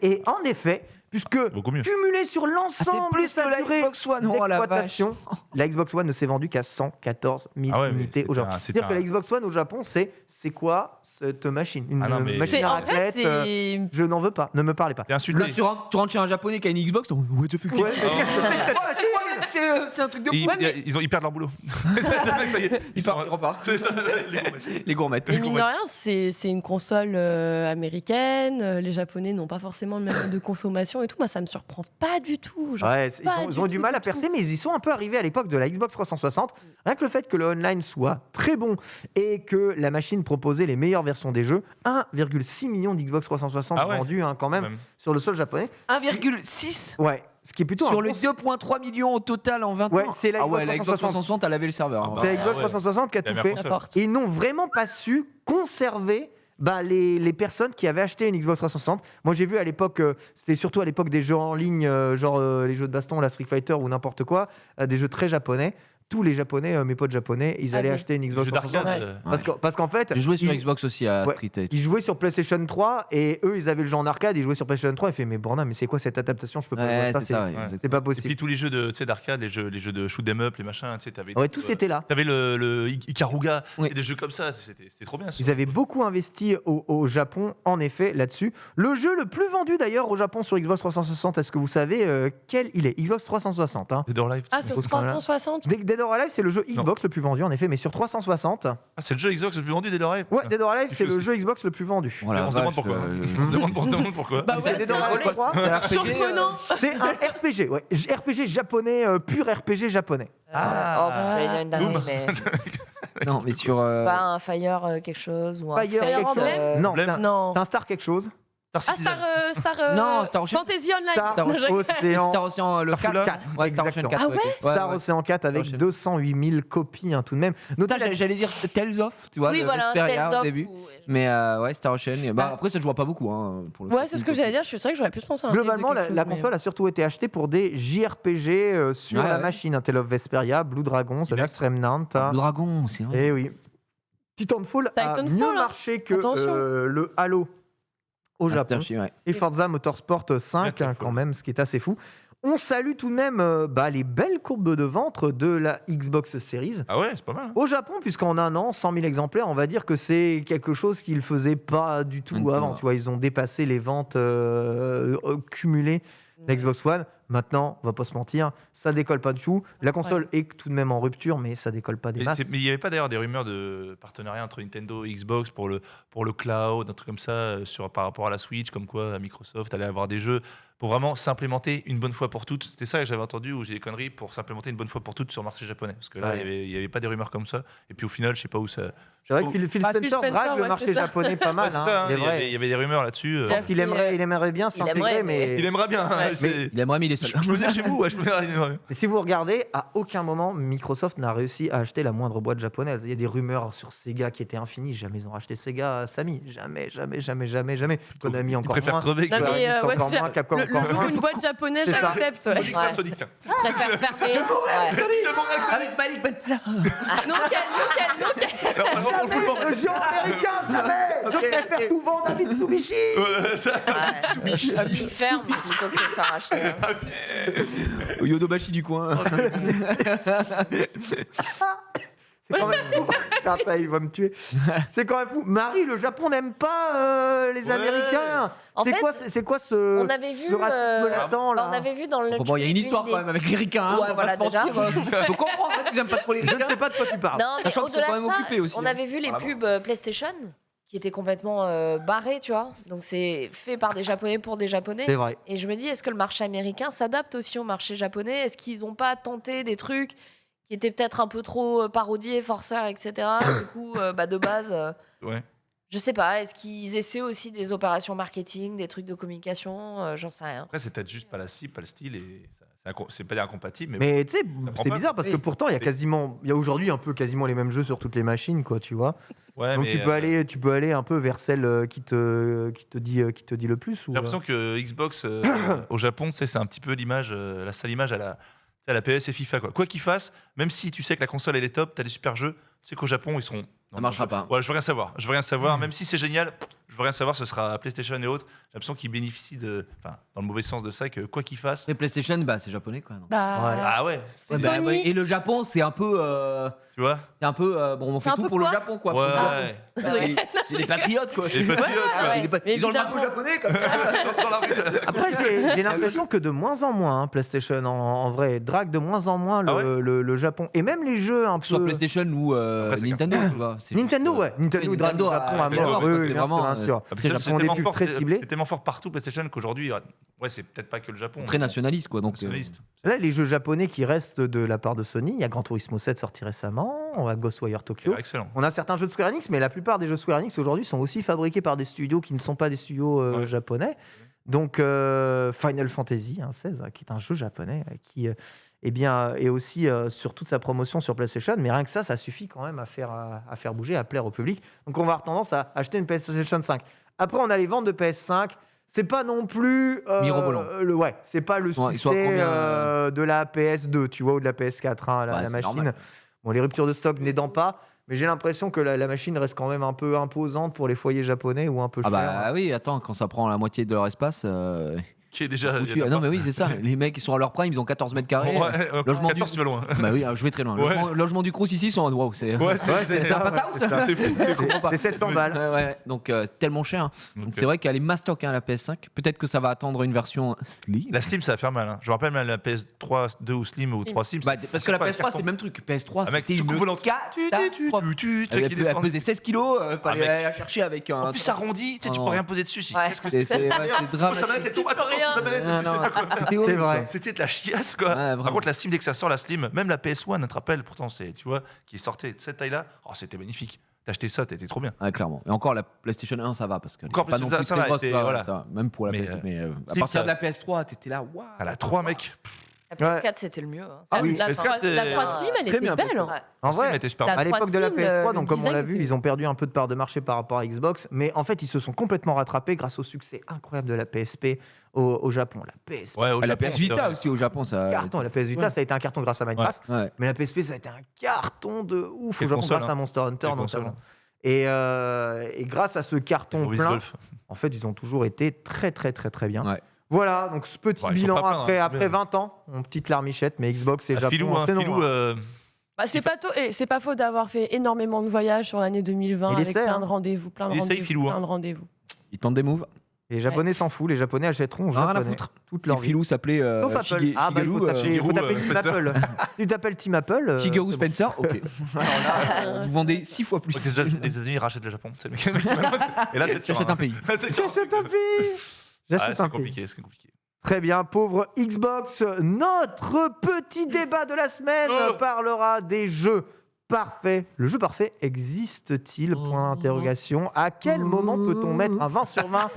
A: Et en effet, puisque
E: Beaucoup mieux.
A: cumulé sur l'ensemble de sa durée
D: One. Oh la vache.
A: d'exploitation, la Xbox One ne s'est vendue qu'à 114 000
E: Ah ouais, mais
A: unités au
E: c'est
A: Japon.
E: un- c'est
A: C'est-à-dire que
E: un-
A: la Xbox One au Japon, c'est quoi cette machine? Une
E: Ah non, mais-
A: machine
B: C'est
A: à
B: en vrai
A: raclette
B: c'est
A: je n'en veux pas, ne me parlez pas.
E: T'es insulté.
D: Là, tu rentres chez un japonais qui a une Xbox, t'es en mode, what the fuck.
A: Ouais, mais
E: Oh.
A: qu'est-ce que c'est que cette machine
D: C'est un truc de
E: Ils,
D: fou.
B: Ouais, mais-
E: ils perdent leur boulot. Ça y est,
D: Ils
E: sont-
D: repartent.
E: C'est ça, les gourmets.
D: Les gourmettes.
B: Et mine de rien, c'est une console américaine. Les Japonais n'ont pas forcément le même mode de consommation et tout. Moi, ça me surprend pas du tout. Genre,
A: Ouais,
B: pas
A: ils ont
B: du
A: du
B: tout,
A: mal
B: du
A: à
B: tout.
A: percer, mais ils y sont un peu arrivés à l'époque de la Xbox 360. Rien que le fait que le online soit très bon et que la machine proposait les meilleures versions des jeux, 1,6 million d'Xbox 360
E: Ah ouais.
A: vendus quand même
E: Même.
A: sur le sol japonais.
D: 1,6
A: Ouais, ce qui est plutôt
D: sur
A: un
D: les
A: bon-
D: 2,3 millions au total en 20
A: Ouais,
D: ans.
A: c'est la
D: Ah ouais,
A: Xbox
D: la Xbox
A: 360.
D: 360 a lavé le serveur. hein.
E: Ah
A: C'est la
E: bah,
A: Xbox
E: ouais.
A: 360 qui a
E: La
A: tout
E: meilleure
A: fait.
E: console.
B: La force.
A: Ils n'ont vraiment pas su conserver les personnes qui avaient acheté une Xbox 360. Moi, j'ai vu à l'époque, c'était surtout à l'époque des jeux en ligne, genre les jeux de baston, la Street Fighter ou n'importe quoi, des jeux très japonais. tous les Japonais, mes potes japonais, ils allaient
B: oui.
A: acheter une Xbox
E: Jeux
A: 360.
E: d'arcade.
A: Parce qu'en fait,
D: J'ai joué sur
A: ils-
D: Xbox aussi à
A: Ouais.
D: Street.
A: ils jouaient sur PlayStation 3 et eux, ils avaient le jeu en arcade, ils jouaient sur PlayStation 3. Ils fait mais Borna, mais c'est quoi cette adaptation? Je peux pas jouer à
D: Ouais,
A: ça.
D: c'est ça. ouais,
E: ouais.
A: C'est
D: exactement.
A: pas
E: Et
A: possible.
E: puis tous les jeux d'arcade, les jeux de shoot 'em up, les machins, tu sais, t'avais
A: Ouais, tous étaient là.
E: T'avais le Ikaruga,
D: Oui.
E: et des jeux comme ça, c'était trop bien.
A: Ils avaient beaucoup investi au Japon, en effet, là-dessus. Le jeu le plus vendu d'ailleurs au Japon sur Xbox 360, est-ce que vous savez quel il est? Xbox 360. Hein.
E: Dead or Alive.
B: Ah, sur
A: Grosse quand même.
B: 360.
A: Dead or Alive, c'est le jeu Xbox le plus vendu, en effet, mais sur 360.
E: Ah, c'est le jeu Xbox le plus vendu, Dead or Alive.
A: Ouais, Dead or Alive,
E: Tu
A: c'est
E: fais
A: le
E: aussi.
A: jeu Xbox le plus vendu.
D: Oh la
E: On se demande
D: vache,
E: pourquoi. On se demande pourquoi.
B: Bah
A: C'est
B: ouais,
A: Dead or Alive
B: c'est
A: 3.
D: C'est un RPG,
B: surprenant.
A: C'est un RPG, ouais. RPG japonais, pur RPG japonais.
E: Ah.
C: J'allais dire une dinguerie,
E: Doom.
C: mais
D: Non, mais sur.
C: pas un Fire quelque chose ou un
A: Fire
C: Fate,
A: quelque chose. Non,
E: Emblem.
A: c'est un,
B: Non.
A: c'est un Star quelque chose.
E: Star
B: Ah,
E: Citizen.
B: Star.
D: Non, Star Ocean.
B: Fantasy Online.
A: Star
B: Non, je-
A: Océan.
D: Star Ocean, le
E: Starfall
D: 4. Ouais, Star Ocean 4.
B: Ah ouais
A: Star Ocean 4 avec
D: Ocean.
A: 208 000 copies hein, tout de même. Notez
D: Putain, j'allais dire Tales of, tu vois,
C: Oui,
D: de
C: voilà,
D: Vesperia
C: Tales
D: au
C: of
D: début.
C: ou-
D: Mais ouais, Star Ocean. Bah, après, ça se voit pas beaucoup. Hein, pour le
B: Ouais,
D: coup.
B: c'est ce que j'allais dire. C'est vrai que j'aurais pu penser à un
A: Globalement,
B: Tales de
A: la
B: quelque chose, mais-
A: console a surtout été achetée pour des JRPG sur
D: Ouais,
A: la
D: ouais.
A: machine. Tale of Vesperia, Blue Dragon, The Last Remnant.
D: Le dragon, c'est vrai.
A: Et oui. Titanfall a
B: Titanfall,
A: mieux
B: hein.
A: marché que
B: Attention.
A: le Halo au
D: Ah,
A: Japon.
D: c'est un ouais.
A: Et Forza Motorsport 5
E: Titanfall.
A: quand même, ce qui est assez fou. On salue tout de même les belles courbes de ventre de la Xbox Series.
E: Ah ouais, c'est pas mal. hein.
A: Au Japon, puisqu'en un an, 100 000 exemplaires, on va dire que c'est quelque chose qu'ils ne faisaient pas du tout
D: Même pas.
A: avant. Tu vois, ils ont dépassé les ventes cumulées de Xbox One. Maintenant, on va pas se mentir, ça décolle pas du tout. La console est tout de même en rupture, mais ça décolle pas des
E: Mais
A: masses.
E: mais il n'y avait pas d'ailleurs des rumeurs de partenariat entre Nintendo et Xbox pour le cloud, un truc comme ça, par rapport à la Switch, comme quoi Microsoft allait avoir des jeux pour vraiment s'implémenter une bonne fois pour toutes. C'était ça que j'avais entendu, ou j'ai des conneries, pour s'implémenter une bonne fois pour toutes sur le marché japonais. Parce que là,
A: Ouais.
E: il n'y avait pas des rumeurs comme ça. Et puis au final, je sais pas où ça.
A: C'est vrai que Phil
B: Bah, Phil
A: Spencer
B: Spencer,
A: drague le
B: ouais,
A: marché
B: c'est ça.
A: japonais pas mal.
E: Ouais, c'est
A: hein,
E: ça, hein,
A: c'est
E: il y
A: vrai.
E: avait- il y avait des rumeurs là-dessus.
A: Je pense qu'il aimerait bien
C: Il aimerait,
A: s'intégrer,
C: mais-
A: mais...
E: Il aimerait bien. hein,
B: Ouais.
E: c'est-
D: Il aimerait, mais il est seul.
E: Je peux venir chez vous, ouais, je peux venir.
A: Mais si vous regardez, à aucun moment Microsoft n'a réussi à acheter la moindre boîte japonaise. Il y a des rumeurs sur Sega qui étaient infinies. Jamais ils ont racheté Sega, Samy. Jamais. Konami
E: Il
A: encore
E: préfère
A: moins.
E: crever que.
B: Non,
A: Square
B: mais
A: Enix
B: ouais,
A: encore
B: c'est-
A: moins, Capcom
B: le
A: encore
B: jour
A: moins.
B: où une boîte japonaise
A: C'est ça.
B: j'accepte. Ouais.
E: Sonic, pas Sonic.
C: préfère fermer. Ouais.
D: Avec Malik Benfala.
B: Non, quel.
A: Jamais le géant américain, jamais. Je préfère tout vendre à Mitsubishi.
C: Ouais. Il ferme plutôt que de se faire acheter. hein.
D: Yodobashi du coin.
A: C'est quand même fou. Attends, il va me tuer. C'est quand même fou. Marie, le Japon n'aime pas les
E: Ouais.
A: Américains.
C: En fait,
A: C'est quoi ce
C: on avait vu,
A: ce racisme latent
C: on
A: là
C: avait vu dans le.
D: Bon, il y a une histoire quand même avec les ricains. Hein,
C: Ouais,
D: on va
C: voilà,
D: pas se mentir.
C: déjà.
D: Faut comprendre hein, qu'ils aiment pas trop les
A: Je ne
D: ricains.
A: sais pas de quoi tu parles.
C: Non, mais
D: Sachant qu'ils sont
C: au-delà
D: quand
C: de
D: même
C: ça,
D: occupés aussi,
C: on
D: hein.
C: avait vu les pubs PlayStation qui étaient complètement barrées, tu vois. Donc c'est fait par des Japonais pour des Japonais.
A: C'est vrai.
C: Et je me dis, est-ce que le marché américain s'adapte aussi au marché japonais? Est-ce qu'ils n'ont pas tenté des trucs qui étaient peut-être un peu trop parodiés, forceurs, etc. Du coup, de base,
E: Ouais.
C: je sais pas. Est-ce qu'ils essaient aussi des opérations marketing, des trucs de communication? J'en sais rien.
E: Après, c'est peut-être juste pas la cible, pas le style, et c'est pas incompatible.
A: Mais tu sais,
E: prend
A: c'est
E: pas.
A: bizarre parce que
C: Oui.
A: pourtant il y a aujourd'hui un peu quasiment les mêmes jeux sur toutes les machines, quoi, tu vois.
E: Ouais,
A: Donc
E: mais,
A: tu peux aller un peu vers celle qui te dit le plus. Ou,
E: J'ai l'impression que Xbox au Japon, c'est un petit peu l'image, la sale image à la PS et FIFA. Quoi qu'il fasse, même si tu sais que la console elle est top, t'as des super jeux, tu sais qu'au Japon ils seront.
D: Ça marchera pas.
E: Ouais, je veux rien savoir. Je veux rien savoir. Même si c'est génial, je veux rien savoir. Ce sera PlayStation et autres. J'ai l'impression qu'ils bénéficient enfin, dans le mauvais sens de ça, que quoi qu'ils fassent.
D: Mais PlayStation, bah, c'est japonais quoi. non
E: Ah ouais,
B: C'est
D: Ouais, bah,
B: Sony.
D: ouais, et le Japon, c'est un peu.
E: tu vois.
D: Bon, on fait
B: un
D: tout
B: peu
D: pour le
B: quoi
D: Japon quoi.
E: Ouais,
D: Pour le
E: ouais.
D: Japon. Bah, c'est des patriotes quoi.
E: Les patriotes,
C: Ah
E: quoi.
C: ouais.
D: Ils ont le
C: Évidemment.
D: drapeau japonais comme ça.
E: Dans la rue.
A: Après, j'ai l'impression que de moins en moins, PlayStation en vrai drague de moins en moins
E: Ah ouais
A: le Japon. Et même les jeux un
D: Que ce soit
A: peu.
D: PlayStation ou
E: Après, c'est
D: Nintendo, tu vois. c'est
A: Nintendo,
D: juste,
A: ouais. Nintendo drague le Japon à
E: fait
A: mort.
E: mort,
A: Oui,
D: parce
A: oui,
D: que
A: bien
D: vraiment,
A: sûr, bien sûr.
E: Ah,
A: C'est
E: c'est
A: Japon des
E: tellement
A: pubs
E: fort,
A: très ciblés.
E: c'est tellement fort partout PlayStation qu'aujourd'hui, ouais, c'est peut-être pas que le Japon.
D: très nationaliste quoi. Donc,
E: Nationaliste.
A: Là, les jeux japonais qui restent de la part de Sony, il y a Gran Turismo 7 sorti récemment, on a Ghostwire Tokyo.
E: Excellent.
A: On a certains jeux de Square Enix, mais la plupart des jeux Square Enix aujourd'hui sont aussi fabriqués par des studios qui ne sont pas des studios
E: Ouais.
A: japonais. Donc Final Fantasy 16, qui est un jeu japonais qui est aussi sur toute sa promotion sur PlayStation, mais rien que ça suffit quand même à faire bouger, à plaire au public. Donc on va avoir tendance à acheter une PlayStation 5. Après, on a les ventes de PS5. c'est pas non plus
D: Mirobolant.
A: ouais, c'est pas le
D: Ouais, ils sont à
A: succès
D: combien,
A: de la PS2, tu vois, ou de la PS4, hein, la
D: Ouais, c'est
A: machine.
D: normal.
A: Bon, les ruptures de stock n'aidant pas, mais j'ai l'impression que la machine reste quand même un peu imposante pour les foyers japonais ou un peu
D: Ah
A: chère.
D: bah oui, attends, quand ça prend la moitié de leur espace.
E: Qui est déjà.
D: foutu.
E: il y en a
D: Non,
E: pas.
D: mais oui, c'est ça. Les mecs, ils sont à leur prime, ils ont 14 mètres carrés.
E: Ouais,
D: logement
E: 14, tu vas loin.
D: Bah oui, je vais très loin.
E: Ouais.
D: Logement du Crous ici, ils sont en waouh, c'est.
E: Ouais,
A: c'est
D: ça,
A: ça,
D: pas
A: ouais,
D: house.
A: c'est ça.
E: C'est fou.
A: C'est 700 balles.
D: Ouais. Donc tellement cher. Hein. Donc c'est vrai qu'elle est mastoc la PS5. Peut-être que ça va attendre une version Slim.
E: La Slim, ça va faire mal. Hein. Je me rappelle même la PS3, 2 ou Slim ou 3 Slim.
D: Bah, parce que la
E: pas le
D: PS3 c'est
E: carton.
D: le même truc. PS3
E: Ah, mec,
D: c'était
E: soucoupe
D: une
E: volante.
D: Elle pesait 16 kilos. Fallait
E: mec.
D: aller la chercher avec un.
E: En plus, ça arrondit, tu sais, tu
D: Oh.
E: peux rien poser dessus. Si.
C: Ouais.
E: Qu'est-ce que
D: C'est
E: c'est
D: dramatique. C'était horrible,
A: vrai.
D: quoi.
E: C'était de la chiasse, quoi.
D: Ouais,
E: Par
D: vraiment.
E: contre, la Slim, dès que ça sort, la Slim, même la PS1, tu te rappelles, pourtant, c'est, tu vois, qui sortait de cette taille-là, oh, c'était magnifique. T'as acheté ça, t'étais trop bien.
D: Ouais, clairement. Et encore la PlayStation 1, ça va parce que
E: Encore
D: pas
E: plus,
D: non
E: ça
D: plus
E: va,
D: très grosse,
E: était-
D: ça,
E: voilà.
D: ça va. Même pour la
E: Mais,
D: PS2. Mais à
E: Slim,
D: partir
E: ça-
D: de la PS3, t'étais là, waouh.
E: À la 3, mec.
C: La PS4, c'était le mieux. Hein.
A: Ah oui,
B: la
E: PS4,
B: 3
E: c'est-
B: la 3 Slim, elle
D: Très
B: était
D: bien,
B: belle.
D: PS4.
B: hein.
C: Ouais.
A: En
E: Slim
A: vrai,
E: était super
B: la-
E: bien.
A: à l'époque de la
B: Slim,
A: PS3,
B: le
A: donc comme on l'a
B: design
A: vu,
B: était-
A: ils ont perdu un peu de part de marché par rapport à Xbox, mais en fait, ils se sont complètement rattrapés grâce au succès incroyable de la PSP au Japon. La PSP,
E: Ouais, au
D: La
E: Japon,
D: PS
E: c'est
D: Vita
E: vrai.
D: aussi au Japon, ça.
A: carton. La PS Vita,
D: Ouais.
A: ça a été un carton grâce à Minecraft,
D: Ouais.
A: mais la PSP, ça a été un carton de ouf
E: Quelle
A: au Japon
E: console,
A: grâce
E: hein.
A: à Monster Hunter
E: Quelle console,
A: notamment. Et grâce à ce carton
E: Maurice
A: plein,
E: Golf.
A: en fait, ils ont toujours été très, très, très, très bien.
D: Ouais.
A: Voilà, donc ce petit
E: Ouais, ils sont
A: bilan
E: pas pleins,
A: après,
E: hein,
A: après
E: c'est bien.
A: 20 ans, mon petite larmichette, mais Xbox et
E: Ah,
A: Japon,
E: Filou, hein,
A: c'est non.
E: Filou,
A: hein.
B: Bah, c'est pas faux d'avoir fait énormément de voyages sur l'année 2020
A: Il
B: avec
A: essaie,
B: plein
A: hein.
B: de rendez-vous, plein de
E: Il essaye,
B: rendez-vous,
E: Filou, hein.
B: plein de rendez-vous.
D: Ils tentent des moves.
A: Les Japonais s'en foutent, les Japonais achèteront aux
D: Rien à
A: Japonais
D: foutre.
A: toute
D: Si
A: leur vie.
D: Filou s'appelait
A: Sauf Apple.
D: Shigeru,
A: Ah bah il faut taper,
E: Shigeru,
A: Team
E: Spencer.
A: Apple. Si tu t'appelles Team Apple.
D: Shigeru
A: c'est bon.
D: Spencer, ok. Alors là, vous vendez 6 fois plus.
E: Les États-Unis rachètent le Japon. C'est le mec qui Et là, peut-être qu'il y aura
D: J'achète un pays.
A: J'achète un pays. J'achète
E: C'est
A: un pays.
E: compliqué, c'est compliqué.
A: Très bien, pauvre Xbox. Notre petit débat de la semaine
E: Oh.
A: parlera des jeux parfaits. Le jeu parfait existe-t-il Point d'interrogation. À quel moment peut-on mettre un 20 sur 20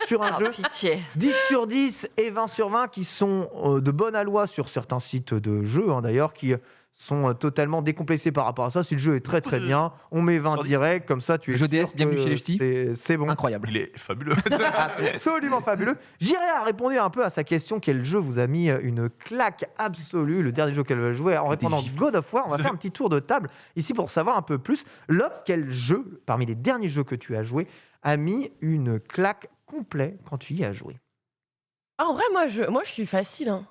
A: sur un
C: Ah,
A: jeu
C: pitié.
A: 10 sur 10 et 20 sur 20 qui sont de bonne aloi sur certains sites de jeux, hein, d'ailleurs, qui sont totalement décomplexés par rapport à ça. Si le jeu est très très bien, on met 20
E: Sur 10.
A: direct, comme ça tu es
D: Le jeu DS,
A: sûr
D: bienvenue
A: que
D: chez les ch'tis.
A: c'est bon.
D: Incroyable.
E: Il est fabuleux.
A: Absolument fabuleux. J'irai a répondu un peu à sa question quel jeu vous a mis une claque absolue, le dernier jeu qu'elle va jouer en répondant God of War. On va faire un petit tour de table ici pour savoir un peu plus. Lox, quel jeu, parmi les derniers jeux que tu as joué, a mis une claque complète quand tu y as joué?
B: Ah, en vrai, moi, je suis facile. Hein.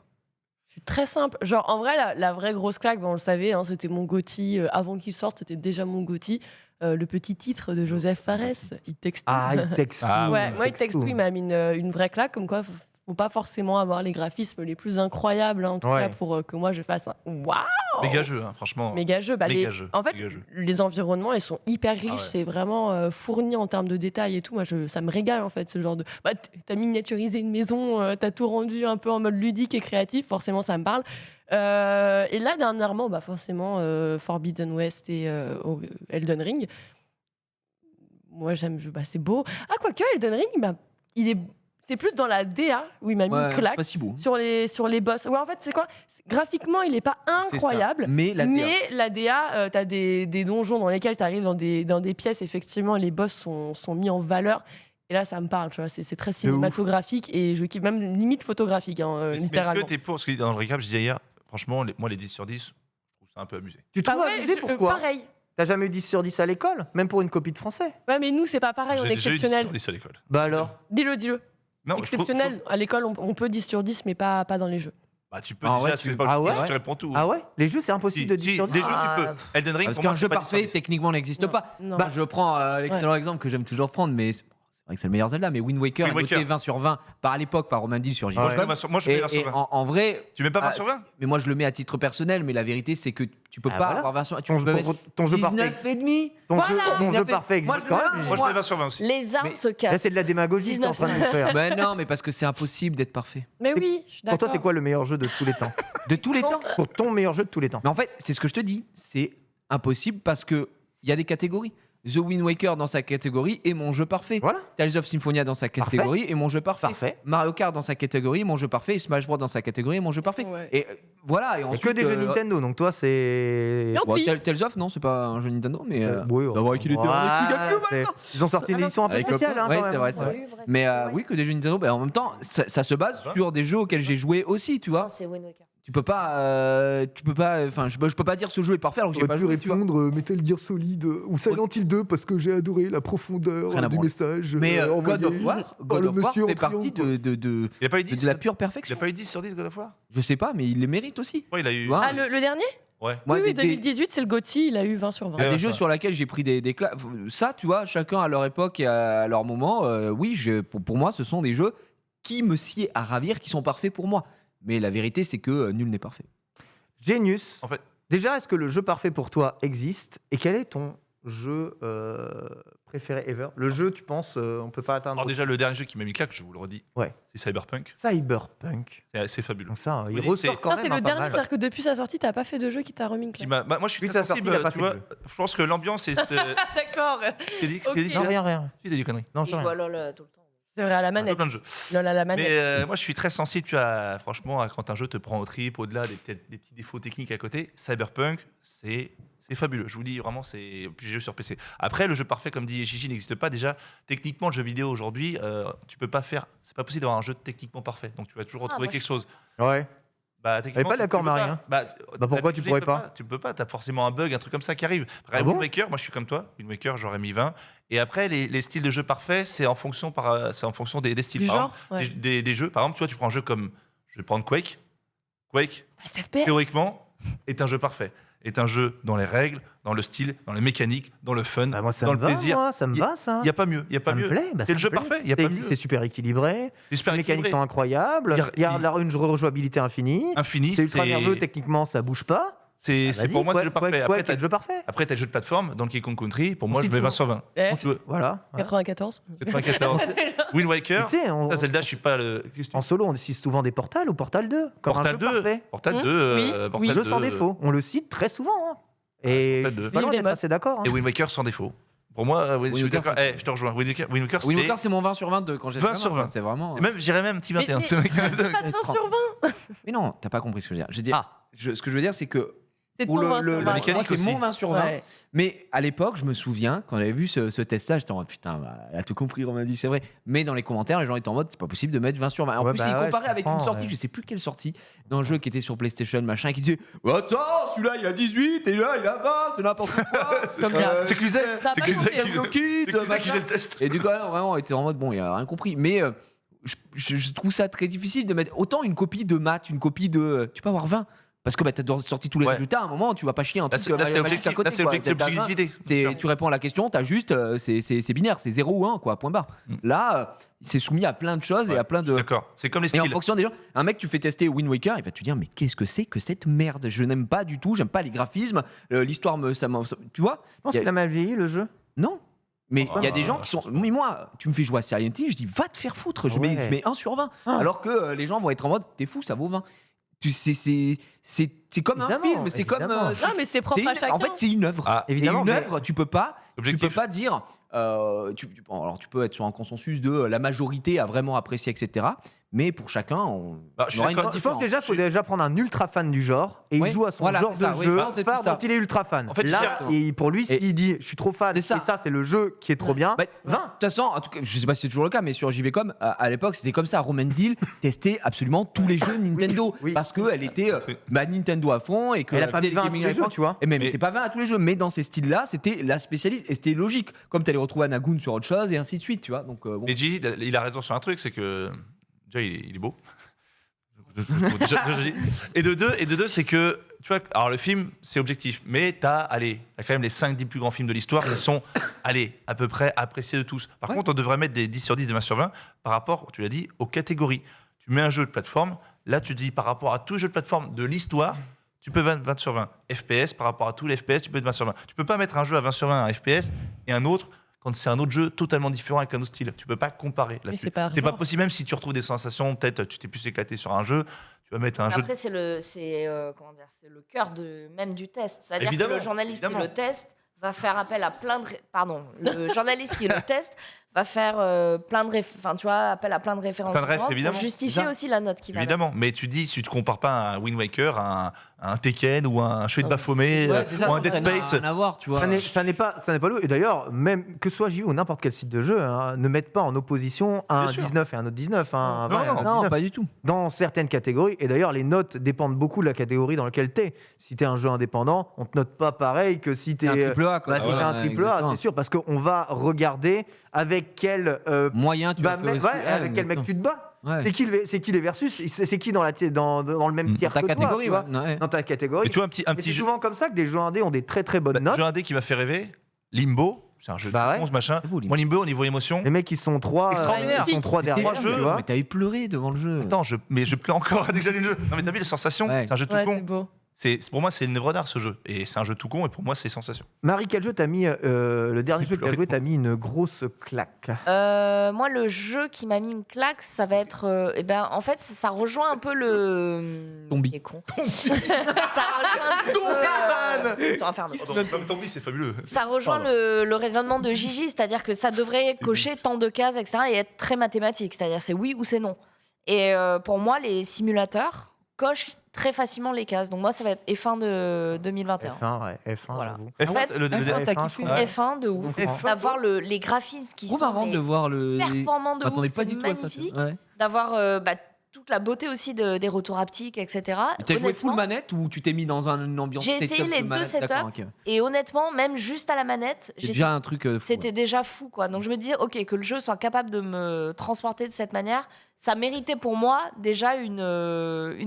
B: Je suis très simple. Genre, en vrai, la vraie grosse claque, on le savait, hein, c'était mon GOTY. Avant qu'il sorte, c'était déjà mon GOTY. Le petit titre de Joseph Fares, It Takes Two.
A: Ah, It Takes Two.
E: Ah,
B: Ouais, moi, It Takes Two, il m'a mis une vraie claque, comme quoi, faut pas forcément avoir les graphismes les plus incroyables, hein, en tout
A: Ouais.
B: cas, pour que moi, je fasse un waouh,
E: Méga jeu, hein, franchement.
B: méga jeu. Bah,
E: Méga jeu,
B: en fait,
E: méga jeu.
B: les environnements, ils sont hyper riches,
E: Ah ouais.
B: c'est vraiment fourni en termes de détails et tout. Moi, ça me régale, en fait, ce genre de. Bah, t'as miniaturisé une maison, t'as tout rendu un peu en mode ludique et créatif, forcément, ça me parle. Et là, dernièrement, bah, forcément, Forbidden West et Elden Ring. Moi, j'aime, bah, c'est beau. Ah, quoique, Elden Ring, bah, c'est plus dans la DA où il m'a mis
D: Ouais,
B: une claque
D: pas si beau.
B: sur les boss. Ouais, en fait, c'est quoi? Graphiquement, il est pas
D: C'est ça.
B: incroyable.
D: Mais la DA.
B: Mais la DA, tu as des donjons dans lesquels tu arrives dans des pièces, effectivement, les boss sont mis en valeur. Et là, ça me parle, tu vois, c'est très cinématographique et je kiffe, même limite photographique, hein,
E: Mais est-ce
B: littéralement.
E: que t'es pour, parce que dans le recap, je disais hier, franchement, moi, les 10 sur 10, je trouve ça un peu abusé.
A: Tu
B: Ah
A: trouves
B: ouais,
A: abusé, pourquoi
B: pareil.
A: T'as jamais eu 10 sur 10 à l'école? Même pour une copie de français?
B: Ouais, mais nous, c'est pas pareil, on est
E: J'ai déjà eu 10 sur
B: exceptionnel.
E: 10 à l'école.
A: Bah alors?
B: Dis-le.
E: Non, je trouve-
B: Exceptionnel. À l'école, on peut 10 sur 10, mais pas dans les jeux.
E: Bah, tu peux
D: Ah
E: déjà,
D: ouais,
E: c'est
D: tu-
E: pas
A: Ah
E: juste
A: ouais
E: tu réponds tout.
A: Ah ouais? Les jeux, c'est impossible
E: Si,
A: de 10
E: si,
A: sur 10?
E: des jeux, tu
C: Ah.
E: peux. Elden Ring,
D: Parce
E: pour moi,
D: qu'un
E: c'est
D: jeu
E: pas 10 sur
D: parfait,
E: 10.
D: techniquement, n'existe
B: Non.
D: pas.
B: Non.
A: Bah,
D: Je prends l'excellent exemple que j'aime toujours prendre, mais c'est vrai que c'est le meilleur Zelda, mais Wind Waker,
E: Wind
D: a noté
E: Waker.
D: 20 sur 20 par l'époque par Romain Dill sur
E: Moi,
D: Giga.
E: je mets 20 sur- moi, je mets 20 sur 20.
D: En vrai,
E: Tu mets pas 20
D: Ah,
E: sur 20?
D: mais moi je le mets à titre personnel, mais la vérité c'est que tu peux
A: Ah,
D: pas
A: voilà.
D: avoir 20 sur 20. Tu
A: Ton
D: peux mettre
A: jeu parfait.
D: 19 et demi.
A: Ton
B: Voilà.
A: jeu, ton jeu
D: 19
A: parfait
D: Moi,
A: existe
D: je
A: quand
D: le
A: même.
D: mets
E: Moi, je mets 20 sur 20 aussi.
C: Les armes
D: Mais-
C: se
A: Là,
C: cassent.
A: c'est de la démagogie que t'es en train de nous faire.
D: Ben non, mais parce que c'est impossible d'être parfait.
B: Mais oui, je suis
A: Pour
B: d'accord.
A: toi, c'est quoi le meilleur jeu de tous les temps?
D: De tous les temps.
A: Pour ton meilleur jeu de tous les temps?
D: Mais en fait, c'est ce que je te dis. C'est impossible parce que il y a des catégories. The Wind Waker dans sa catégorie est mon jeu parfait.
A: Voilà,
D: Tales of Symphonia dans sa catégorie est mon jeu parfait.
A: parfait.
D: Mario Kart dans sa catégorie est mon jeu parfait. Et Smash Bros dans sa catégorie est mon jeu parfait.
B: Ouais.
D: Et voilà. Et
A: Il y a
D: ensuite,
A: que des jeux Nintendo, donc toi, c'est.
B: Non.
D: bon, Tales of, non, c'est pas un jeu Nintendo, mais.
A: Oui,
D: ça va qu'il était en GameCube,
A: c'est-
D: maintenant.
A: Ils ont sorti une édition un peu
D: Avec
A: spéciale. Hein,
D: ouais,
A: quand
D: c'est
A: même.
D: vrai, c'est vrai.
C: Oui, bref.
D: Mais oui, que des jeux Nintendo, en même temps, ça se base sur des jeux auxquels j'ai joué aussi, tu
C: Non,
D: vois.
C: c'est Wind Waker.
D: Tu peux pas, enfin, je peux pas dire ce jeu est parfait alors que j'ai pas joué, tu vois.
F: Metal Gear Solid ou Silent Hill 2 parce que j'ai adoré la profondeur
D: Rien à
F: du
D: branler.
F: message.
D: Mais God
F: envoyé
D: of War,
F: par
D: God
F: le
D: of War
F: monsieur en
D: fait partie
F: triangle,
D: de
E: Il a pas eu 10
D: la pure
E: Il a
D: perfection.
E: pas eu 10 sur 10 God of War
D: Je sais pas, mais il les mérite aussi.
E: Ouais, il a eu.
D: Ouais.
B: Ah, le dernier
E: Ouais.
D: Moi,
B: Oui, oui,
D: des-
B: 2018, c'est le GOTY, il a eu 20 sur 20.
D: Il y a
E: Ouais,
D: des jeux
E: ouais.
D: sur lesquels j'ai pris des ça, tu vois, chacun à leur époque et à leur moment. Oui, pour moi, ce sont des jeux qui me sied à ravir, qui sont parfaits pour moi. Mais la vérité, c'est que nul n'est parfait.
A: Genius.
E: En fait-
A: Déjà, est-ce que le jeu parfait pour toi existe? Et quel est ton jeu préféré ever? Le jeu, tu penses, on peut pas atteindre.
E: Alors déjà, le dernier jeu qui m'a mis claque, je vous le redis,
A: Ouais.
E: c'est Cyberpunk.
A: Cyberpunk.
E: C'est fabuleux.
A: Donc ça, il
E: Oui,
A: ressort
E: c'est-
A: quand
B: Non,
A: même.
B: c'est
A: hein,
B: le
A: pas
B: dernier,
A: mal.
B: c'est-à-dire que depuis sa sortie, t'as pas fait de jeu qui t'a remis une
E: Qui
B: claque.
E: moi, je suis
A: Depuis
E: très
A: sa sortie,
E: sensible,
A: il a pas
E: tu
A: fait de
E: vois.
A: jeu.
E: Je pense que l'ambiance est.
B: D'accord.
E: C'est dit,
B: Ok.
E: c'est dit,
A: Non, rien.
E: c'est des conneries.
A: Non,
C: Il
A: je
C: joue
A: sais
C: à
A: rien.
C: LoL tout le temps.
B: C'est vrai, à la
E: Il y a
B: manette.
E: plein de jeux.
B: LOL à la manette.
E: Mais moi, je suis très sensible, tu vois, franchement, quand un jeu te prend au trip, au-delà des petits défauts techniques à côté. Cyberpunk, c'est fabuleux. Je vous dis vraiment, c'est plus jeu sur PC. Après, le jeu parfait, comme dit Gigi, n'existe pas. Déjà, techniquement, le jeu vidéo aujourd'hui, tu peux pas faire. C'est pas possible d'avoir un jeu techniquement parfait. Donc, tu vas toujours retrouver
C: moi,
E: quelque chose.
A: Ouais.
E: Bah, techniquement,
A: pas
E: tu
A: d'accord,
E: peux pas.
A: Marie, hein.
E: Bah,
A: pourquoi tu pourrais pas
E: Tu peux pas. T'as forcément un bug, un truc comme ça qui arrive. Après,
A: Ah bon
E: Wind Waker, moi, je suis comme toi. Wind Waker, j'aurais mis 20. Et après, les styles de jeu parfaits, c'est en fonction des styles.
B: Du
E: Par
B: genre
E: exemple,
B: ouais.
E: des jeux. Par exemple, tu vois, tu prends un jeu comme. Je vais prendre Quake. Quake,
B: C'est FPS.
E: théoriquement, est un jeu parfait. Est un jeu dans les règles, dans le style, dans les mécaniques, dans le fun,
A: Bah, moi, ça
E: dans
A: me
E: le
A: va,
E: plaisir.
A: moi, ça me
E: Il-
A: va, ça.
E: Il n'y a pas mieux. Il y a pas
A: Ça me
E: mieux.
A: plaît. Bah,
E: C'est
A: ça
E: le jeu
A: me plaît.
E: parfait. Il y a pas mieux.
A: C'est super équilibré.
E: C'est super
A: Les mécaniques
E: équilibré.
A: sont incroyables.
E: Il y a-
A: Une rejouabilité infinie.
E: Infini.
A: C'est ultra nerveux, techniquement, ça bouge pas.
E: C'est
A: Ah, vas-y,
E: pour moi, c'est le jeu
A: Quake,
E: parfait. Après,
A: Quake est le jeu parfait.
E: t'as le jeu de plateforme, Donkey Kong Country. Pour moi,
A: Aussi
E: je mets
A: tout.
E: 20 sur 20.
B: Eh,
E: Tu veux-
A: Voilà.
B: 94.
E: 94. Wind Waker.
A: Tu sais,
E: Ça, Zelda, je suis pas le.
A: en solo, on cite souvent des Portal ou Portal 2. Comme
E: Portal
A: un jeu
E: 2.
A: parfait.
E: Portal
B: Mmh.
E: 2.
B: Oui,
E: Portal
B: oui.
A: Jeu sans
E: 2,
A: défaut. On le cite très souvent. hein. Et
E: Portal
A: je
E: 2.
A: suis pas loin
B: Vive les
A: d'être
B: modes.
A: assez d'accord. hein.
E: Et Wind Waker sans défaut. Pour moi,
D: Wind
E: je suis
D: Waker,
E: d'accord.
D: c'est-
E: Je te rejoins. Wind Waker,
D: Wind
E: c'est.
D: Waker, c'est mon 20 sur 22 quand j'ai
E: 20 sur 20.
D: C'est vraiment.
E: Même, j'irais même petit 21.
B: Mais-
E: tu sais, mec.
B: Pas de 20 sur 20.
D: Mais non, t'as pas compris ce que je veux dire. Je veux dire,
A: Ah.
D: ce que je veux dire, c'est que
B: C'est
D: pour
B: ton 20 sur
D: le
B: 20.
E: la mécanique
D: moi, c'est
E: aussi.
D: mon 20 sur 20.
B: Ouais.
D: Mais à l'époque, je me souviens, quand j'avais vu ce test-là, j'étais en mode putain, bah, elle a tout compris, on m'a dit, c'est vrai. Mais dans les commentaires, les gens étaient en mode c'est pas possible de mettre 20 sur 20. En
A: Ouais,
D: plus,
A: bah
D: ils
A: ouais,
D: comparaient
A: je
D: avec une
A: comprends,
D: sortie,
A: ouais.
D: je sais plus quelle sortie, d'un jeu qui était sur PlayStation, machin, et qui disait attends, celui-là il a 18 et là il a 20, c'est n'importe quoi.
B: Comme ça.
E: C'est Cluzet.
B: Ça a
E: C'est
B: pas
E: Cluzet
B: changé,
E: qui-
D: Mario Kid,
E: c'est Cluzet qui
D: machin.
E: fait le test.
D: Et du coup, alors, vraiment, on était en mode bon, il a rien compris. Mais je trouve ça très difficile de mettre autant une copie de maths, une copie de. Tu peux avoir 20. Parce que bah, tu as sorti tous les
E: Ouais.
D: résultats, à un moment, tu vas pas chier un
E: Là,
D: truc
E: c'est
D: magique à
E: objectif.
D: côté,
E: Là, c'est
D: quoi.
E: objectif,
D: T'as 20.
E: objectivité.
D: Tu réponds à la question, tu as juste, c'est binaire, c'est 0 ou 1, quoi, point barre.
E: Mm.
D: Là, c'est soumis à plein de choses et
E: Ouais,
D: à plein de.
E: D'accord. C'est comme les
D: Et en
E: styles.
D: fonction des gens, un mec, tu fais tester Wind Waker, il va te dire, mais qu'est-ce que c'est que cette merde? Je n'aime pas du tout, j'aime pas les graphismes, l'histoire tu vois?
A: Je pense
D: Il y a-
A: qu'il a mal vieilli, le jeu.
D: Non. Mais il y a des gens
E: Ah,
D: qui sont. Mais moi, tu me fais jouer à Silent Hill, je dis, va te faire foutre, je
A: Ouais.
D: mets 1 sur 20.
A: Ah.
D: Alors que les gens vont être en mode, t'es fou, ça vaut 20. C'est comme un
A: Évidemment,
D: film, c'est comme.
A: évidemment.
B: Non, mais c'est propre à chacun.
D: En fait, c'est une œuvre.
E: Ah,
A: Évidemment,
D: et une
A: mais-
D: œuvre, tu peux pas
E: Objectif.
D: dire. Bon, alors, tu peux être sur un consensus de la majorité a vraiment apprécié, etc. Mais pour chacun, on
E: Bah, je suis
D: aura une
E: d'accord.
D: note
A: Je pense
D: différente.
A: déjà, il faut déjà prendre un ultra fan du genre et
D: Oui,
A: il joue à son
D: voilà,
A: genre
D: c'est ça,
A: de
D: oui,
A: jeu
D: non, c'est
A: par
D: tout ça.
A: dont il est ultra fan.
E: En fait,
A: Là, et pour lui,
D: Et-
A: s'il dit je suis trop fan
D: C'est
A: et
D: ça.
A: ça, c'est le jeu qui est trop bien,
D: Bah,
A: 20.
D: de toute façon, en tout cas, je sais pas si c'est toujours le cas, mais sur JVcom, à l'époque, c'était comme ça. Roman Deal testait absolument tous les jeux Nintendo
A: oui.
D: parce qu'elle était Nintendo à fond et que
A: Elle a pas mis 20 à tous
D: gaming
A: les
D: à
A: jeux,
D: fond.
A: tu vois.
D: Et même,
E: Mais-
D: c'était pas 20 à tous les jeux, mais dans ces styles-là, c'était la spécialiste et c'était logique. Comme tu allais retrouver Anagoon sur autre chose et ainsi de suite, tu vois. Donc, bon.
E: Mais Gigi, il a raison sur un truc, c'est que déjà il est beau. Et de deux, c'est que tu vois, alors le film c'est objectif, mais t'as quand même les 5-10 plus grands films de l'histoire qui sont à peu près appréciés de tous. Par
D: Ouais.
E: contre, on devrait mettre des 10 sur 10, des 20 sur 20 par rapport, tu l'as dit, aux catégories. Tu mets un jeu de plateforme, là tu dis par rapport à tous les jeux de plateforme de l'histoire, tu peux 20 sur 20. FPS, par rapport à tous les FPS, tu peux être 20 sur 20. Tu peux pas mettre un jeu à 20 sur 20 un FPS et un autre quand c'est un autre jeu totalement différent avec un autre style. Tu peux pas comparer là-dessus.
B: c'est pas
E: C'est pas
B: genre.
E: possible, même si tu retrouves des sensations, peut-être tu t'es plus éclaté sur un jeu, tu vas mettre un jeu.
C: Après, c'est le cœur même du test. C'est-à-dire que
E: Évidemment,
C: le journaliste
E: évidemment.
C: qui le teste va faire appel à plein de... Pardon, le journaliste qui le teste va faire appel à plein de références
E: Plein de refs,
C: différentes
E: évidemment.
C: pour justifier
D: Ça.
C: aussi la note qu'il va mettre.
E: Évidemment, mais tu dis, si tu te compares pas à un Wind Waker, à un Tekken ou à un Chouette
C: Ah,
E: Baphomet
D: Ouais, c'est ça,
E: ou un Dead
D: ça n'a
E: Space.
D: rien à voir, tu vois.
F: Ça n'est pas lourd. Et d'ailleurs, même que ce soit JV ou n'importe quel site de jeu, hein, ne mettent pas en opposition un
E: Bien sûr.
F: 19 et un autre 19. Hein, un
E: Non,
F: 20 et un
E: non,
F: autre
D: Non,
F: 19.
D: pas du tout.
F: Dans certaines catégories. Et d'ailleurs, les notes dépendent beaucoup de la catégorie dans laquelle tu es. Si tu es un jeu indépendant, on te note pas pareil que si tu
D: C'est un
F: es.
D: triple A, quoi.
F: Bah, si t'es un triple A, c'est sûr, parce qu'on va regarder avec quel
D: Moyen, tu vas faire aussi.
F: avec quel mec tu te bats.
D: Ouais.
F: C'est qui les versus. C'est qui dans le même tiers
D: Dans ta
F: que toi,
D: catégorie,
F: tu vois.
D: ouais.
F: Dans ta catégorie.
E: Et tu vois, un petit
F: Et c'est
E: jeu,
F: souvent comme ça que des jeux indés ont des très très bonnes notes.
E: jeu indé qui m'a fait rêver, Limbo. C'est un jeu
F: Bah
E: de
F: ouais.
E: 11 machin.
D: C'est beau, Limbo.
E: Moi, Limbo, au niveau émotion.
F: Les mecs, ils sont trois.
E: Extraordinaire.
F: Ils sont trois derrière.
E: Trois jeux,
F: tu vois.
D: Mais t'avais pleuré devant le jeu.
E: Attends, mais je pleure encore dès que j'allume le jeu. Non, mais t'as vu les sensations?
D: Ouais.
E: C'est un jeu tout
B: Ouais, c'est
E: con.
B: beau.
E: Pour moi, c'est une œuvre d'art ce jeu. Et c'est un jeu tout con, et pour moi, c'est sensation.
F: Marie, quel jeu t'as mis le dernier
E: Il
F: jeu que t'as
E: pleurait
F: joué, t'as mis une grosse claque.
C: Moi, le jeu qui m'a mis une claque, ça va être... en fait, ça rejoint un peu le...
D: Tombi.
C: Qui est con. Ça rejoint un petit peu... sur Inferno.
E: Tant pis, c'est fabuleux.
C: Ça rejoint le raisonnement de Gigi, c'est-à-dire que ça devrait cocher tant de cases, etc. et être très mathématique, c'est-à-dire c'est oui ou c'est non. Et pour moi, les simulateurs cochent très facilement les cases. Donc moi, ça va être F1 de 2021.
F: F1, ouais, F1,
C: Voilà.
F: j'avoue.
E: F1,
C: En fait,
E: le
D: F1, t'as kiffé.
F: Ouais.
C: F1 de ouf.
F: F1.
C: D'avoir les graphismes qui
D: Trop
C: sont
D: marrant
C: mais
D: de voir le.
C: performants de
D: Je m'attendais
C: ouf,
D: pas
C: c'est
D: du tout à ça.
C: magnifique.
D: Ouais.
C: D'avoir toute la beauté aussi des retours haptiques, etc.
D: Et t'as joué full
C: Honnêtement,
D: manette ou tu t'es mis dans une ambiance
C: J'ai essayé
D: setup de
C: les deux
D: manette?
C: setups.
D: D'accord, ok.
C: Et honnêtement, même juste à la manette,
D: C'est déjà un truc. Fou,
C: c'était
D: ouais.
C: déjà fou, quoi. Donc je me dis, ok, que le jeu soit capable de me transporter de cette manière, ça méritait pour moi déjà une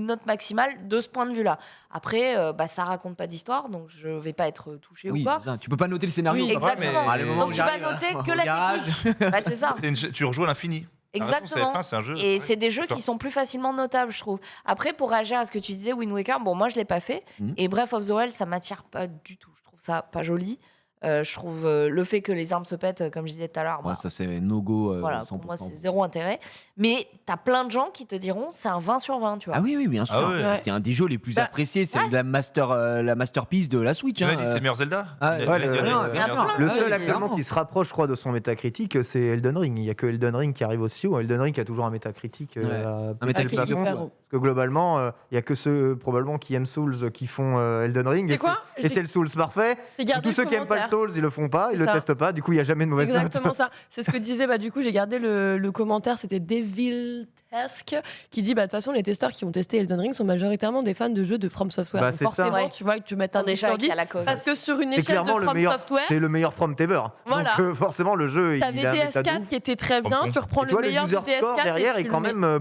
C: note maximale de ce point de vue-là. Après, ça raconte pas d'histoire, donc je vais pas être touchée
D: Oui,
C: ou quoi.
D: c'est ça. Tu peux pas noter le scénario.
C: Oui,
D: quoi.
C: exactement.
E: mais-
D: Ah, le moment
C: Donc
D: où
C: tu vas
D: j'arrive,
C: noter
D: au
C: que la
D: garage.
C: technique. Bah, c'est ça.
E: Tu rejoues à l'infini. T'as raison,
C: Exactement.
E: F1, c'est un jeu.
C: Et
E: ouais.
C: c'est des jeux
E: D'accord.
C: qui sont plus facilement notables, je trouve. Après, pour réagir à ce que tu disais, Wind Waker, bon, moi, je l'ai pas fait.
D: Mhm.
C: Et Breath of the Wild, ça m'attire pas du tout. Je trouve ça pas joli. Je trouve le fait que les armes se pètent, comme je disais tout à l'heure,
D: Ouais, ça c'est no go.
C: voilà,
D: 100%.
C: pour moi, c'est zéro intérêt. Mais t'as plein de gens qui te diront, c'est un 20 sur 20, tu vois.
D: Ah oui, oui, bien sûr.
E: Ah ouais.
B: Ouais.
D: C'est un des jeux les plus
B: Bah,
D: appréciés. C'est la masterpiece de la Switch.
E: Tu m'as
D: hein,
E: dit, c'est le meilleur Zelda.
D: Ah,
E: Il
F: ouais,
E: a
F: le-
E: dit,
F: non,
E: c'est
F: il y en a
E: meilleur
C: plein.
E: Zelda.
F: Le
C: Ah
F: seul
C: oui,
F: actuellement
D: clairement.
F: qui se rapproche, je crois, de son métacritique, c'est Elden Ring. Il n'y a que Elden Ring qui arrive aussi. Elden Ring qui a toujours un métacritique
D: Ouais.
F: à
D: Un
F: péter le
D: métacritique
B: de
F: plafond.
B: fer.
F: Parce que globalement, il n'y a que ceux probablement qui aiment Souls qui font Elden Ring.
B: C'est
F: Et
B: quoi
F: c'est- et c'est le Souls parfait.
B: J'ai gardé
F: Tous ceux
B: le
F: qui n'aiment pas le
B: commentaire.
F: Souls, ils le font pas, ils
B: C'est
F: le
B: ça.
F: testent pas. Du coup, il n'y a jamais de mauvaise note.
B: Exactement ça. C'est ce que disait, du coup, j'ai gardé le commentaire, c'était Deviltask, qui dit, de toute façon, les testeurs qui ont testé Elden Ring sont majoritairement des fans de jeux de From Software.
F: Bah,
B: Donc
F: c'est ça.
B: forcément,
C: Ouais.
B: tu vois, que tu mets
C: Ils
B: un
C: sont
B: 10
C: déjà
B: sur
C: acquis
B: 10.
C: à la cause.
B: Parce que sur une
F: C'est
B: échelle de
F: clairement le
B: From
F: meilleur.
B: Software,
F: C'est le meilleur From Ever.
B: Voilà.
F: Donc forcément, le jeu, il
B: t'avais
F: a un méta de
B: DS4
F: ouf.
B: qui était très bien,
E: Ok.
B: tu reprends
F: Et
B: le
F: toi,
B: meilleur
F: user
B: du DS4
F: score derrière
B: et
F: est
B: tu
F: quand
B: le mets.
F: même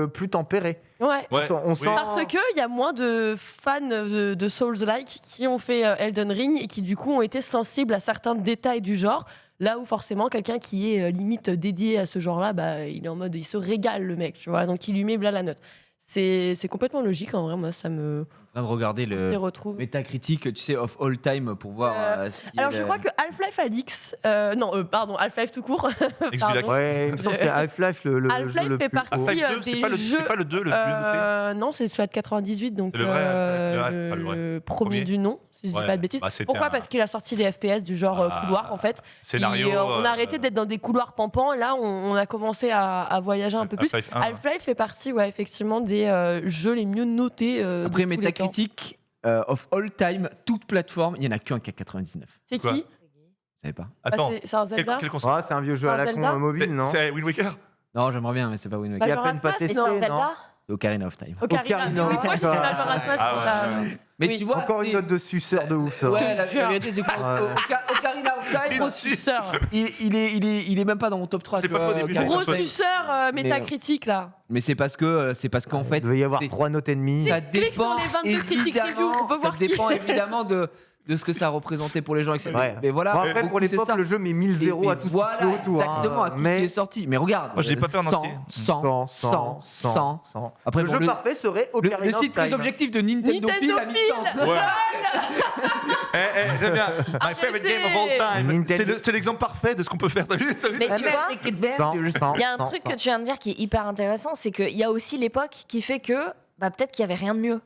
F: plus tempéré.
B: Ouais.
E: Ouais.
F: On sent.
B: Parce qu'il y a moins de fans de Souls-like qui ont fait Elden Ring et qui du coup ont été sensibles à certains détails du genre. Là où forcément quelqu'un qui est limite dédié à ce genre-là, il est en mode il se régale le mec, tu vois, donc il lui met la note. C'est complètement logique en vrai, moi ça me
D: En train de regarder
B: on s'y
D: le
B: retrouve.
D: Metacritic, tu sais, of all time pour voir. ce qui est
B: Alors je
D: le-
B: crois que Half-Life Alix, pardon, Half-Life tout court. Pardon.
F: Ouais, il me semble que c'est Half-Life le
B: Half-Life
F: jeu le
B: fait
F: plus
B: partie
F: haut.
E: Half-Life 2,
B: des
E: c'est pas le
B: jeux.
E: 2 le mieux noté.
B: Non, c'est celui de 98, donc
E: C'est le vrai, pas le vrai.
B: le premier du nom, si je dis
E: Ouais.
B: pas de bêtises.
E: Bah, c'était
B: Pourquoi
E: un-
B: Parce qu'il a sorti les FPS du genre
E: Ah,
B: couloir en fait.
E: Scénario.
B: Et, on a arrêté d'être dans des couloirs pampants. Et là, on a commencé à voyager un peu plus.
E: Half-Life 1.
B: Half-Life fait partie, effectivement, des jeux les mieux notés.
D: Après
B: de tous les temps.
D: Metacritic, of all time, toute plateforme, il n'y en a qu'un qui a 99.
B: C'est
E: Quoi
B: qui
D: Vous savez pas?
E: Attends,
B: C'est un Zelda.
E: quel console
F: Ah, c'est un vieux jeu à la con
B: Zelda
F: mobile, non?
E: C'est Wind Waker.
D: Non, j'aimerais bien, mais c'est pas Wind
B: Bah,
D: Waker.
F: Il y a à
B: Majora's
F: peine pas
B: Mask,
F: testé,
C: C'est un
F: non?
C: Zelda.
D: C'est Ocarina of Time.
B: Ocarina.
F: Ocarina.
B: Mais moi, j'ai fait Majora's Mask
E: Ah
B: pour
E: ouais,
B: ça.
E: ouais.
D: Mais
B: Oui.
D: tu vois,
F: Encore une
D: c'est-
F: note de suceur de ouf, ça.
D: Ouais, la
B: Je te jure.
D: vérité, c'est quoi
F: Ouais.
D: Ocarina of Time,
B: Gros suceur.
D: il est même pas dans mon top 3.
E: C'est
D: tu
E: pas
D: vois,
E: faux au début,
D: Ocarina
B: Gros
D: of Time.
B: suceur métacritique là.
D: Mais c'est parce qu'en fait,
F: Il devait y avoir
D: c'est-
F: 3 notes et demie.
D: ça
B: Clique sur
D: dépend
B: les 22 critiques review, on peut
D: ça
B: voir qui
D: dépend
B: est.
D: évidemment de ce que ça représentait pour les gens, etc.
F: Ouais.
D: Mais voilà.
F: Bon, après,
D: beaucoup,
F: pour
D: c'est
F: l'époque,
D: ça.
F: le jeu met 1000 zéros à
D: Et
F: tout ce qui
D: voilà,
F: se fait autour. hein.
D: exactement, à tout ce
F: Mais
D: qui est sorti. Mais regarde.
E: Moi, je l'ai pas fait en
D: 100,
E: entier.
D: 100. Après,
F: le
D: bon,
F: jeu parfait serait
D: le
F: Ocarina of
D: site très
F: Time.
D: objectif de Nintendo Phil a mis 100.
E: Ouais. J'aime bien. My favorite
B: Arrêtez.
E: game of all time.
F: Nintendo.
E: C'est l'exemple parfait de ce qu'on peut faire. T'as vu?
C: Mais tu vois, il y a un
F: 100,
C: truc que tu viens de dire qui est hyper intéressant, c'est qu'il y a aussi l'époque qui fait que peut-être qu'il y avait rien de mieux.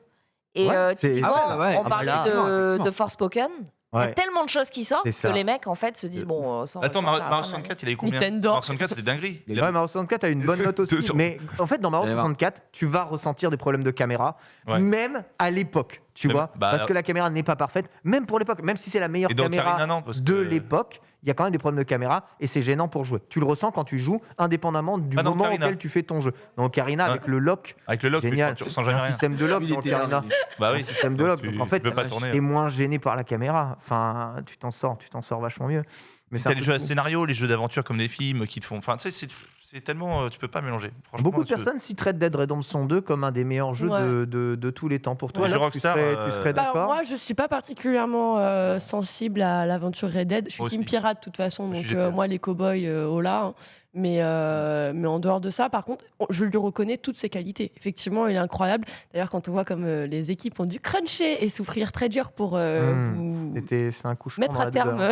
C: Et
F: Ouais, c'est-
C: typiquement,
D: Ah ouais,
C: on
D: ah bah
C: parlait
D: là,
C: de
D: effectivement.
C: Forspoken. Il y a
F: Ouais.
C: tellement de choses qui sortent
F: C'est ça.
C: que les mecs en fait se disent bon, ça, on va
E: Attends,
C: le sortir à la
E: Mario
C: fin de l'année.
E: 64, il a eu combien
B: Nintendo.
E: Mario 64, c'était dinguerie. Il a-
F: Ouais, Mario 64 a une bonne note aussi.
E: 200.
F: Mais en fait, dans Mario
D: Allez voir.
F: 64, tu vas ressentir des problèmes de caméra,
E: Ouais.
F: même à l'époque, tu
E: Même-
F: vois.
E: bah,
F: parce que la caméra n'est pas parfaite, même pour l'époque, même si c'est la meilleure
E: Et dans
F: caméra
E: Ocarina, non, parce
F: de
E: que-
F: l'époque, il y a quand même des problèmes de caméra et c'est gênant pour jouer. Tu le ressens quand tu joues, indépendamment du
E: Pas dans
F: moment
E: Ocarina.
F: auquel tu fais ton jeu. Dans Ocarina,
E: Ouais.
F: avec le lock,
E: Avec le lock,
F: génial.
E: tu ressens
F: Il y a
E: jamais
F: un
E: rien.
F: système de lock
D: Il
F: dans
D: était là,
F: Ocarina.
D: lui.
E: Bah
F: Un
E: oui.
F: système de lock. Donc en fait,
E: tu peux pas
D: la
E: tourner.
F: t'es moins gêné par la caméra. Enfin, tu t'en sors vachement mieux. Mais c'est
E: T'as
F: un
E: les
F: peu
E: jeux à
F: fou.
E: scénario, les jeux d'aventure comme des films qui te font. Enfin, tu sais, c'est tellement. Tu peux pas mélanger. Franchement,
F: Beaucoup de
E: tu-
F: personnes citeraient Dead Redemption 2 comme un des meilleurs jeux
B: Ouais.
F: de tous les temps. Pour toi,
E: Les
F: alors,
E: jeux
F: tu
E: Rockstar,
F: serais
B: Bah,
F: d'accord
B: moi, je suis pas particulièrement sensible à l'aventure Red Dead. Je suis
E: Moi
B: team
E: aussi.
B: pirate de toute façon,
E: Je
B: donc
E: suis GTA.
B: moi les cowboys, oh là. Hein. Mais en dehors de ça, par contre, je lui reconnais toutes ses qualités. Effectivement, il est incroyable. D'ailleurs, quand on voit comme les équipes ont dû cruncher et souffrir très dur pour vous
F: C'est un couche
B: mettre à terme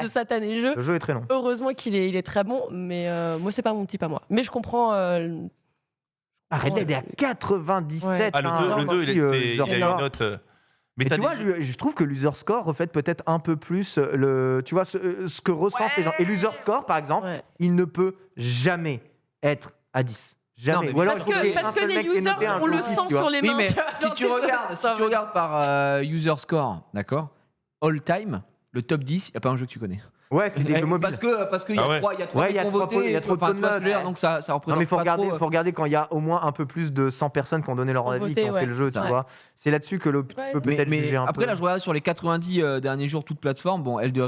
B: ce satané jeu.
F: Le jeu est très long.
B: Heureusement qu'il est, il est très bon, mais moi, c'est pas mon type à moi. Mais je comprends.
F: Red Dead est à 97.
B: Ouais.
E: Ah, le 2, il a
F: User
E: il a eu
F: Score.
E: une note. Mais
F: Et
E: t'as
F: tu vois,
E: des jeux-
F: je trouve que l'user score reflète peut-être un peu plus tu vois, ce que ressentent les gens. Et l'user score, par exemple,
B: Ouais.
F: il ne peut jamais être à 10. Jamais.
D: Non, mais
F: Ou alors,
B: Parce
F: il faut qu'il y ait
B: que,
F: un
B: parce que
F: seul
B: les
F: mec qui ait
B: users,
F: noté un
B: on le
F: jeu
B: sent
F: 10, tu vois.
B: sur les
D: Oui,
B: mains.
D: mais
B: tu vois,
D: si
B: genre,
D: tu regardes, si
B: ça
D: tu
B: va.
D: regardes par user score, d'accord, all time, le top 10, il n'y a pas un jeu que tu connais.
F: Ouais, c'est des jeux mobiles.
D: parce qu'il y a
E: Ah ouais.
D: trois, il y a trois
F: Ouais,
D: mecs
F: il y a
D: qui ont
F: trois
D: voté,
F: pots- il y a trop de
D: enfin, tu vois ce que je veux dire,
F: notes.
D: donc ça
F: Non,
D: représente
F: mais faut
D: pas
F: regarder,
D: trop,
F: faut regarder quand il y a au moins un peu plus de 100 personnes qui ont donné leur
B: Ont
F: avis,
B: voté,
F: qui ont fait
B: ouais.
F: le jeu, tu
B: Ouais.
F: vois. C'est là-dessus que tu
B: Ouais.
F: peux
D: Mais,
F: peut-être
D: mais
F: juger un
D: après,
F: peu.
D: là, je regarde sur les 90 derniers jours, toutes plateformes. Bon, Elden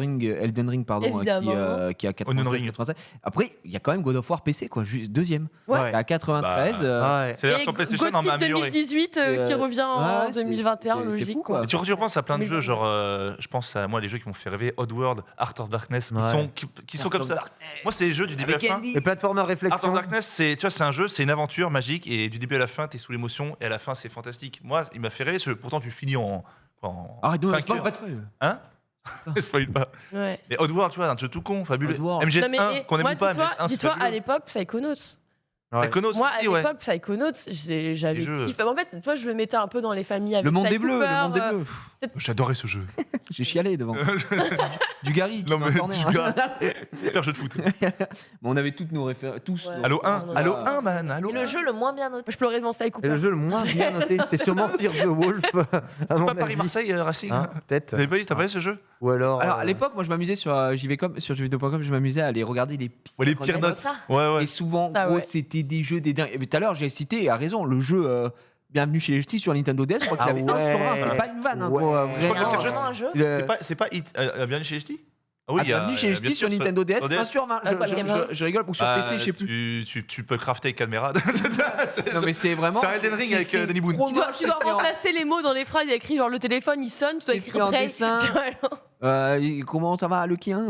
D: Ring, pardon,
B: Évidemment.
D: qui a
E: Elden
D: 96,
E: Ring.
D: 87. Après, il y a quand même God of War PC, quoi, juste deuxième.
B: Ouais.
D: À 93.
F: Ouais.
E: C'est la version
B: Et
E: PlayStation en
B: Gotti
E: améliorée.
B: 2018 qui revient en
D: ouais, c'est
B: 2021,
D: fou,
B: logique.
D: quoi.
B: Quoi.
E: Et tu repenses à plein de
B: Mais
E: jeux,
B: bon.
E: genre, je pense à moi, les jeux qui m'ont fait rêver, Oddworld, Art of Darkness, qui
F: Ouais.
E: sont comme ça. Moi, c'est les jeux du début à la fin.
F: Les plateformes
E: Art of
F: réflexion.
E: Darkness, c'est, tu vois, c'est un jeu, c'est une aventure magique, et du début à la fin, t'es sous l'émotion, et à la fin, c'est fantastique. Moi, il m'a fait rêver, pourtant, tu finis en.
D: Arrête de
E: 5 heures. Hein Spoil pas.
B: Ouais.
E: Mais Oddworld, tu vois, un jeu tout con, fabuleux.
D: Oddworld.
E: MGS1,
B: Non, mais,
E: qu'on aime
B: moi,
E: ou pas,
B: dis-toi,
E: MGS1, c'est
B: dis-toi, à
E: fabuleux.
B: l'époque, Psychonauts.
F: Ouais.
E: Psychonauts
B: Moi, à
E: aussi, ouais.
B: l'époque, Psychonauts, j'avais
E: Les jeux.
B: kiffé. En fait, toi, je le mettais un peu dans les familles avec
D: Le monde
B: Sly
D: des bleus,
B: Cooper,
D: le monde des bleus. Pff,
E: J'adorais ce jeu.
D: J'ai chialé devant. Du Gary.
E: Non, mais
D: qui m'a
E: du
D: corner.
E: gars. Super jeu de foot.
D: Bon, on avait toutes nos références. Tous.
B: Ouais.
D: nos
E: Allo 1,
D: références,
E: Allo
D: voilà.
E: 1, man. Allo
C: Et le jeu le moins bien noté.
B: Je pleurais devant Sly
F: Et
B: Cooper.
F: le jeu le moins bien noté, c'est sûrement Fear the Wolf. À
E: C'est
F: mon
E: pas
F: avis.
E: Paris-Marseille Racing
F: Hein, peut-être.
E: T'as pas eu ce jeu
F: Ou alors.
D: Alors, à l'époque, moi, je m'amusais sur JVcom, sur jeuxvideo.com, je m'amusais à aller regarder les pires,
E: Ouais, les pires
D: notes.
E: notes.
C: Ça.
E: Ouais, ouais.
D: Et souvent,
B: Ça,
D: gros,
B: ouais.
D: c'était des jeux des dingues. Et tout à l'heure, j'ai cité, et à raison, le jeu Bienvenue chez les Ch'tis sur Nintendo DS. Je crois qu'il
F: Ah
D: avait 1 sur 1.
F: ouais.
D: C'est pas une vanne, hein,
F: Ouais.
D: gros,
F: Je
E: crois que le
D: vraiment.
E: pire jeu,
C: Vraiment un jeu.
D: Le-
E: C'est pas Hit. Bienvenue chez les Ch'tis Ah
D: Ah, Bienvenue chez les Ch'tis sur Nintendo DS, 1 sur 20.
B: Ah, ça me gamin.
D: Je rigole, ou sur
E: Bah,
D: PC, je sais plus.
E: Tu peux crafter avec Cadmerade.
D: Non, mais c'est vraiment.
E: C'est un Elden Ring avec
D: c'est
E: Danny Boone.
D: trop
B: Tu dois
D: moche,
B: remplacer
D: remplacer
B: les mots dans les phrases. Il y a écrit genre le téléphone, il sonne, tu dois
D: C'est
B: écrire
D: fait en
B: break.
D: dessin.
B: Tu vois, genre.
D: Comment ça va, Lucky hein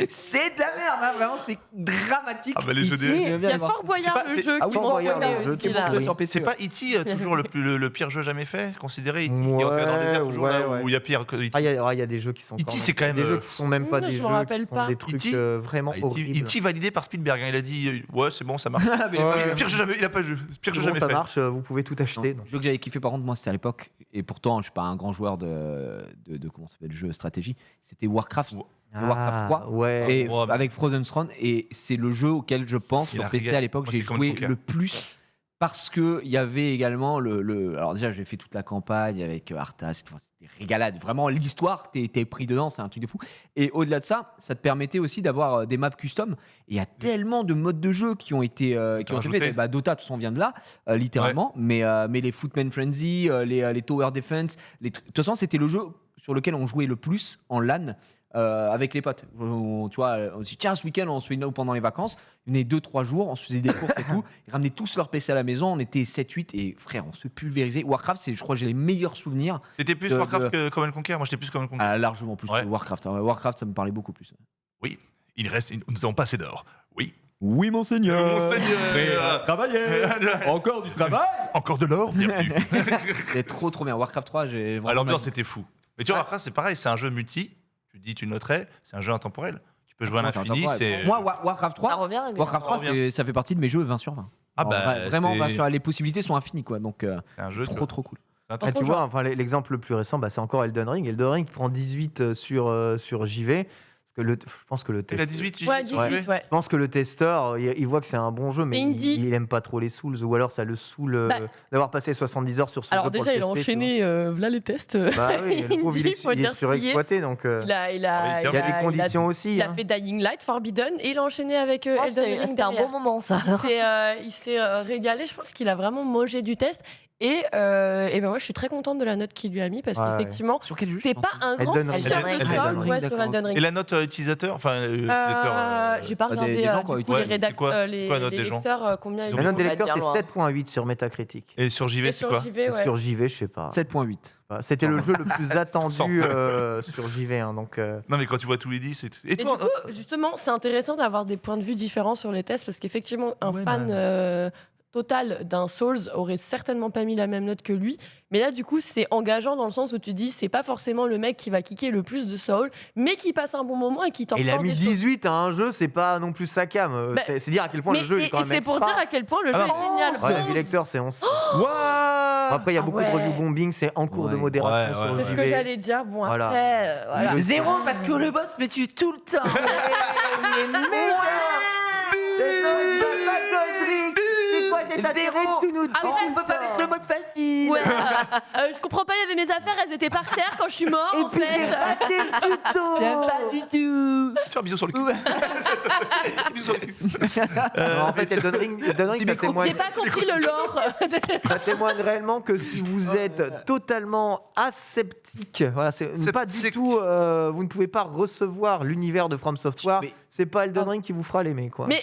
D: C'est de la merde, hein, vraiment, c'est dramatique.
E: Ah bah, les jeux
D: Ici,
E: DS.
D: j'aime bien
B: Il y a
D: les voir.
B: Fort Boyard,
E: pas-
B: le
E: c'est-
B: jeu
D: Ah
B: qui
D: oui,
B: m'en
F: Fort Boyard,
B: souvenait
F: le jeu
B: aussi,
F: qui est
B: là.
F: pourri.
D: sur PC.
E: C'est pas E.T. toujours le pire jeu jamais fait, considéré E.T. Il est
F: Ouais,
E: dans le désert toujours là
F: ouais.
E: où il y a pire que E.T.
F: Ah, il y a des jeux qui sont.
E: E.T., c'est quand même,
F: des jeux qui sont même pas
B: je
F: des
B: me
F: jeux,
B: rappelle
F: qui sont
B: pas.
F: des trucs
E: E.T.
F: vraiment horribles.
E: E.T. validé par Spielberg. Hein. Il a dit ouais, c'est bon, ça marche.
D: Ah, mais
F: Ouais.
E: Pire jeu jamais, il a pas jeu. Pire jeu
F: Bon,
E: jamais
F: ça
E: fait.
F: marche, vous pouvez tout acheter.
D: Non,
F: donc.
D: le jeu que j'avais kiffé par contre moi c'était à l'époque et pourtant je suis pas un grand joueur de comment ça s'appelle jeu stratégie, c'était Warcraft. Warcraft 3.
F: Ouais.
D: Et
E: Ouais, mais-
D: avec Frozen Throne et c'est le jeu auquel je pense
E: Il
D: sur
E: a
D: PC
E: régalé.
D: à l'époque
E: Moi,
D: j'ai
E: c'est comme
D: joué
E: le poker.
D: le plus parce que il y avait également le alors déjà j'ai fait toute la campagne avec Arthas et tout, c'était régalade vraiment l'histoire t'es pris dedans, c'est un truc de fou et au-delà de ça ça te permettait aussi d'avoir des maps custom et il y a tellement de modes de jeu qui ont été été
E: Rajouté.
D: faits. Bah, Dota tout ça on vient de là littéralement mais les Footman Frenzy les Tower Defense de toute façon c'était le jeu sur lequel on jouait le plus en LAN avec les potes. Tu vois, on se dit tiens, ce week-end, on se fait une pendant les vacances. Il venait 2-3 jours, on se faisait des courses et tout. Ils ramenaient tous leur PC à la maison. On était 7-8 et frère, on se pulvérisait. Warcraft, je crois que j'ai les meilleurs souvenirs.
E: T'étais plus
D: de-
E: Warcraft que Command Conquer. Moi, j'étais plus Command Conquer.
D: Largement plus
E: Ouais.
D: que Warcraft. hein. Warcraft, ça me parlait beaucoup plus.
E: Nous avons pas assez d'or. Oui.
D: Oui, monseigneur.
E: Monseigneur.
D: Travailler. Encore du travail.
E: Encore de l'or. Bienvenue.
D: C'était trop, trop bien. Warcraft 3, j'ai
E: Ah,
D: vraiment.
E: l'ambiance était fou. Mais tu vois, Warcraft, c'est pareil. C'est un jeu multi. Tu dis, tu noterais. C'est un jeu intemporel. Tu peux jouer à
D: Ouais, c'est
E: l'infini.
D: intemporel.
E: C'est.
D: Moi, Warcraft
C: Ça
D: 3.
C: revient régulièrement.
D: Warcraft 3,
E: Ça revient.
D: ça fait partie de mes jeux 20 sur 20.
E: Ah
D: Alors,
E: bah,
D: vraiment,
E: c'est-
D: 20 sur- les possibilités sont infinies, quoi. Donc,
E: C'est un jeu.
D: trop, trop cool.
E: C'est un
F: Ah,
E: truc-
F: tu vois, enfin, l'exemple le plus récent, bah, c'est encore Elden Ring. Elden Ring prend 18 sur JV. Parce que je pense que le
E: Il a
F: testeur,
E: 18,
B: Ouais, 18, ouais.
F: je pense que le testeur, il voit que c'est un bon jeu, mais
B: Mais il dit-
F: il aime pas trop les Souls, ou alors ça le saoule
B: Bah,
F: d'avoir passé 70 heures sur ce jeu
B: Alors
F: pour
B: déjà,
F: le
B: il a
F: tester, tu
B: enchaîné là les tests.
F: vois. Bah oui, le pauvre, il
B: Indy, faut
F: est
B: dire ce qui est.
F: surexploité, donc
B: Il a, il a,
E: Ah oui,
F: il y a des conditions aussi.
B: Il a
F: hein.
B: fait Dying Light, Forbidden, et il a enchaîné avec
C: Oh,
B: Elden Ring.
C: C'était un
B: derrière.
C: bon moment, ça.
B: Il s'est régalé. Je pense qu'il a vraiment mangé du test. Et ben moi, je suis très contente de la note qu'il lui a mis parce
F: Ouais,
B: qu'effectivement,
D: Sur quel jeu
B: c'est pas un grand
F: Elden Ring.
B: succès de
C: Elden
B: sol
D: Ring,
B: ouais,
D: d'accord.
B: sur Elden Ring.
E: Et la note utilisateur,
B: J'ai pas
D: des
B: regardé
D: gens, quoi,
B: du coup,
E: ouais,
B: les,
E: c'est quoi
B: les,
E: quoi la note
B: les
E: des gens
B: lecteurs, combien
E: Ils
B: ils
E: ont
F: La
B: ont
F: note des
C: On va
F: lecteurs,
C: dire
F: c'est
C: loin.
F: 7.8 sur Metacritic.
E: Et sur JV,
B: Et
E: c'est
B: sur
E: quoi
B: JV, ouais.
F: Sur JV, je sais pas.
D: 7.8.
F: C'était le jeu le plus attendu
E: sent.
F: sur JV. hein, donc,
E: Non, mais quand tu vois tous les 10, c'est. Et
B: Et du
E: toi
B: coup, justement, c'est intéressant d'avoir des points de vue différents sur les tests parce qu'effectivement, un
E: Ouais,
B: fan total d'un Souls aurait certainement pas mis la même note que lui. Mais là, du coup, c'est engageant dans le sens où tu dis, c'est pas forcément le mec qui va kicker le plus de Souls, mais qui passe un bon moment et qui t'en
F: il a
B: ressort
F: mis
B: des choses.
F: 18 à un jeu, c'est pas non plus sa cam.
B: Bah,
F: C'est dire à quel point
B: Mais
F: le jeu
B: et,
F: est quand
B: et
F: même
B: c'est pour
F: extra.
B: dire à quel point le
E: Ah
B: jeu
E: non.
B: est génial.
F: Ouais, la vie
B: 11.
F: lecteur, c'est 11.
E: What
F: Après, il y a beaucoup de
C: ouais.
F: review bombing, c'est en cours de
D: Ouais.
F: modération
E: Ouais,
F: sur
E: ouais,
B: C'est ce
F: JV.
B: que j'allais dire. Bon,
F: Voilà.
B: après, voilà.
F: Le-
D: Zéro parce que le boss me tue tout le temps.
B: Après,
D: peut pas mettre le mode facile.
B: ouais, je comprends pas, il y avait mes affaires, elles étaient par terre quand je suis mort, en fait.
D: Pas du tout.
E: Tiens, bisous sur le cul. Bisous sur le cul.
F: En fait, Elden Ring, ça témoigne,
B: J'ai pas compris le lore.
F: ça témoigne réellement que si vous êtes totalement aseptique, voilà, c'est pas du
E: Sceptique.
F: tout, vous ne pouvez pas recevoir l'univers de From Software.
D: Mais-
F: C'est pas Elden Ring qui vous fera l'aimer, quoi.
B: Mais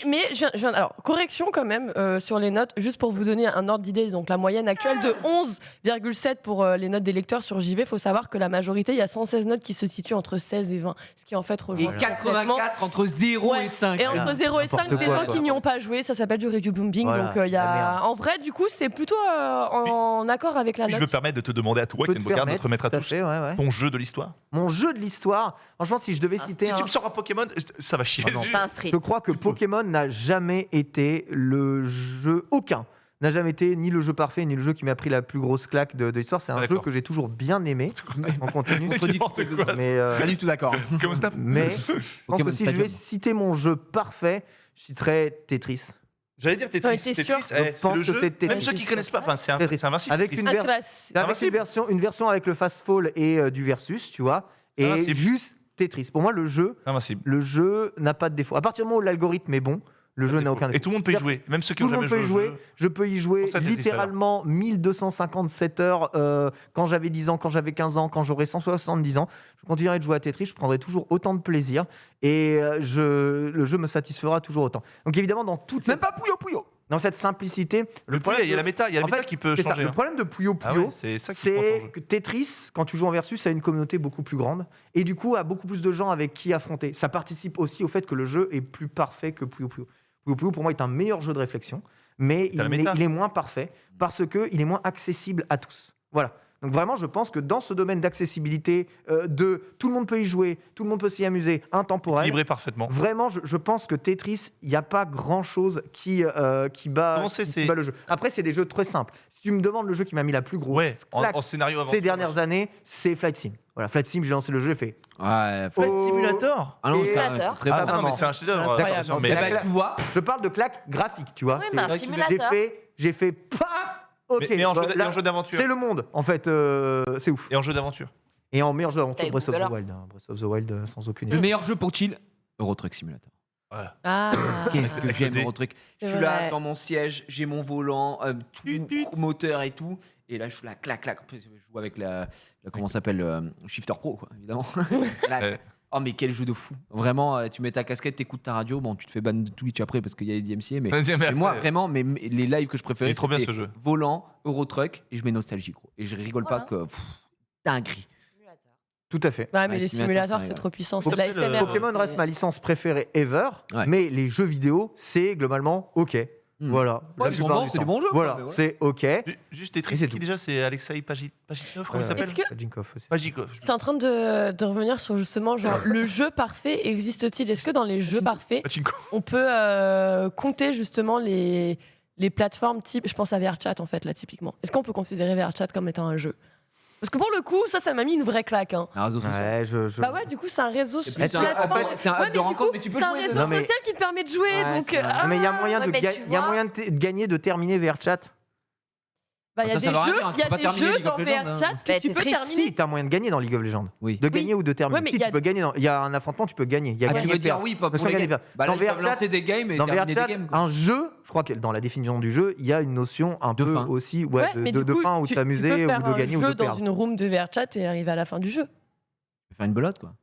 B: alors, correction quand même sur les notes, juste pour vous donner un ordre d'idée. Donc, la moyenne actuelle de 11,7 pour les notes des lecteurs sur JV, il faut savoir que la majorité, il y a 116 notes qui se situent entre 16 et 20, ce qui en fait
D: Et
B: rejoint complètement.
D: 84 entre 0
B: Ouais.
D: et 5.
B: Et entre 0 et 5,
F: N'importe
B: des
F: quoi,
B: gens
F: quoi.
B: qui n'y ont pas joué, ça s'appelle du review bombing.
F: Voilà,
B: donc, il y
F: la
B: a...
F: merde.
B: en vrai, du coup, c'est plutôt en accord avec la
E: Je
B: note.
E: me permets de te demander à toi,
F: Peut
E: Ken
F: te
E: Bogard, de
F: permettre,
E: te remettre à
F: tout à
E: tous
F: fait, ouais.
E: ton jeu de l'histoire.
F: Mon jeu de l'histoire, franchement, si je devais citer
E: Si
F: un,
E: tu me sors un Pokémon, ça va chier.
F: Ah non.
C: C'est un street.
F: je crois que Pokémon n'a jamais été le jeu, aucun n'a jamais été ni le jeu parfait ni le jeu qui m'a pris la plus grosse claque de l'histoire. C'est un jeu
E: D'accord.
F: que j'ai toujours bien aimé. On continue.
E: N'importe quoi.
F: Mais,
D: Pas du tout d'accord.
E: Comme Snap.
F: mais je pense
D: Pokémon
F: que si je
D: Stadium.
F: vais citer mon jeu parfait, je citerai Tetris.
E: J'allais dire Tetris.
B: Ouais, t'es sûr
E: Tetris, c'est
F: pense
E: le
F: que
E: jeu.
F: c'est Tetris.
E: Même ceux qui connaissent pas, enfin, c'est
F: Tetris.
E: invincible.
F: Avec
E: Tetris.
F: une
B: Un
F: ver-
B: classe.
F: Avec
E: Invincible.
F: une version avec le fast fall et du versus, tu vois, et
E: Invincible.
F: juste Tetris. Pour moi, le jeu n'a pas de défaut. À partir du moment où l'algorithme est bon, le jeu n'a aucun
E: Et
F: défaut.
E: tout le monde peut y jouer, même ceux qui
F: Tout
E: ont
F: le
E: jamais
F: monde peut
E: joué
F: y
E: au
F: jouer.
E: jeu.
F: Je peux y jouer
E: Pour ça, Tetris,
F: littéralement 1257 heures quand j'avais 10 ans, quand j'avais 15 ans, quand j'aurai 170 ans. Je continuerai de jouer à Tetris, je prendrai toujours autant de plaisir et le jeu me satisfera toujours autant. Donc évidemment,
D: Même pas Puyo.
F: dans cette simplicité,
E: Le problème, il y a la méta,
F: en fait,
E: qui peut
F: c'est ça.
E: changer.
F: Le problème de Puyo
E: Ah
F: Puyo,
E: ouais, c'est ça qui prend ton
F: c'est
E: jeu.
F: que Tetris, quand tu joues en versus, a une communauté beaucoup plus grande et du coup a beaucoup plus de gens avec qui affronter. Ça participe aussi au fait que le jeu est plus parfait que Puyo Puyo. Puyo Puyo pour moi est un meilleur jeu de réflexion, mais
E: T'as la méta.
F: il est moins parfait parce qu'il est moins accessible à tous. Voilà. Donc vraiment, je pense que dans ce domaine d'accessibilité, de tout le monde peut y jouer, tout le monde peut s'y amuser, intemporel.
E: Équilibré parfaitement.
F: Vraiment, je pense que Tetris, il n'y a pas grand-chose qui bat
E: Comment c'est,
F: qui bat le jeu. Après, c'est des jeux très simples. Si tu me demandes le jeu qui m'a mis la plus grosse
E: Ouais,
F: claque
E: en scénario avant.
F: ces dernières années, c'est Flight Sim. Voilà, Flight Sim, j'ai lancé le jeu, j'ai fait.
D: Ouais.
E: Flight
F: Oh.
E: Simulator.
D: Ah non,
F: Et-
D: c'est très
F: Ah,
D: bon.
E: Ah non, mais
F: maman.
E: c'est un chef-d'œuvre.
B: Incroyable.
E: attention,
F: C'est
E: mais-
F: la
D: Eh ben,
F: claque.
D: tu vois,
F: Je parle de claque graphique, tu vois.
C: Oui, mais un
F: J'ai
C: simulateur.
F: fait paf. Ok.
E: Mais en
F: bah,
E: jeu- et
F: là,
E: en jeu d'aventure.
F: c'est le monde, en fait, c'est ouf.
E: Et en jeu d'aventure.
F: Et en meilleur jeu d'aventure,
C: T'as
F: Breath of
C: Google
F: the Wild. Breath of the Wild, sans aucune
D: le
F: idée.
D: meilleur jeu pour chill, Euro Truck Simulator.
B: Ah.
D: Qu'est-ce que
E: Avec
D: j'aime
E: le dé.
D: Euro Truck. Je
B: C'est
D: suis là
B: vrai.
D: dans mon siège, j'ai mon volant,
E: Tut, tut.
D: tout moteur et tout. Et là, je suis là, clac, clac. En plus, je joue avec comment ça s'appelle, Shifter Pro, quoi, évidemment. Clac.
E: Ouais.
D: Oh, mais quel jeu de fou. Vraiment, tu mets ta casquette, t'écoutes ta radio. Bon, tu te fais ban de Twitch après parce qu'il y a les DMCA. Mais, mais moi, vraiment, les lives que je préférais,
E: Il est trop bien,
D: c'était
E: ce jeu.
D: Volant, Euro Truck. Et je mets nostalgie, gros. Et je rigole
C: Voilà.
D: pas que. Dinguerie.
F: Tout à fait.
B: Ouais, mais
D: Ouais,
B: les
D: simulateurs,
B: simulateurs,
D: ça
B: c'est
D: rigole.
B: trop puissant. C'est de
E: Pokémon,
B: la SMR.
F: Pokémon reste ma licence préférée ever,
D: Ouais.
F: mais les jeux vidéo, c'est globalement OK.
D: Hmm.
F: Voilà.
D: Ouais,
F: La
D: ils sont
F: plupart
D: bons,
F: du
D: c'est des
F: temps.
D: bons jeux, quoi,
F: Voilà,
D: mais ouais.
F: c'est OK.
E: Juste Tetris,
F: Et c'est
E: qui
F: tout.
E: déjà c'est Alexei Pajitnov, comment il s'appelle
B: Est-ce que
F: Pajinkov aussi.
E: Pajikov.
B: je suis en train de revenir sur justement genre le jeu parfait existe-t-il? Est-ce que dans les jeux parfaits
E: Pachinko.
B: on peut compter justement les les plateformes type, je pense à VRChat en fait là typiquement. Est-ce qu'on peut considérer VRChat comme étant un jeu? Parce que pour le coup, ça m'a mis une vraie claque. Hein.
D: Un réseau social.
F: Ouais,
B: Bah ouais, du coup, c'est un réseau
D: Et
B: social.
D: puis, c'est un hub
B: Ouais,
D: de
B: mais du
D: rencontre,
B: coup,
D: mais tu peux
B: c'est un
D: jouer.
B: réseau
F: Non, mais-
B: social qui te permet de jouer.
D: Ouais,
B: donc,
D: c'est vrai.
B: ah,
F: Mais il y a moyen,
C: ouais,
F: de,
C: mais
F: ga-
C: tu
F: il y a
C: vois-
F: moyen de gagner, de terminer VRChat.
B: bah, il y a
D: Ça,
B: des
D: ça veut rien
B: jeux,
D: dire, tu
B: il y a
D: peux pas
B: des
D: terminer
B: jeux
D: League
B: dans
D: of Legends, hein.
B: VRChat que
C: Bah,
B: tu
C: t'es
B: peux
C: triste.
B: terminer.
F: Si, t'as moyen de gagner dans League of Legends.
D: Oui.
F: De gagner ou de terminer.
B: Ouais, mais
F: Si,
B: il y a-
F: tu peux gagner. Il y a un affrontement, tu peux gagner. Il y a
D: Ah,
F: gagner
D: tu veux
F: et
D: dire
F: perdre.
D: oui, pas
F: Parce
D: pour
F: qu'on
D: les
F: gagne et
D: games.
F: perd.
D: Bah là,
F: Dans
D: ils peuvent
F: VRChat,
D: lancer des games et
F: Dans
D: terminer des
F: VRChat,
D: games. quoi.
F: un jeu, je crois que dans la définition du jeu, il y a une notion un
D: De
F: peu
D: fin.
F: aussi
B: Ouais, mais
F: de
B: du coup,
F: fin, ou
B: tu
F: s'amuser,
B: peux
F: ou
B: faire
F: de gagner,
B: un
F: ou
B: jeu
F: de
B: dans
F: perdre.
B: une room de VRChat et arriver à la fin du jeu.
D: Faire une belote, quoi.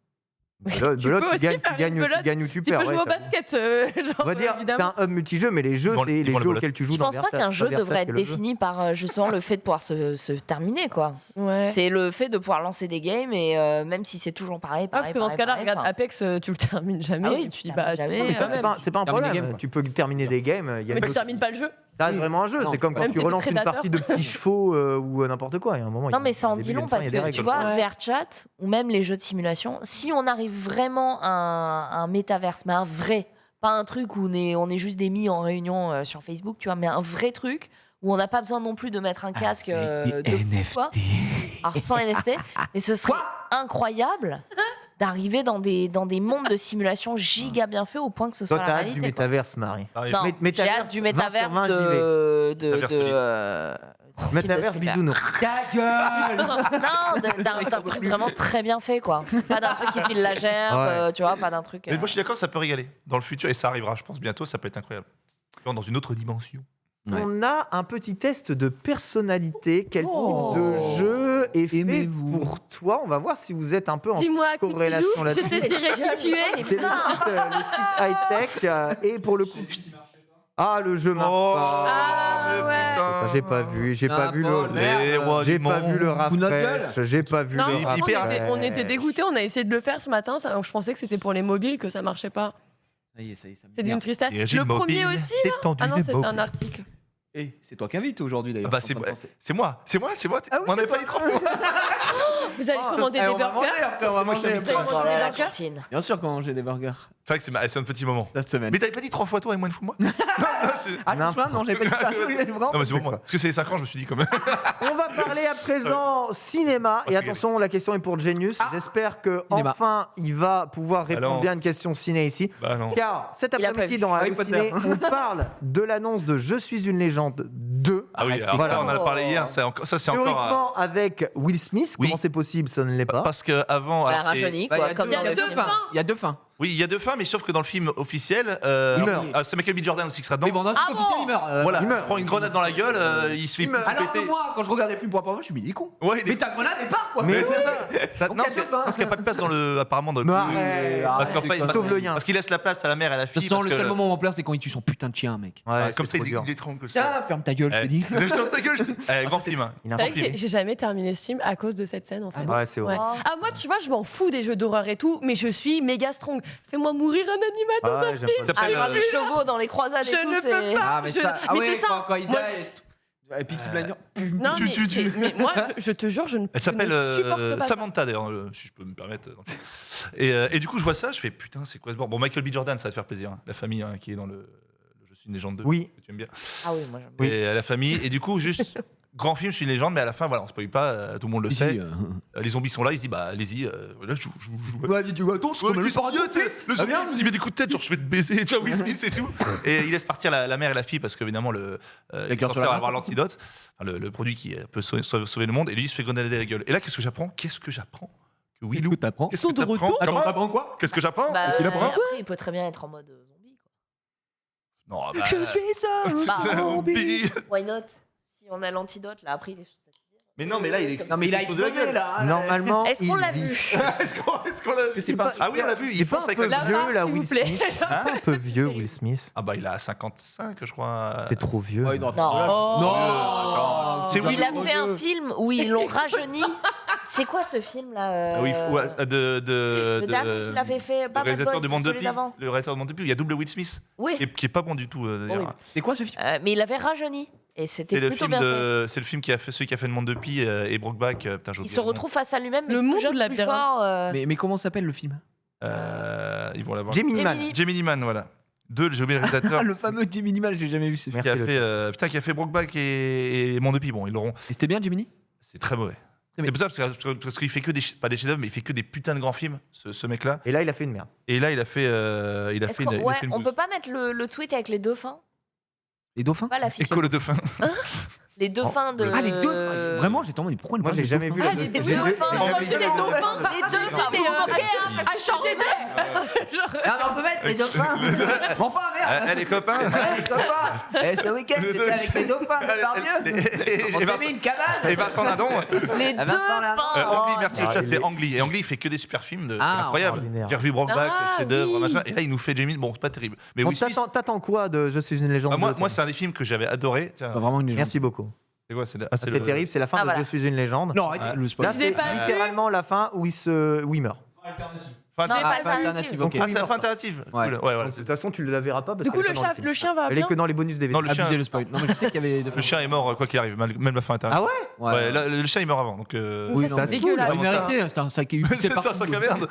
F: Belote,
B: Tu peux
F: tu
B: aussi
F: gagnes,
B: faire
F: tu gagnes,
B: une belote.
F: tu gagnes ou tu
B: Tu
F: perds.
B: peux jouer
F: ouais,
B: au
F: ça-
B: basket, genre,
F: On va dire, c'est
B: évidemment.
F: un hub multijeu, mais les jeux,
E: Ils vont-
F: c'est
E: ils
F: les
E: vont le
F: jeux
E: belote.
F: auxquels tu joues
C: Je
F: dans
C: pense pas
F: VRChat.
C: qu'un jeu
F: VRChat,
C: devrait
F: c'est
C: être
F: le jeu.
C: défini par justement le fait de pouvoir se terminer, quoi.
B: Ouais.
C: C'est le fait de pouvoir lancer des games et même si c'est toujours pareil,
B: Ah,
C: pareil,
B: parce que dans ce
C: pareil,
B: cas-là,
C: pareil,
B: regarde,
C: enfin.
B: Apex, tu le termines jamais.
C: Ah oui,
B: et
C: tu
B: tu dis,
C: termines
B: bah,
C: jamais,
B: tu
F: Non, mais ça,
B: fais
F: c'est pas un
D: Terminer des
F: problème.
D: games, quoi.
F: Tu peux terminer des games. Il y a
B: Mais
F: une-
B: tu termines pas le jeu.
F: Ça reste vraiment un jeu.
D: Non,
F: C'est comme
D: ouais.
F: quand
B: Même
F: tu
B: t'es
F: relances une
B: prédateur.
F: partie de petits chevaux ou n'importe quoi. Il y a un moment.
C: Non,
F: il y a-
C: mais ça en
F: au
C: dit
F: début,
C: long
F: il y a
C: parce
F: des
C: que
F: règles.
C: tu vois,
B: Ouais.
C: VRChat ou même les jeux de simulation, si on arrive vraiment à un métaverse, mais un vrai, pas un truc où on est juste des mis en réunion sur Facebook, tu vois, mais un vrai truc où on n'a pas besoin non plus de mettre un casque de fou, quoi. Alors sans NFT, mais ce serait incroyable d'arriver dans des mondes de simulation giga bien faits au point que ce soit
F: Toi,
C: la
F: t'as hâte du
C: réalité. quoi.
F: métaverse, Marie.
E: Pareil.
C: Non,
F: Mé-
C: j'ai hâte
F: métaverse,
C: du
F: 20 sur
C: métaverse
F: 20, j'y vais.
E: Métaverse
F: Métaverse,
C: super.
F: bisounours.
D: Ta gueule
C: Non, d'un truc vraiment très bien fait, quoi. Pas d'un truc qui file la gerbe,
F: Ouais.
C: tu vois, pas d'un truc.
E: Mais moi, je suis d'accord, ça peut régaler. Dans le futur, et ça arrivera, je pense, bientôt, ça peut être incroyable. Dans une autre dimension.
D: Ouais.
F: On a un petit test de personnalité. Quel
C: Oh.
F: type de jeu est fait
D: Aimez-vous.
F: pour toi? On va voir si vous êtes un peu en
B: Dis-moi, à qui tu
F: corrélation
B: joues, je
F: là-dessus.
B: te dirai qui tu es.
F: C'est le site high-tech. Et pour le coup. Ah, le jeu marche
E: Oh,
F: pas.
B: Ah,
E: mais
B: ouais.
E: putain.
F: J'ai pas vu, j'ai pas vu le.
E: Les rois
F: J'ai
E: du
F: pas
E: monde.
F: vu le
D: Fous notre gueule.
F: rafraîche, j'ai pas vu
B: Non,
F: le
B: mais
E: hyper-
B: on
F: rafraîche.
B: on était dégoûtés, on a essayé de le faire ce matin, je pensais que c'était pour les mobiles que ça marchait pas.
D: Ça y est, ça y est, ça me
B: C'est d'une
D: merde.
B: tristesse.
E: Et Régine
B: Le premier
E: Mobile,
B: aussi, là
E: étendu
B: Ah non,
E: des
B: c'est
E: mobiles.
B: un article.
D: Eh, c'est toi qui invites aujourd'hui d'ailleurs.
E: Bah,
D: je suis en train de penser.
E: c'est moi.
D: Ah oui,
E: On avait
D: c'est
E: pas dit trop fois.
B: Vous allez commander des burgers.
F: après, on va manger les
B: Vous allez manger
C: à
B: des
C: la
B: burgers.
C: cantine.
D: Bien sûr, quand j'ai des burgers
E: C'est vrai que c'est un petit moment.
D: cette semaine.
E: Mais t'avais pas dit 3 fois toi et moins une fois moi?
D: Ah,
F: Non.
D: non, non, j'ai pas dit ça.
E: Non, mais c'est pour moi. Parce que c'est les 5 ans, je me suis dit quand même.
F: On va parler à présent cinéma. Et attention, la question est pour Genius. J'espère que
D: Cinéma.
F: enfin il va pouvoir répondre
E: Alors.
F: bien à une question ciné ici.
E: Bah non.
F: Car cet
C: Il a
F: après-midi
C: prévu.
F: dans
D: Harry
F: Halluciné,
D: Potter.
F: on parle de l'annonce de Je suis une légende 2.
E: Ah oui, alors
F: Voilà.
E: ça, on en a parlé hier. Ça, c'est encore.
F: Théoriquement avec Will Smith.
E: Oui.
F: Comment c'est possible? Ça ne l'est pas.
E: Parce qu'avant.
C: Bah, rajeuni,
D: Bah,
C: quoi, comme dans
B: il y a
C: le
B: deux
C: film.
B: fins.
D: Il y a deux fins.
E: Oui, il y a 2 fins, mais sauf que dans le film officiel,
F: Il meurt.
E: c'est Michael B. Jordan aussi qui sera dedans.
D: Mais bon, dans le
C: Ah
D: film officiel,
C: bon
D: il meurt.
E: Voilà,
F: il
E: il
F: meurt.
E: se prend une grenade dans la gueule, il se fait
F: Il meurt.
D: Alors que
E: péter.
D: moi, quand je regarde les films pour la première fois, je me dis, il est con.
E: Ouais, il
D: Mais
E: est-
D: ta grenade est part, quoi.
F: Mais
E: c'est ça.
D: Donc,
E: Non,
D: il y a deux fins.
E: parce qu'il n'y a pas de place dans le. Apparemment, dans le.
F: Mais arrête.
E: Parce qu'en
D: Arrête,
E: fait,
D: quoi.
F: Sauve le lien.
E: parce qu'il laisse la place à la mère et à la
D: De toute
E: fille.
D: façon,
E: parce
D: le
E: que-
D: seul moment où on pleure, c'est quand il tue son putain de chien, mec.
F: Ouais,
E: Comme
F: c'est
E: ça,
F: trop dur.
E: il étrangle ça.
D: Tiens, ferme ta gueule, je te
E: Eh,
D: dis.
E: je ferme ta gueule. Grand film. hein.
F: Il a un
B: C'est vrai
F: film.
B: que j'ai jamais terminé ce film à cause de cette scène en fait.
F: Ouais, c'est vrai.
B: Ouais. Ah moi tu vois je m'en fous des jeux d'horreur et tout mais je suis méga strong. Fais-moi mourir un animal.
F: Ah ouais, j'aime pas
E: Ça
C: Ah,
E: s'appelle,
C: voir les chevaux dans les croisades et
B: Je
C: tout,
B: ne
C: c'est-
B: peux pas.
D: Ah, mais
B: Je-
D: ça. Ah
B: mais
D: ouais,
B: c'est ça.
D: quand il
B: Moi-
D: die. Et puis Peaky Blinders.
B: Non
E: Tu- tu-
B: mais moi je te jure je ne
E: Elle s'appelle
B: je ne supporte pas ça.
E: Samantha d'ailleurs, si je peux me permettre. Et du coup, je vois ça, je fais putain, c'est quoi ce bord? Bon, Michael B. Jordan, ça va te faire plaisir. hein. La famille hein, qui est dans le Je suis une légende 2.
F: Oui.
E: Que tu aimes bien.
C: Ah oui, moi j'aime
F: Oui.
E: Et la famille. Et du coup, juste grand film, je suis une légende, mais à la fin, voilà, on spoil pas, tout le monde le
D: Si,
E: sait.
D: si,
E: Les zombies sont là, ils se disent bah allez-y, voilà, je vous.
D: Ouais, dis attends, c'est comme le paradis,
E: Le zombie, il met des coups de tête, genre je vais te baiser, tu vois, Will Smith et tout. Et il laisse partir la mère et la fille parce qu'évidemment le
D: cœur sur
E: cancer
D: la
E: va
D: main.
E: avoir l'antidote, enfin, le produit qui peut sauver le monde. Et lui, il se fait grenader la gueule. Et là, qu'est-ce que j'apprends Que Willou,
D: Qu'est-ce que t'apprends
E: qu'est-ce que
B: Ils sont de
E: t'apprends
B: retour.
D: Attends,
E: Comment
D: t'apprends quoi
E: Qu'est-ce que j'apprends
C: Bah,
D: Il apprend
C: après, il peut très bien être en mode zombie.
E: Non, bah,
D: Je suis un
C: Bah,
D: zombie.
C: Quoi. Why not? Si on a l'antidote, là, après, il est sous sa civière.
E: Mais non, mais là, il est.
D: Non, mais il a
E: explosé la
D: explosé
E: gueule.
D: là.
F: Normalement,
C: Est-ce qu'on
F: il
C: l'a
F: vit.
C: vu?
E: Est-ce qu'on l'a
D: que c'est pas-
E: Ah oui, on l'a vu.
F: Il est
E: Il
F: pas
E: fonce
F: un
E: avec
F: peu
E: la.
B: La
F: vieux,
B: barre,
F: là,
B: s'il vous
F: Will
B: plaît.
F: Smith.
E: Hein
F: Un peu vieux, Will Smith.
E: Ah bah, il a 55, je crois.
F: C'est trop vieux.
D: Ouais, il doit
C: Non.
D: faire-
B: Oh.
D: Non.
E: Attends. C'est
C: Il
E: Willou.
C: a fait un film où ils l'ont rajeuni. C'est quoi ce film là
E: Oui, ouais,
C: Le dernier qu'il avait fait,
E: le
C: pas Bad
E: réalisateur
C: Boys,
E: de Monde de
C: celui
E: Pi.
C: d'avant.
E: Le réalisateur de Monde de Pi. Il y a double Will Smith.
C: Oui,
E: Qui est pas bon du tout, d'ailleurs.
C: Oui.
D: C'est quoi ce film
C: mais il avait rajeuni. Et
E: C'est
C: c'était
E: le
C: plutôt
E: film
C: bien fait.
E: c'est le film qui a fait celui qui a fait le Monde de Pi et Brokeback. Putain, j'ai
C: Il
E: oublié
C: se
E: le nom.
C: retrouve face à lui-même,
B: Le
C: mais
B: monde
C: plus jeune,
B: ou le
C: plus
B: labyrinthe
C: fort.
D: Mais comment s'appelle le film
E: Ils vont l'avoir.
F: Gemini Man.
C: Gemini.
E: Gemini Man, voilà. 2, j'ai oublié le réalisateur.
D: Le fameux Jimmy Minimal, j'ai jamais vu ce film.
E: qui a
F: Merci,
E: fait, qui a fait Brokeback et Mon Depuis. Bon, ils l'auront.
D: Et c'était bien, Jiminy?
E: C'est très mauvais.
D: Mais-
E: C'est pour ça, parce qu'il fait que pas des chefs-d'œuvre, mais il fait que des putains de grands films, ce mec-là.
F: Et là, il a fait une merde.
E: Et là, il a fait,
C: Est-ce qu'on on peut pas mettre le tweet avec les dauphins?
D: Les dauphins?
C: Pas l'affiche.
E: École de fin.
C: Les dauphins de.
D: Ah, les dauphins. Vraiment, j'étais en mode, pourquoi
F: Moi, j'ai jamais vu
C: Ah,
F: la
C: les
F: j'ai
C: dauphins,
F: jamais- j'ai jamais
C: les
F: vu la-
C: dauphins, mais ok, à changer
B: Genre,
D: Ah, mais on peut mettre les dauphins. Mais enfin, merde.
E: Eh, les copains.
D: Les copains. Ce week-end, c'était avec les dauphins, c'est pas mieux. On s'est mis une cabane.
E: Et Vincent Lindon.
C: les
D: Ah, Vincent Lindon.
C: dauphins.
E: Angly, merci
F: Ah,
E: au chat,
F: il
E: c'est
F: est-
E: Angly. Et Angly, il fait que des super films, c'est
D: Ah,
E: incroyable.
F: extraordinaire.
E: J'ai revu Brokeback,
C: Ah,
E: chef-d'œuvre,
C: oui.
E: machin. Et là, il nous fait Jamie. Bon, c'est pas terrible. Mais
F: Bon,
E: Will Smith.
F: t'attends quoi de Je suis une légende
E: Ah, moi,
F: 2,
E: moi,
F: toi
E: c'est un des films que j'avais adoré. Tiens,
D: Vraiment une légende.
F: Merci beaucoup.
E: c'est quoi c'est
F: C'est terrible, c'est la fin
C: Ah,
F: de
C: voilà.
F: Je suis une légende.
D: Non, arrête, le
F: Là,
D: spoil.
B: Je l'ai
F: c'est
B: pas vu.
F: littéralement la fin où il meurt.
E: Enfin,
C: Non,
E: ah,
C: pas
D: fin
C: alternative.
D: alternative, ok.
E: c'est la fin alternative.
D: Ouais.
E: Cool. Ouais, voilà.
F: De toute façon, tu ne la verras pas parce
B: Du coup,
F: qu'elle est
B: le
F: pas dans film.
B: chien va
F: Elle est
B: bien.
F: que dans les bonus DVD.
E: Non, le chien,
D: Abusé le spoil. Non, mais je sais qu'il y avait deux
E: le chien est mort quoi qu'il arrive, même la fin
F: Ah
E: alternative.
F: ouais
E: Ouais, là, le chien il meurt avant. Donc,
F: Oui,
B: Ça,
F: ça,
B: c'est
F: c'est
B: dégueulasse.
D: Il méritait, hein, c'était un sac qui
E: c'est ça, sac à merde.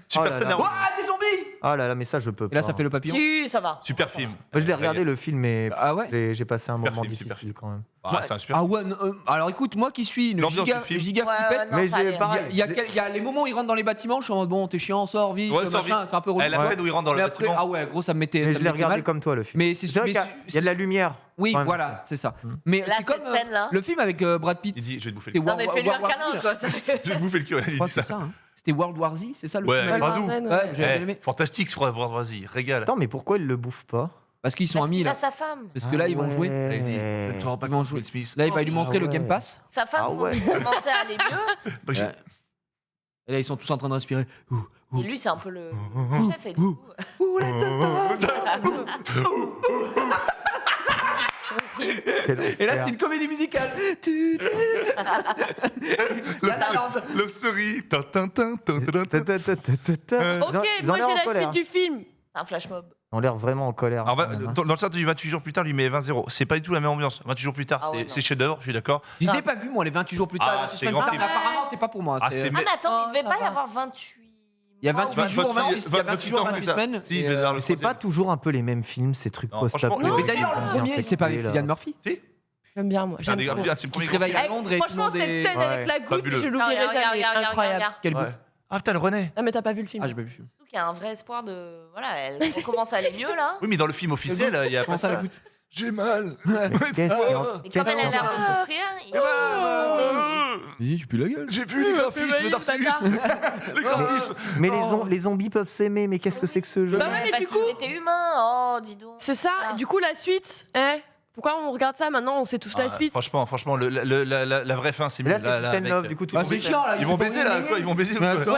E: Super
F: là
E: scène
F: là.
E: à-
D: Ah, des zombies.
F: Ah là là, mais ça, je peux
D: Et là,
F: pas.
D: ça fait le papillon.
C: Si, ça va.
E: Super film.
F: Moi, je l'ai regardé le film, mais
D: Ah ouais.
F: j'ai passé un
E: Super
F: moment
E: film, super
F: difficile quand même.
E: Ah, c'est un super
D: Ah ouais, non, alors écoute, moi qui suis une
E: L'ambiance
D: giga,
E: du film.
D: giga
C: Ouais,
D: flippette,
C: non,
F: Mais
C: ça
F: j'ai
C: allait.
F: pareil.
D: il y a les moments où ils rentrent dans les bâtiments, je suis en mode bon, t'es chiant, sors vite,
E: Ouais, sors
D: machin, c'est un peu relou.
E: Elle a scène où il rentre dans
D: Mais
E: le
D: après,
E: bâtiment.
D: ah ouais, gros, ça me mettait.
F: Mais
D: ça
F: je
D: me
F: l'ai
D: mettait
F: regardé
D: mal.
F: comme toi, le film.
D: Mais c'est
F: C'est vrai qu'il y a- il y a de la lumière.
D: Oui,
F: quand même.
D: voilà, c'est ça.
F: Mm.
D: Mais
C: Là,
D: c'est comme
C: cette scène-là.
D: le film avec Brad Pitt.
E: Il dit je vais te bouffer
D: C'est
E: le cul.
C: Non, mais fais-lui un
D: War
C: câlin,
D: Z.
C: quoi. ça-
E: Je vais te bouffer le cul.
D: Je
E: Il
D: crois
E: dit
D: que c'est
E: ça.
D: ça. Hein. C'était World War Z, c'est ça le
E: Ouais,
D: film
E: avec
D: avec-
E: Bradou.
B: Warren,
D: Ouais, j'avais
E: Eh,
D: aimé.
E: fantastique, je crois, vas-y, régale.
F: Attends, mais pourquoi il le bouffe pas
D: Parce qu'ils sont
C: Parce
D: amis
C: qu'il
D: là.
C: a sa femme.
D: Parce que là, ils vont jouer.
E: Là, il dit,
F: Ouais.
E: ne te rends pas
D: Ils vont
E: compte,
D: jouer.
E: Will Smith.
D: Là, il va lui montrer le
F: ouais.
D: Game Pass.
C: Sa femme,
F: Ah
C: quand
F: ouais.
C: il commençait à aller mieux,
E: Bah, j'ai-
D: Ouais. Et là, ils sont tous en train de respirer. Ouh, ouh.
C: et lui, c'est un peu le chef. Et du coup,
D: Et là, c'est une comédie musicale.
E: Love Story. Tin, tin, tin, tin, tin, tin.
B: Ok, moi j'ai la suite du film.
C: c'est un flash mob.
F: Ils ont l'air vraiment en colère.
E: Alors,
F: quand même, hein.
E: dans le stade du 28 jours plus tard, lui met 20-0. C'est pas du tout la même ambiance. 28 jours plus tard,
C: Ah ouais,
E: c'est
C: non.
E: chef-d'œuvre, je suis d'accord.
D: Je les ai pas vus, moi, les 28 jours plus tard.
E: Ah,
D: les 28
E: c'est
D: semaines
E: grand
D: plus tard.
E: film.
D: Apparemment, c'est pas pour moi.
E: Ah,
D: c'est-
E: c'est-
C: Ah, mais attends,
B: Oh,
C: il devait
B: ça
C: pas y
B: va.
C: avoir 28.
D: Il y a
C: mois
D: 28
C: ou-
D: jours, il y a 28 jours, 28 semaines.
E: Si,
D: et,
E: il va vers le
F: C'est pas
E: troisième.
F: toujours un peu les mêmes films, ces trucs
E: Non,
F: post-apo.
E: franchement,
D: Mais d'ailleurs, le premier, c'est pas avec Cillian Murphy.
E: Si,
B: J'aime bien, moi.
E: un
B: J'aime
E: des
B: trop.
E: un de ses
D: Qui
E: premiers
D: se
E: grands
D: réveille
E: films.
D: à Londres et tout le
B: Franchement,
D: monde
B: cette
D: est.
B: scène avec la goutte,
E: Fabuleux.
B: je
C: Ah,
B: l'oublierai
C: regarde,
B: jamais.
C: regarde,
B: Incroyable.
C: regarde.
D: Quel
E: Ouais.
D: bout.
E: Ah putain, le René.
B: Ah, mais t'as pas vu le film.
D: Ah, j'ai pas vu le film.
C: Surtout qu'il y a un vrai espoir de. Voilà, elle commence à aller mieux là.
E: Oui, mais dans le film officiel, il y a pas
D: Comment ça, la
E: ça.
D: goutte?
E: J'ai mal.
F: Qu'est-ce qu'il y a-
C: Mais comme elle a l'air de souffrir, il-
D: Tu pues la gueule.
E: J'ai vu les graphismes d'Arceus. Les graphismes.
F: Mais les zombies peuvent s'aimer, mais qu'est-ce que c'est que ce jeu
B: Bah ouais, mais
C: parce
B: du
C: qu'ils
B: coup-
C: étaient humains. Oh, dis donc.
B: C'est ça,
C: Ah.
B: du coup, la suite, pourquoi on regarde ça maintenant? On sait tous la
E: Ah,
B: suite.
E: franchement, la vraie fin, c'est
F: Mais
E: mieux.
F: là, c'est une scène love, du coup, tu
D: Ah,
F: peux-
D: c'est chiant là.
E: Ils vont baiser là, quoi. Ils vont baiser.
D: Mais
E: quoi.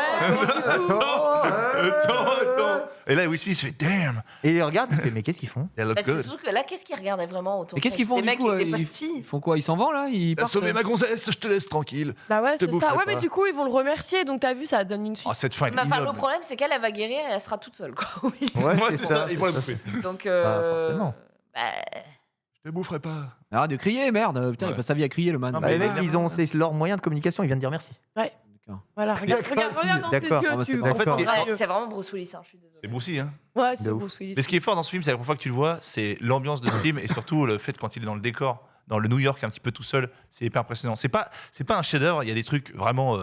D: attends.
E: Attends. Et là, Will Smith fait damn.
F: Et il regarde, il fait, mais qu'est-ce qu'ils font
E: They look
C: Bah, c'est
E: good.
C: surtout que là, qu'est-ce qu'ils regardaient vraiment autour
D: Et qu'est-ce qu'ils font
C: Les
D: du
C: mecs
D: coup
C: avec des
D: ils
C: pastilles.
D: font quoi? Ils s'en vont là? Ils
E: T'as
D: partent
E: sauvé ma gonzesse, je te laisse tranquille.
B: Bah ouais,
E: te
B: c'est ça.
E: boufferai
B: Ouais, mais
E: pas.
B: du coup, ils vont le remercier. Donc, t'as vu, ça donne une suite.
E: Ah, cette fin, elle est
C: Mais enfin, le
E: ignoble.
C: problème, c'est qu'elle elle va guérir et elle sera toute seule. Quoi. Oui.
F: Ouais,
E: Moi, c'est ça, ils vont la
F: ça,
E: bouffer.
C: Donc,
F: forcément.
C: bah,
E: Je te boufferai pas.
D: Arrête de crier, merde. Putain, il
E: Ouais.
D: passe sa vie à crier le man.
E: Non,
F: Bah, les
E: mais
F: mecs, ils ont, c'est leur moyen de communication, ils viennent dire merci.
B: Voilà, regarde,
F: D'accord,
B: regarde dans ses
F: d'accord.
B: yeux.
D: Ah, bah,
B: tu
D: c'est
B: comprends.
E: En fait,
F: D'accord.
C: ouais, c'est vraiment Bruce Willis, hein, je suis désolée.
E: C'est Brucey, hein.
B: Ouais, c'est
F: De ouf.
B: Bruce Willis.
E: Mais ce qui est fort dans ce film, c'est la première fois que tu le vois, c'est l'ambiance de ce film et surtout le fait quand il est dans le décor, dans le New York un petit peu tout seul, c'est hyper impressionnant. C'est pas un chef-d'œuvre, il y a des trucs vraiment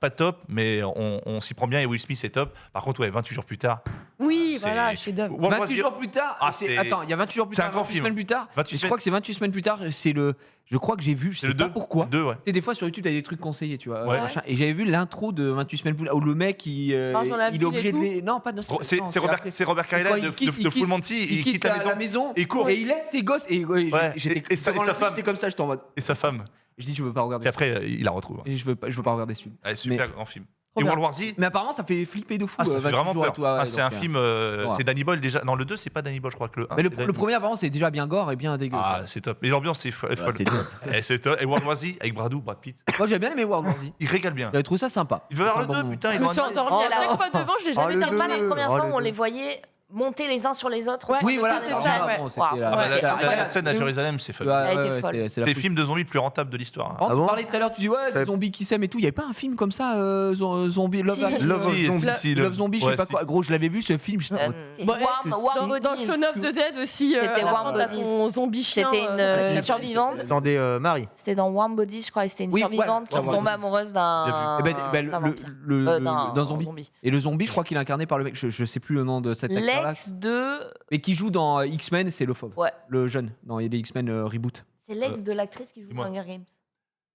E: pas top, mais on s'y prend bien et Will Smith est top. Par contre, ouais, 28 jours plus tard.
B: Oui,
E: c'est-
B: voilà, chef-d'œuvre.
E: World War
D: 28
E: Z-
D: jours plus tard.
E: Ah,
D: c'est-
E: c'est-
D: Attends, il y a 28 jours plus
E: c'est un
D: tard.
E: grand
D: 28
E: film.
D: semaines plus tard.
E: 28
D: Je crois que c'est 28 semaines plus tard. C'est le. Je crois que j'ai vu. Je
E: C'est
D: sais
E: le
D: pas
E: 2.
D: pourquoi.
E: 2, ouais.
D: Tu sais, des fois sur YouTube, t'as des trucs conseillés, tu vois.
E: Ouais.
D: machin. Et j'avais vu l'intro de 28 semaines plus tard où le mec, il
B: Marche dans la
D: est
B: ville et
D: obligé de
B: tout.
D: les. Non, pas de.
E: C'est
D: non,
E: Robert,
D: après.
E: c'est Robert
D: Quand
E: Carlyle
D: il
E: de
D: quitte-
E: Full Monty,
D: Il quitte la maison.
E: et il court.
D: Et il laisse ses gosses. Et
E: Ouais,
D: j'étais
E: et sa
D: devant la
E: femme.
D: C'était comme ça, j'étais en mode.
E: Et sa femme.
D: Je dis, je veux pas
E: Puis
D: regarder.
E: après, il la retrouve.
D: Et je veux pas regarder ce film.
E: Ouais, super grand film.
B: Trop
E: Et
B: bien.
E: World War Z,
D: Mais apparemment, ça fait flipper de fou.
E: ah, ça fait
D: 28
E: vraiment
D: jours et
E: peur.
D: tout, ouais,
E: Ah, c'est
D: donc,
E: un film,
D: voilà.
E: c'est Danny Boyle déjà. Non, le 2, c'est pas Danny Boyle, je crois que le 1.
D: Mais le premier, apparemment, c'est déjà bien gore et bien dégueu.
E: Ah, c'est top. Mais l'ambiance, c'est folle.
D: c'est top.
E: Eh, c'est top. Et World War Z avec Brad Pitt.
D: Moi, j'ai bien aimé World War Z.
E: Il régale bien.
D: J'avais trouvé ça sympa.
E: Il veut avoir
D: C'est
E: le
D: un
E: 2,
D: bon-
E: putain.
B: Je
E: il
B: me
E: doit
B: suis
E: en-
B: endormie à
F: Oh,
B: chaque
F: non.
B: fois devant, je l'ai
F: Oh,
B: jamais
F: le
C: C'était
B: terminé.
C: pas la
F: deux.
C: première
F: Oh,
C: fois
F: le
C: où on
F: deux.
C: les voyait monter les uns sur les autres.
B: Ouais,
D: Oui, voilà,
B: c'est
D: alors,
B: ça, ouais.
D: bon, c'était
C: Waouh,
D: la-
C: ça,
E: Ah,
C: c'était
E: la
C: incroyable.
E: scène à
B: De ouf.
E: Jérusalem, c'est fun.
D: Ouais,
C: Elle a été
D: ouais,
C: folle.
D: c'est la
E: C'est le
D: folie.
E: film de zombies le plus rentable de l'histoire.
D: Oh,
F: Ah
D: tu
F: bon
D: parlais tout à l'heure, tu dis ouais, des
F: Ouais.
D: zombies qui s'aiment et tout. Il y avait pas un film comme ça, zombie, Love,
C: Si.
F: Love
E: Si,
F: Zombie.
E: si,
D: Love Zombie, je sais
E: ouais,
D: pas
E: si.
D: quoi. Gros, je l'avais vu ce film. j'étais en mode,
B: Bon,
C: Warm
B: dans
C: Bodies.
B: Shaun of the Dead aussi,
C: C'était
B: à la
C: Warm
B: fin, t'as
C: Bodies.
B: ton zombie chien.
C: C'était une survivante.
F: Attendez, Marie.
C: C'était dans Warm Bodies, je crois, et c'était une
D: Oui,
C: survivante
D: voilà,
C: qui
D: Warm
C: tombait
D: Bodies.
C: amoureuse
D: Eh
C: d'un
D: ben,
C: d'un vampire.
D: d'un zombie. Et le zombie, je crois qu'il est incarné par le mec. Je sais plus le nom de cet acteur-là.
C: L'ex de.
D: Mais qui joue dans X-Men, c'est le fauve.
C: Ouais.
D: Le jeune. Dans les X-Men Reboot.
C: C'est l'ex de l'actrice qui joue
E: dis-moi.
C: dans Hunger Games.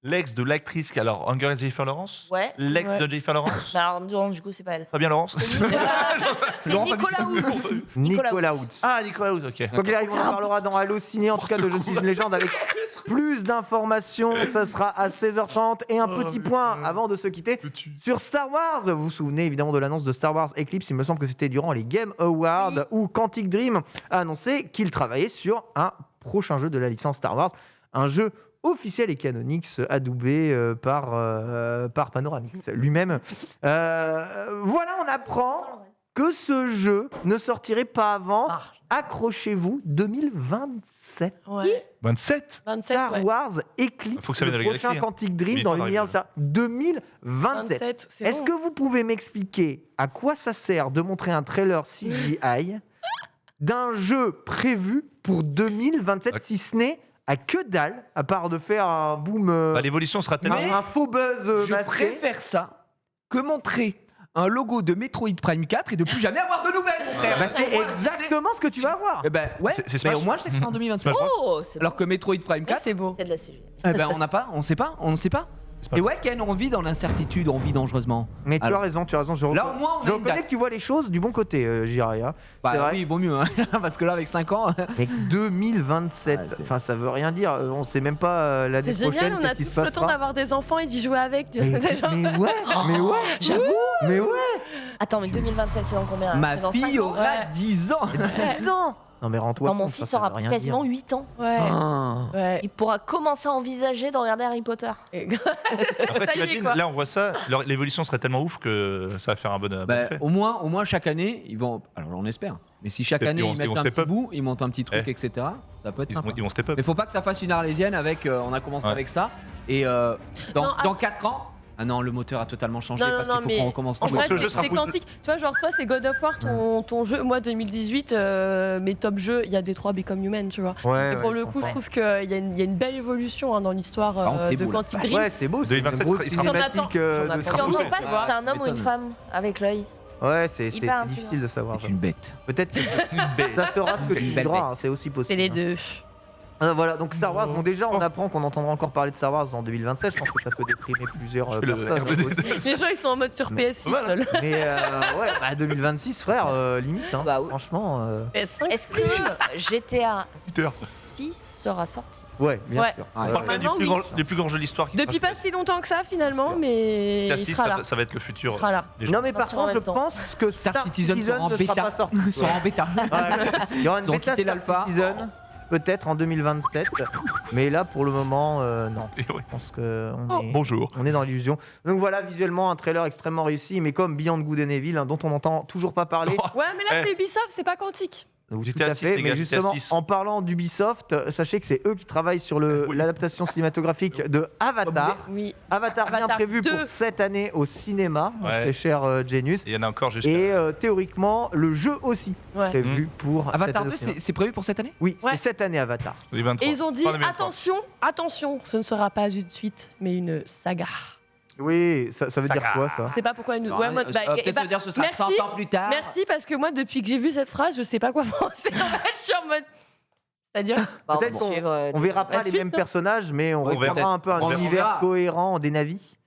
E: L'ex de l'actrice qui alors Hunger Games Jennifer Lawrence.
C: Ouais.
E: L'ex
B: Ouais.
E: de Jennifer Lawrence.
C: Mais alors, non, du coup, c'est pas elle.
E: Fabien Lawrence.
C: C'est Nicolas Hoult.
F: Nicolas Hoult.
E: Ah, Nicolas Hoult, ok.
F: Quoi qu'il arrive, on en parlera dans Allociné, en tout cas de Je suis une légende avec plus d'informations. Ça sera à 16h30. Et un petit point avant de se quitter sur Star Wars. Vous vous souvenez évidemment de l'annonce de Star Wars Eclipse. Il me semble que c'était durant les Game Awards où Quantic Dream a annoncé qu'il travaillait sur un prochain jeu de la licence Star Wars. Un jeu officiel et canonique adoubé par Panoramix lui-même. Voilà, on apprend que ce jeu ne sortirait pas avant, accrochez-vous, 2027.
B: Ouais.
E: 27.
B: 27,
F: Star
B: ouais.
F: Wars Eclipse,
E: Faut que ça vienne de
F: le
E: la
F: prochain
E: galaxie, hein.
F: Quantic Dream
E: Mais
F: dans
E: quand
F: l'univers de
E: arrive,
F: Star 2027.
B: 27, c'est
F: Est-ce
B: bon.
F: que vous pouvez m'expliquer à quoi ça sert de montrer un trailer CGI d'un jeu prévu pour 2027, si ce n'est à que dalle, à part de faire un boom,
E: Bah, l'évolution sera tellement.
F: un faux buzz
D: Je
F: masqué.
D: préfère ça que montrer un logo de Metroid Prime 4 et de plus jamais avoir de nouvelles, mon frère.
F: Bah, c'est exactement ce que tu vas avoir.
D: Eh ben ouais,
E: C'est
D: mais
E: Smash.
D: au moins je sais que c'est en 2027.
E: Smash Bros.
C: Oh, c'est
D: Alors que Metroid Prime
B: Ouais,
D: 4,
B: c'est beau.
C: c'est de la CG.
D: eh ben on sait pas.
E: pas
D: Et ouais, Ken, on vit dans l'incertitude, on vit dangereusement.
F: Mais tu
D: Alors,
F: as raison. Je
D: Là au moins on
F: je
D: a une
F: reconnais
D: date.
F: que tu vois les choses du bon côté, Jiraya.
D: Bah
F: c'est vrai.
D: oui, il vaut mieux, hein, parce que là avec 5 ans.
F: Mais 2027,
D: Ouais, c'est-
F: enfin ça veut rien dire. On sait même pas l'année
B: C'est
F: prochaine
B: génial, on a
F: qu'est-ce qui
B: tous
F: se
B: le temps
F: passera.
B: d'avoir des enfants et d'y jouer avec.
F: Mais,
B: C'est genre-
F: mais ouais,
C: J'avoue.
F: mais ouais.
C: Attends, mais 2027, c'est dans combien
D: Ma
C: C'est dans
D: fille
C: 5 ans.
D: aura
B: Ouais.
D: 10 ans.
F: 10 ans. Non mais rends-toi
C: Quand mon
F: compte,
C: fils
F: ça
C: aura
F: veut rien
C: quasiment
F: dire.
C: 8 ans,
B: Ouais.
F: Ah.
B: Ouais.
C: il pourra commencer à envisager de regarder Harry Potter.
B: Et-
E: En fait,
B: Ça y est,
E: t'imagines,
B: quoi.
E: là on voit ça, l'évolution serait tellement ouf que ça va faire un bon
D: Bah,
E: effet.
D: au moins chaque année, ils vont. Alors on espère. Mais si chaque
E: Ils
D: année
E: vont-
D: ils
E: ils
D: mettent
E: vont
D: un
E: step
D: petit
E: up.
D: bout, ils montent un petit truc,
E: Eh.
D: etc. Ça peut être sympa.
E: Ils vont step up.
D: Mais faut pas que ça fasse une arlésienne avec. On a commencé
E: Ouais.
D: avec ça. Et
B: Non,
D: dans 4 ans. Ah non, le moteur a totalement changé
B: Non,
D: parce
B: non,
D: qu'il faut
B: mais
D: qu'on recommence
B: En
D: tout.
B: vrai,
E: ce jeu sera
B: c'est
E: poussé.
B: quantique. Tu vois, genre toi, c'est God of War, ton jeu. Moi, 2018, mes top jeux, il y a Detroit Become Human, tu vois.
F: Ouais,
B: Et pour le coup, je trouve qu'il y, a une belle évolution dans l'histoire
D: Par contre, c'est
B: de
D: beau, là.
B: Quantic Dream.
F: Ouais, c'est beau, c'est une
E: 2027,
F: grosse
E: il sera-
B: J'en
F: cinématique
B: attends-
F: de
B: j'en
F: Star
C: Et on
B: attends.
F: Wars.
C: sait pas si c'est un homme ou une
D: M'étonne.
C: femme avec l'œil.
F: Ouais, c'est
C: Hyper intriguant.
F: difficile de savoir.
D: C'est une bête.
F: Peut-être que ça sera ce que tu
D: Une belle
F: voudras,
D: bête.
F: hein, c'est aussi
B: C'est
F: possible.
B: les
F: hein.
B: deux.
F: Voilà, donc Star Wars, bon déjà on apprend qu'on entendra encore parler de Star Wars en 2027, je pense que ça peut déprimer plusieurs personnes aussi.
B: Les gens, ils sont en mode sur PS6
E: Voilà.
B: seuls.
F: Mais ouais, bah, 2026 frère, limite, hein,
C: Bah oui.
F: franchement,
B: PS5.
C: Est-ce que GTA
E: Peter.
C: 6 sera sorti?
F: ouais, bien
B: Ouais.
F: sûr.
D: Ah,
E: On
F: Ouais,
E: parle
F: ouais.
E: bien
B: Maintenant, oui.
E: du plus grand jeu de l'histoire. qui
B: Depuis
E: sera
B: pas si longtemps que ça, finalement, mais
E: GTA
B: il
E: 6,
B: sera là.
E: ça va être le
B: Il
E: futur.
B: sera là.
E: des jeux.
F: Non mais par
C: Sortir en
F: contre je
C: même temps.
F: pense que Star Citizen
D: sera en
F: ne sera
D: bêta.
F: pas sorti.
D: Ils sont en bêta.
F: Ouais. Il y aura une
D: Ils ont
F: bêta
D: quitté
F: Star
D: l'alpha.
F: Citizen, peut-être en 2027, mais là pour le moment non.
E: Et ouais.
F: Je pense que
E: Oh, bonjour.
F: on est dans l'illusion. Donc voilà, visuellement un trailer extrêmement réussi, mais comme Beyond Good and Evil, hein, dont on n'entend toujours pas parler.
B: Ouais, mais là,
E: Eh.
B: c'est Ubisoft, c'est pas quantique.
F: Donc,
E: GTA
F: tout à
E: 6,
F: fait,
E: les
F: mais
E: gars,
F: justement,
E: GTA 6.
F: en parlant d'Ubisoft, sachez que c'est eux qui travaillent sur l'adaptation cinématographique de Avatar.
B: Oui.
F: Avatar bien
B: Avatar
F: prévu
B: 2.
F: pour cette année au cinéma,
E: Ouais.
F: très cher Genius.
E: Et il y en a encore jusqu'à.
F: Et théoriquement, le jeu aussi
B: Ouais.
F: prévu pour cette
D: Avatar
F: année
D: 2,
F: au cinéma.
D: c'est prévu pour cette année?
F: Oui,
B: Ouais.
F: c'est cette année Avatar.
E: les 23.
B: Et ils ont dit
E: Fin 2023.
B: attention, ce ne sera pas une suite, mais une saga.
F: Oui, ça veut dire
E: Saga.
F: quoi ça
B: C'est pas pourquoi une.
D: Non,
B: Ouais, moi, bah,
D: peut-être
B: bah,
D: ça veut dire que ce sera
B: merci,
D: 100 ans plus tard.
B: Merci parce que moi, depuis que j'ai vu cette phrase, je sais pas quoi penser. En fait, je suis en mode. C'est-à-dire.
C: Bah,
F: Peut-être
C: va
F: qu'on-
C: suivre,
F: On verra pas
B: La
F: les
B: suite,
F: mêmes
B: non
F: personnages, mais on
E: On verra.
F: retrouvera un peu un
D: On
F: univers
D: verra.
F: cohérent des navis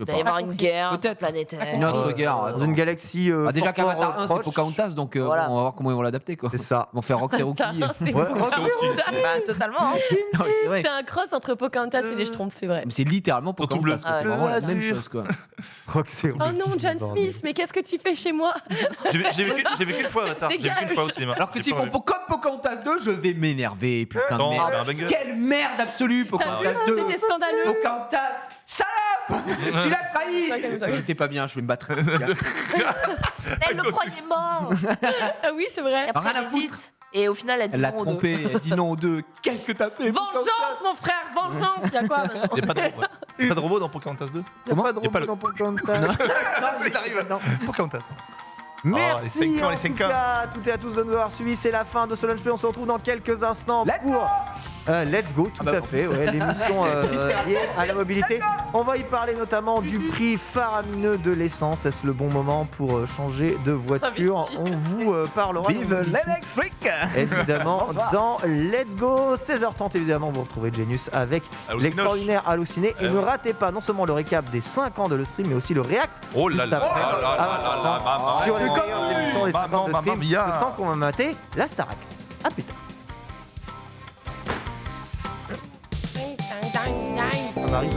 C: il va y avoir une guerre
D: Peut-être.
C: planétaire.
D: Une autre guerre.
F: dans une galaxie.
D: Ah, déjà
F: fort, fort,
D: qu'Avatar 1, c'est
F: proche.
D: Pocahontas, donc
C: Voilà.
D: on va voir comment ils vont l'adapter. Quoi.
F: C'est ça.
D: Ils vont faire Rock Cherokee.
B: Ça, c'est
F: Ouais,
C: Bah, totalement. Hein.
D: Non, c'est vrai.
B: c'est un cross entre Pocahontas et les Schtroumpfs, c'est vrai.
D: Mais c'est littéralement
E: Surtout
D: Pocahontas.
E: bleu.
D: quoi. C'est
C: Ah,
D: vraiment la
F: c'est
D: même
F: sûr.
D: chose. Quoi.
F: Rock Zero.
B: Oh non, John Smith, mais qu'est-ce que tu fais chez moi?
E: J'ai vu qu'une fois Avatar. J'ai vu qu'une fois au cinéma.
D: Alors que
E: J'ai
D: s'ils
E: pas
D: font
E: revu.
D: comme Pocahontas 2, je vais m'énerver. Putain de
E: Non,
D: merde.
E: c'est un banger.
D: Quelle merde absolue, Pocahontas 2.
B: C'était scandaleux.
D: Pocahontas, salope. Tu l'as trahi.
B: Toi, calme-toi.
D: J'étais pas bien, je vais me battre.
C: Elle le croyait mort.
B: Ah oui, c'est vrai.
C: Et après,
D: Rien à
C: elle hésite. Et au final, elle dit
D: Elle l'a
C: non aux deux.
D: trompé, elle dit non aux deux. Qu'est-ce que t'as fait?
B: Vengeance, mon frère, vengeance. Il y a quoi maintenant?
E: Il n'y a pas de robot dans Pocahontas 2?
F: Il n'y a pas de
E: Y a pas
F: robot
E: le-
F: dans Pocahontas.
E: Il arrive.
F: Non.
E: Pocahontas.
F: Merci
E: les 5 ans,
F: en
E: les
F: tout
E: 5 ans.
F: cas à toutes et à tous de nous avoir suivis. C'est la fin de ce Lunch Play. On se retrouve dans quelques instants pour Let's Go, tout à fait. Ouais, l'émission liée à la mobilité. On va y parler notamment du prix faramineux de l'essence. Est-ce le bon moment pour changer de voiture? On vous parlera.
D: Vive
F: de tout,
D: l'électrique!
F: évidemment
D: Bonsoir.
F: dans Let's Go. 16h30 évidemment, vous retrouvez Genius avec
E: Hallucinoche.
F: l'extraordinaire Halluciné. Et
E: Eh
F: ne
E: oui.
F: ratez pas non seulement le récap des 5 ans de le stream, mais aussi le react
E: Oh là
F: juste
E: là
F: après.
E: là là là là là, maman.
F: sur les meilleures émissions des 50 de
E: Maman
F: stream.
E: mia.
F: Je sens qu'on va mater la Starac. A plus tard. On arrive.